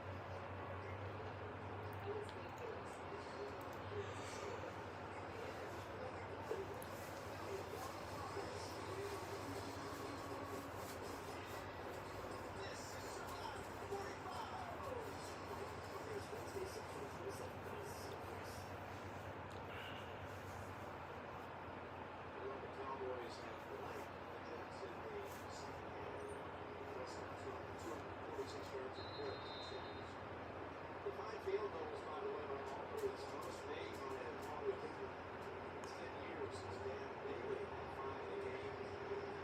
S1: Cowboys have blanked the Jets in the second half. Less than 246 yards of court touchdowns. The 5 field goals, by the way, by Walker is most made by a probably 10 years since Dan Bailey had 5 in a game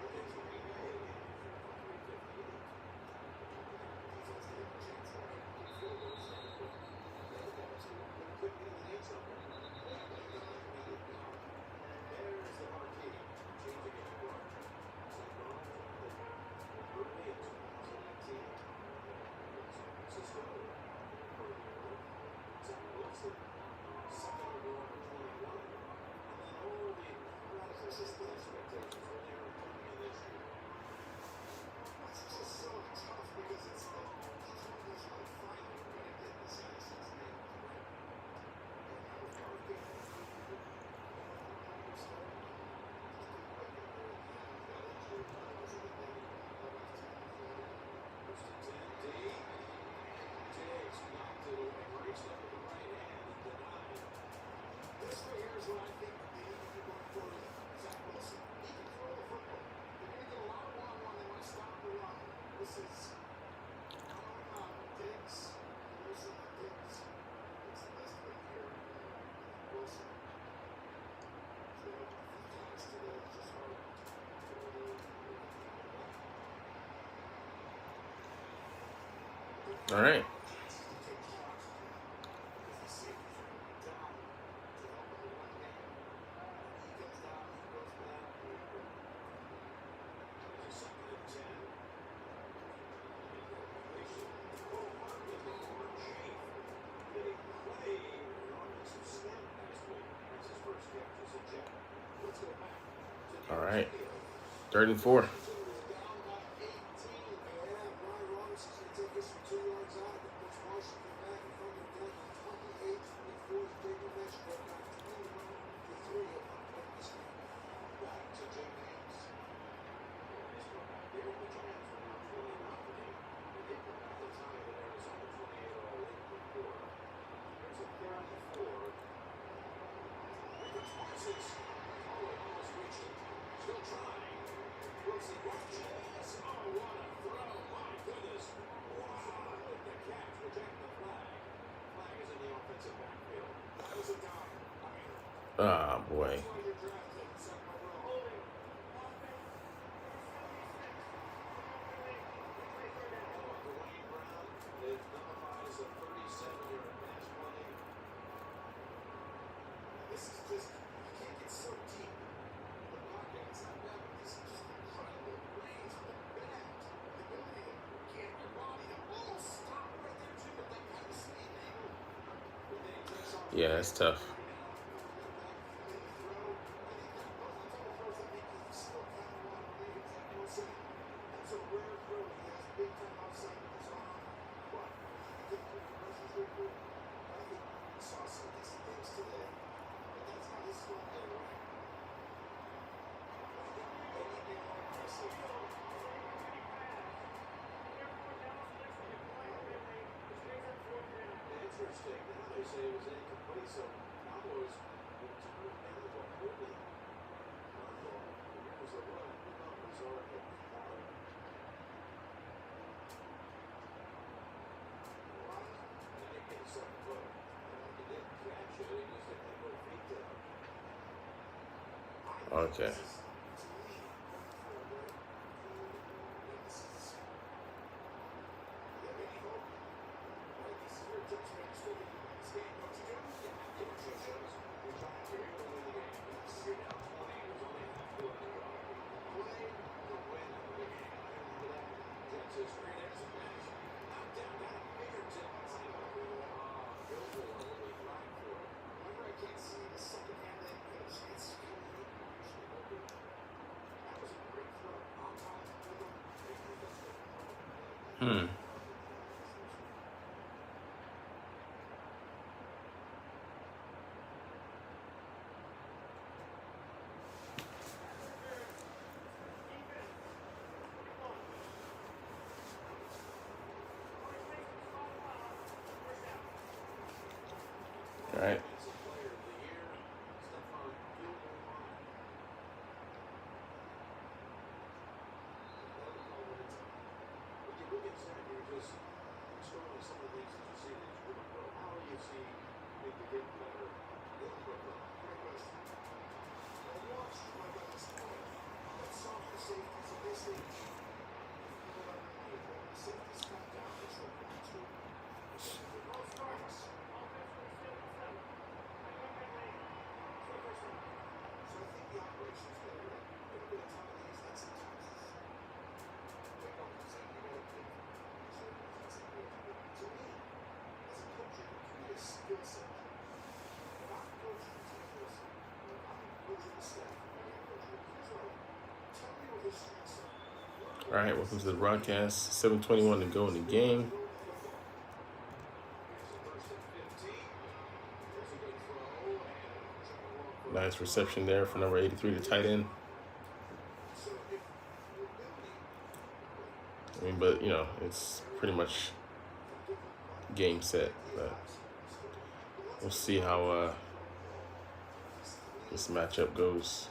S1: against Green Bay in 358. Field goals there, but the other guys could be in the end zone. There's the marquee, changing its mark. Cintron early in 2018. San Francisco, for the North. Zach Wilson, second overall for 21. And then all the physical expectations when they were coming in this year.
S2: It's just so tough because it's like, each one of these like finally we're going to get this guy's name right. And now with Garfield, this right here is what I think they need to do going forward. Zach Wilson, he can throw the football. They're going to get a lot of one-on-one. They want to stop the run. This is Diggs. Wilson and Diggs. It's the best way here. Wilson. So, 50 times today is just hard.
S3: All right. All right. 3rd and 4. Oh, boy.
S2: This is just, you can't get so deep in the pocket. It's not bad, but this is just incredible range of the bat. The ability to get your body to almost stop right there, too, at that kind of speed angle. But then he takes off.
S3: Yeah, that's tough.
S1: Interesting. Now they say it was incomplete, so Cowboys will turn it down to a holding. Here's the run. The numbers are at par. And they get a second foot. He didn't catch it. He just didn't have both feet down.
S3: Okay. Hmm. All right. All right, welcome to the broadcast. 7:21 to go in the game. Nice reception there for number 83, the tight end. I mean, but, you know, it's pretty much game set. But we'll see how this matchup goes.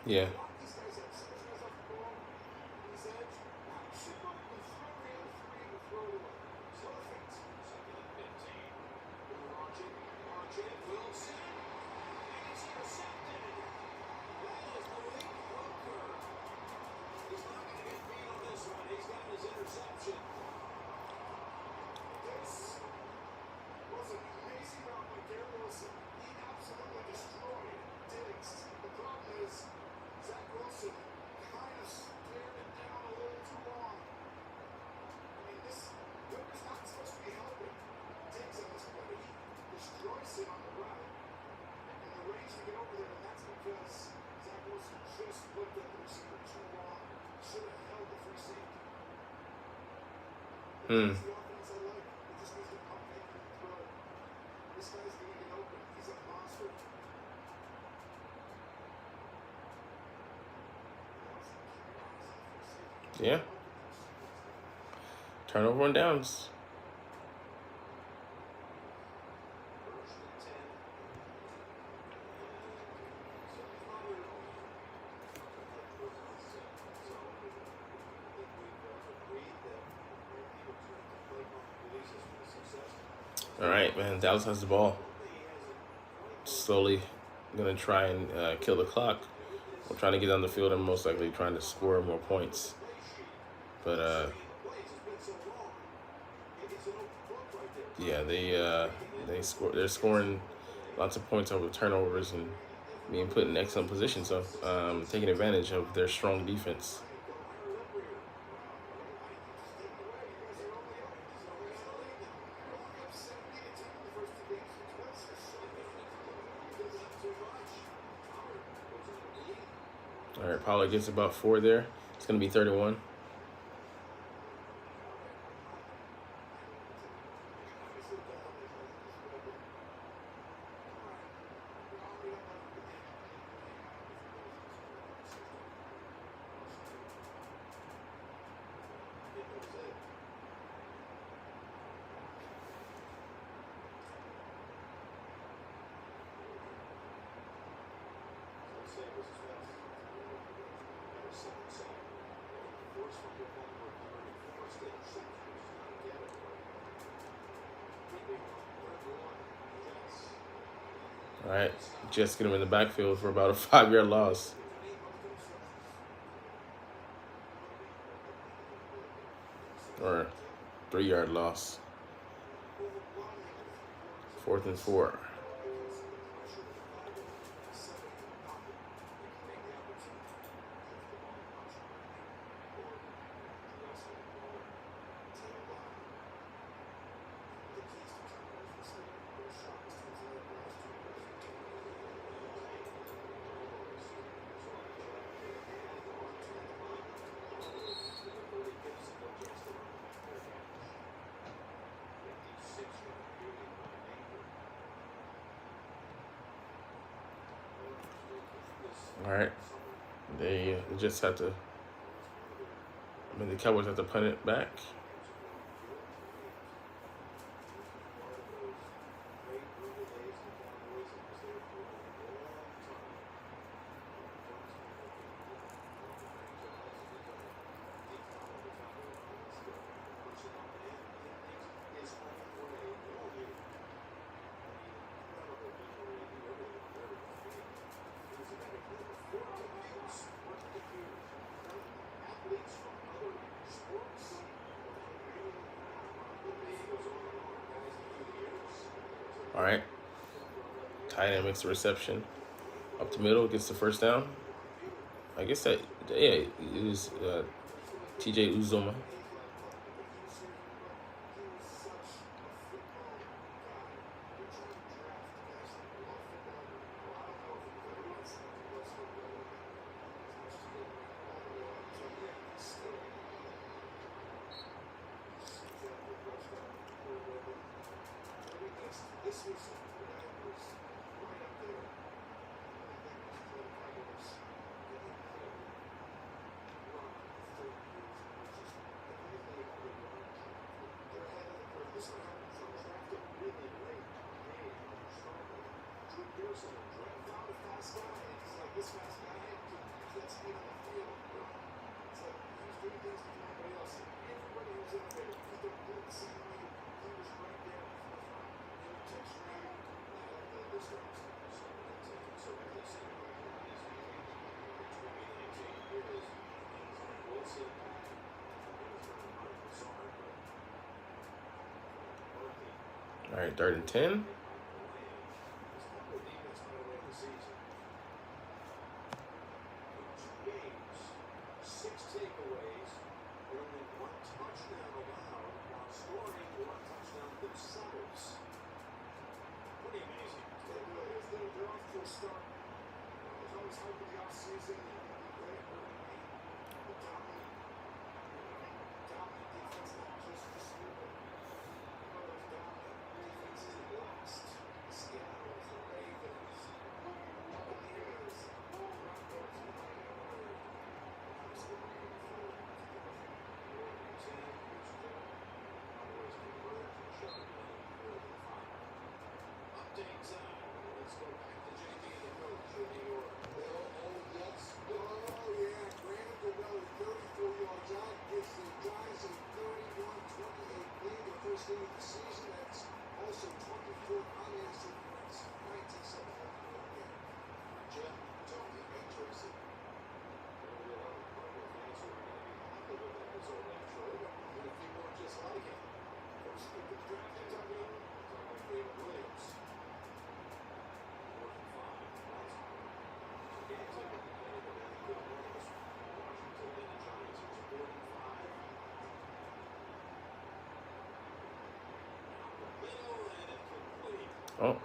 S3: Yeah. Hmm. Yeah. Turnover on downs. All right, man. Dallas has the ball. Slowly going to try and kill the clock. We're trying to get on the field and most likely trying to score more points. But, yeah, they're scoring lots of points over turnovers and being put in excellent position. So taking advantage of their strong defense. All right, Pollard gets about 4 there. It's going to be 31. All right, just get him in the backfield for about a 5-yard loss. Or 3-yard loss. 4th and 4. All right, they just have to. The Cowboys have to punt it back. All right, tight end makes the reception up the middle, gets the first down. I guess that it was TJ Uzoma. All right, 3rd and 10. Oh.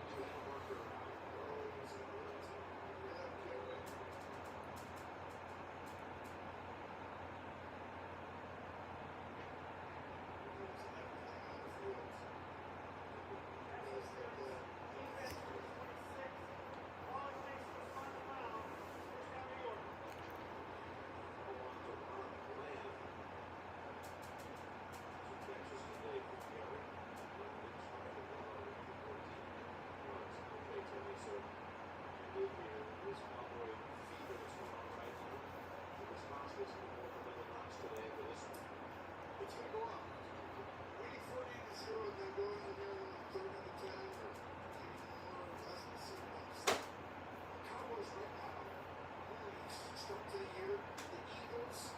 S2: start to the year, the Eagles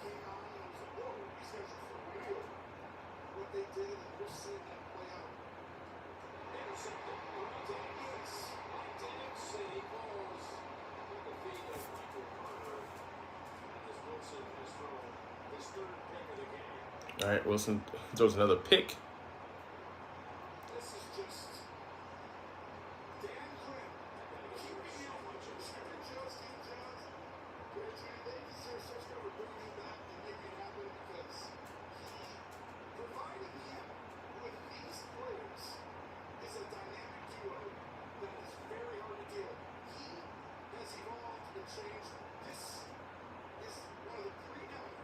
S2: came on and it was like, whoa, these guys are for real. What they did, and we're seeing that play out.
S1: Intercepted.
S2: Yes.
S1: Dance, and he falls at the feet of Michael Carter as Wilson has thrown his third pick of the game.
S3: All right, Wilson throws another pick.
S2: This is just Dan Quinn. Keeping it on Stephen Jones, Steve Jones. They deserve such credit for bringing him back and making it happen because he provided him with these players is a dynamic duo that is very hard to deal with. He has evolved and changed. This is one of the preeminent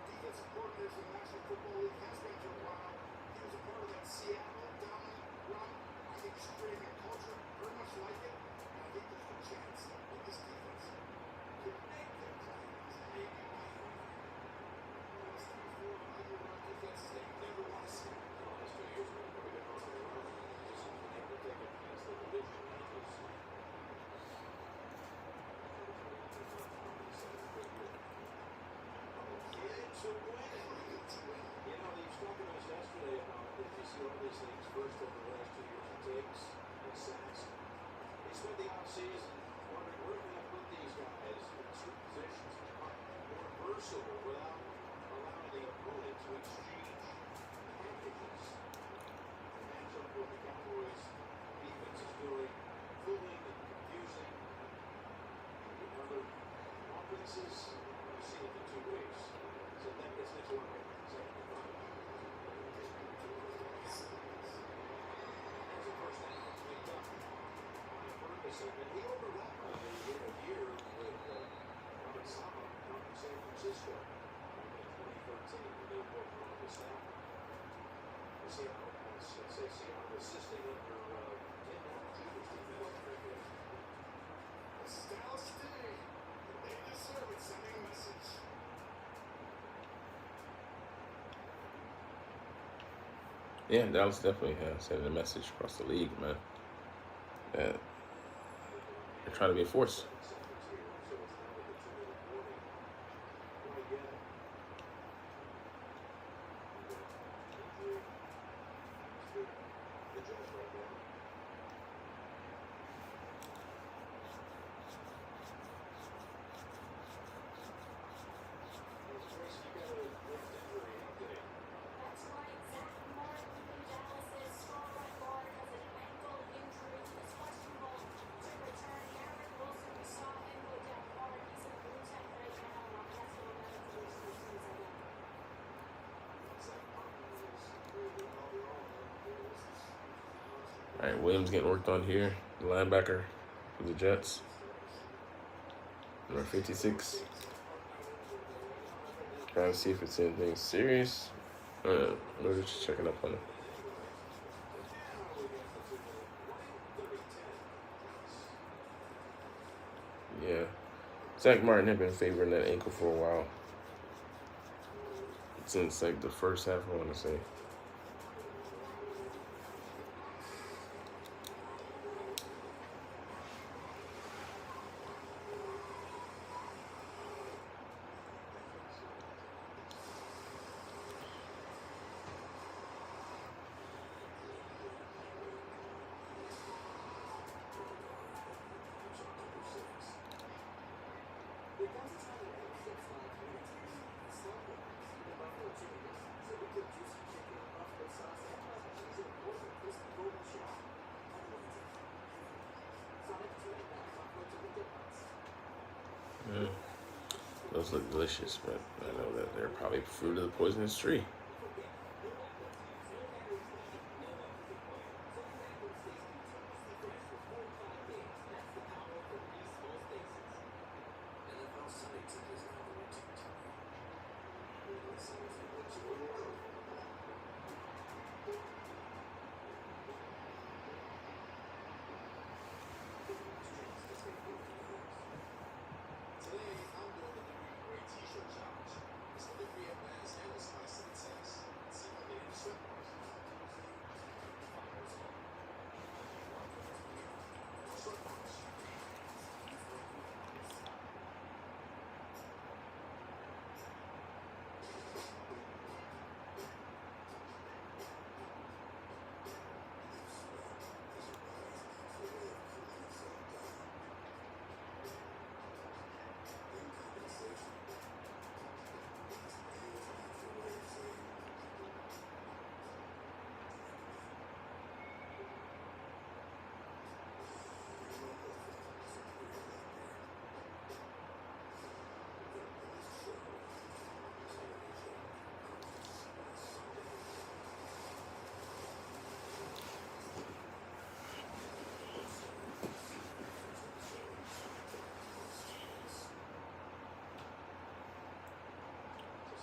S2: defensive coordinators in the National Football League, has been for a while. He was a part of that Seattle dominant run. I think he's creating a culture very much like it, and I think there's a chance that this defense could make their plans. Maybe last 3, 4, 5-year run defenses that you never want to see.
S1: The last 2 years, we've been on the run. Just been able to take it past the division leaders. To win. You know, he was talking to us yesterday about if you see all these things first over the last 2 years it takes and sacks. He spent the offseason wondering where can I put these guys in certain positions that are more versatile without allowing the opponent to exchange packages and match up what the Cowboys defense is doing, fooling and confusing. And other offenses, you see it in 2 ways. So that is next one. Second and 5. There's a first down. Picked up by Ferguson. And he overlapped by the end of year with Robert Sala out in San Francisco in 2013 when they both were on the staff. Seattle assisting under Ted Jr.'s defense.
S2: This is Dallas today. They deserve it. Sending a message.
S3: Yeah, Dallas definitely has sent a message across the league, man. That they're trying to be a force.
S4: That's right, Zach Martin in Dallas is strong right guard has an ankle injury. He's questionable to return. Aaron Wilson, we saw him go down hard. He's in blue tech right now, and I'll pass it on that information as soon as I get it.
S3: All right, Williams getting worked on here. The linebacker for the Jets. Number 56. Trying to see if it's anything serious. We're just checking up on it. Yeah. Zach Martin had been favoring that ankle for a while. Since like the first half, I want to say. Those look delicious, but I know that they're probably fruit of the poisonous tree.
S2: Today, I'm doing the Degree Great T-shirt challenge. It's going to be a mass and it's my Cintron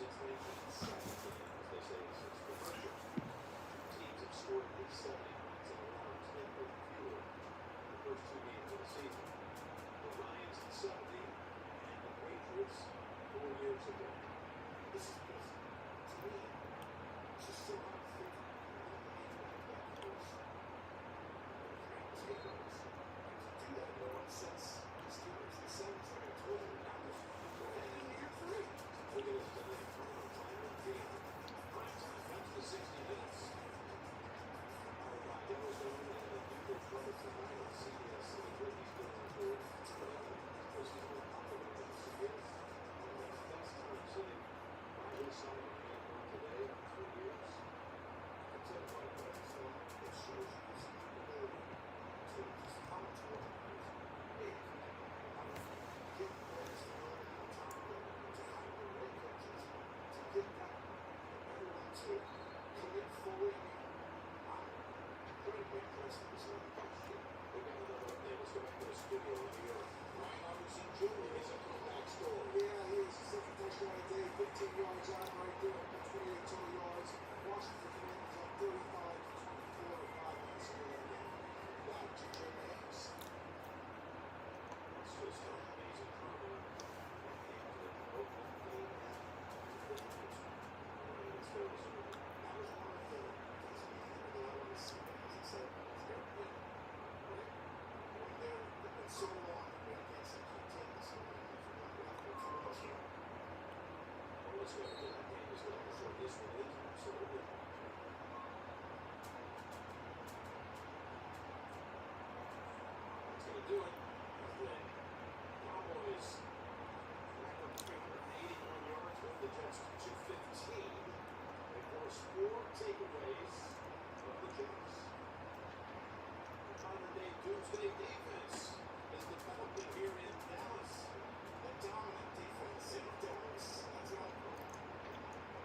S1: since 1970, as they say, since the merger. Teams have scored at least 70 points and allowed 10 or fewer in the first 2 games of the season. The Lions in 70 and the Patriots 4 years ago.
S2: This is because, to me, it's just so hard to think of that close. Great takeaways. And to do that, no one since the Steelers, the 70s, like I told you, now we're heading into year 3.
S1: Look at it today. Colonel Climate Team. Prime time comes to 60 minutes. Our Dallas Owen and the People's Brother tonight on CBS. So the Turkeys going to this is what popular in CBS. One of the best times sitting by his side on the game today in 3 years.
S2: I tell you what, but it's it shows you his ability to just come to a big get players to know how to hire the right coaches, to get that everyone to commit fully. I'm incredibly impressed with this young coach.
S1: We got another update. Let's go back to the studio in New York. Ryan Robertson Jr. is a comeback story.
S2: Yeah, he is the second touchdown of the day, 15 yards out right there, up to 28 total yards. Washington Commanders up 35-24 with 5 minutes to go in the game. Wow, TJ Hayes.
S1: It's just an amazing program. And Oakland game and the Lions. It's fair to say.
S2: That was one of the things that I want to see, as I said, is their win, right? When they've been so long, we can't say keep taking so long.
S1: Well, let's go to that game as well. So this one is absolutely. That's going to do it. The Cowboys record 381 yards with the Jets 215. They forced 4 takeaways of the Jets. The modern-day doomsday defense is developing here in Dallas.
S2: The dominant defense in Dallas. That's what I call it.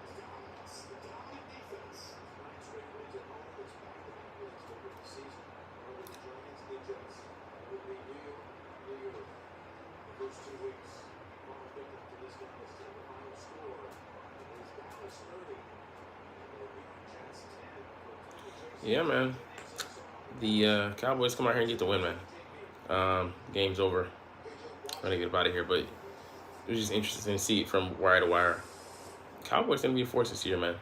S2: The dominance. The dominant defense.
S1: 9 straight wins at home. It's back-to-back wins over the season. Over the Giants and the Jets. It would be New York, New York. The first 2 weeks. Carl Pickup to this Dallas team. The final score is Dallas 30. And the New York Jets 10.
S3: Yeah, man. The Cowboys come out here and get the win, man. Game's over. I'm gonna get up out of here, but it was just interesting to see it from wire to wire. Cowboys gonna be a force this year, man.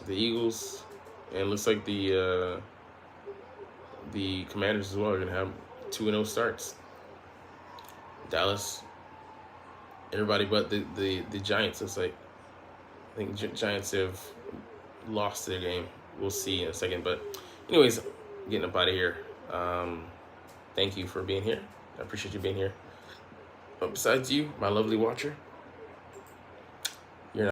S3: The Eagles, and it looks like the Commanders as well are gonna have 2-0 starts. Dallas, everybody but the Giants. It's like I think Giants have lost their game. We'll see in a second, but anyways, getting up out of here. Thank you for being here. I appreciate you being here. But besides you, my lovely watcher,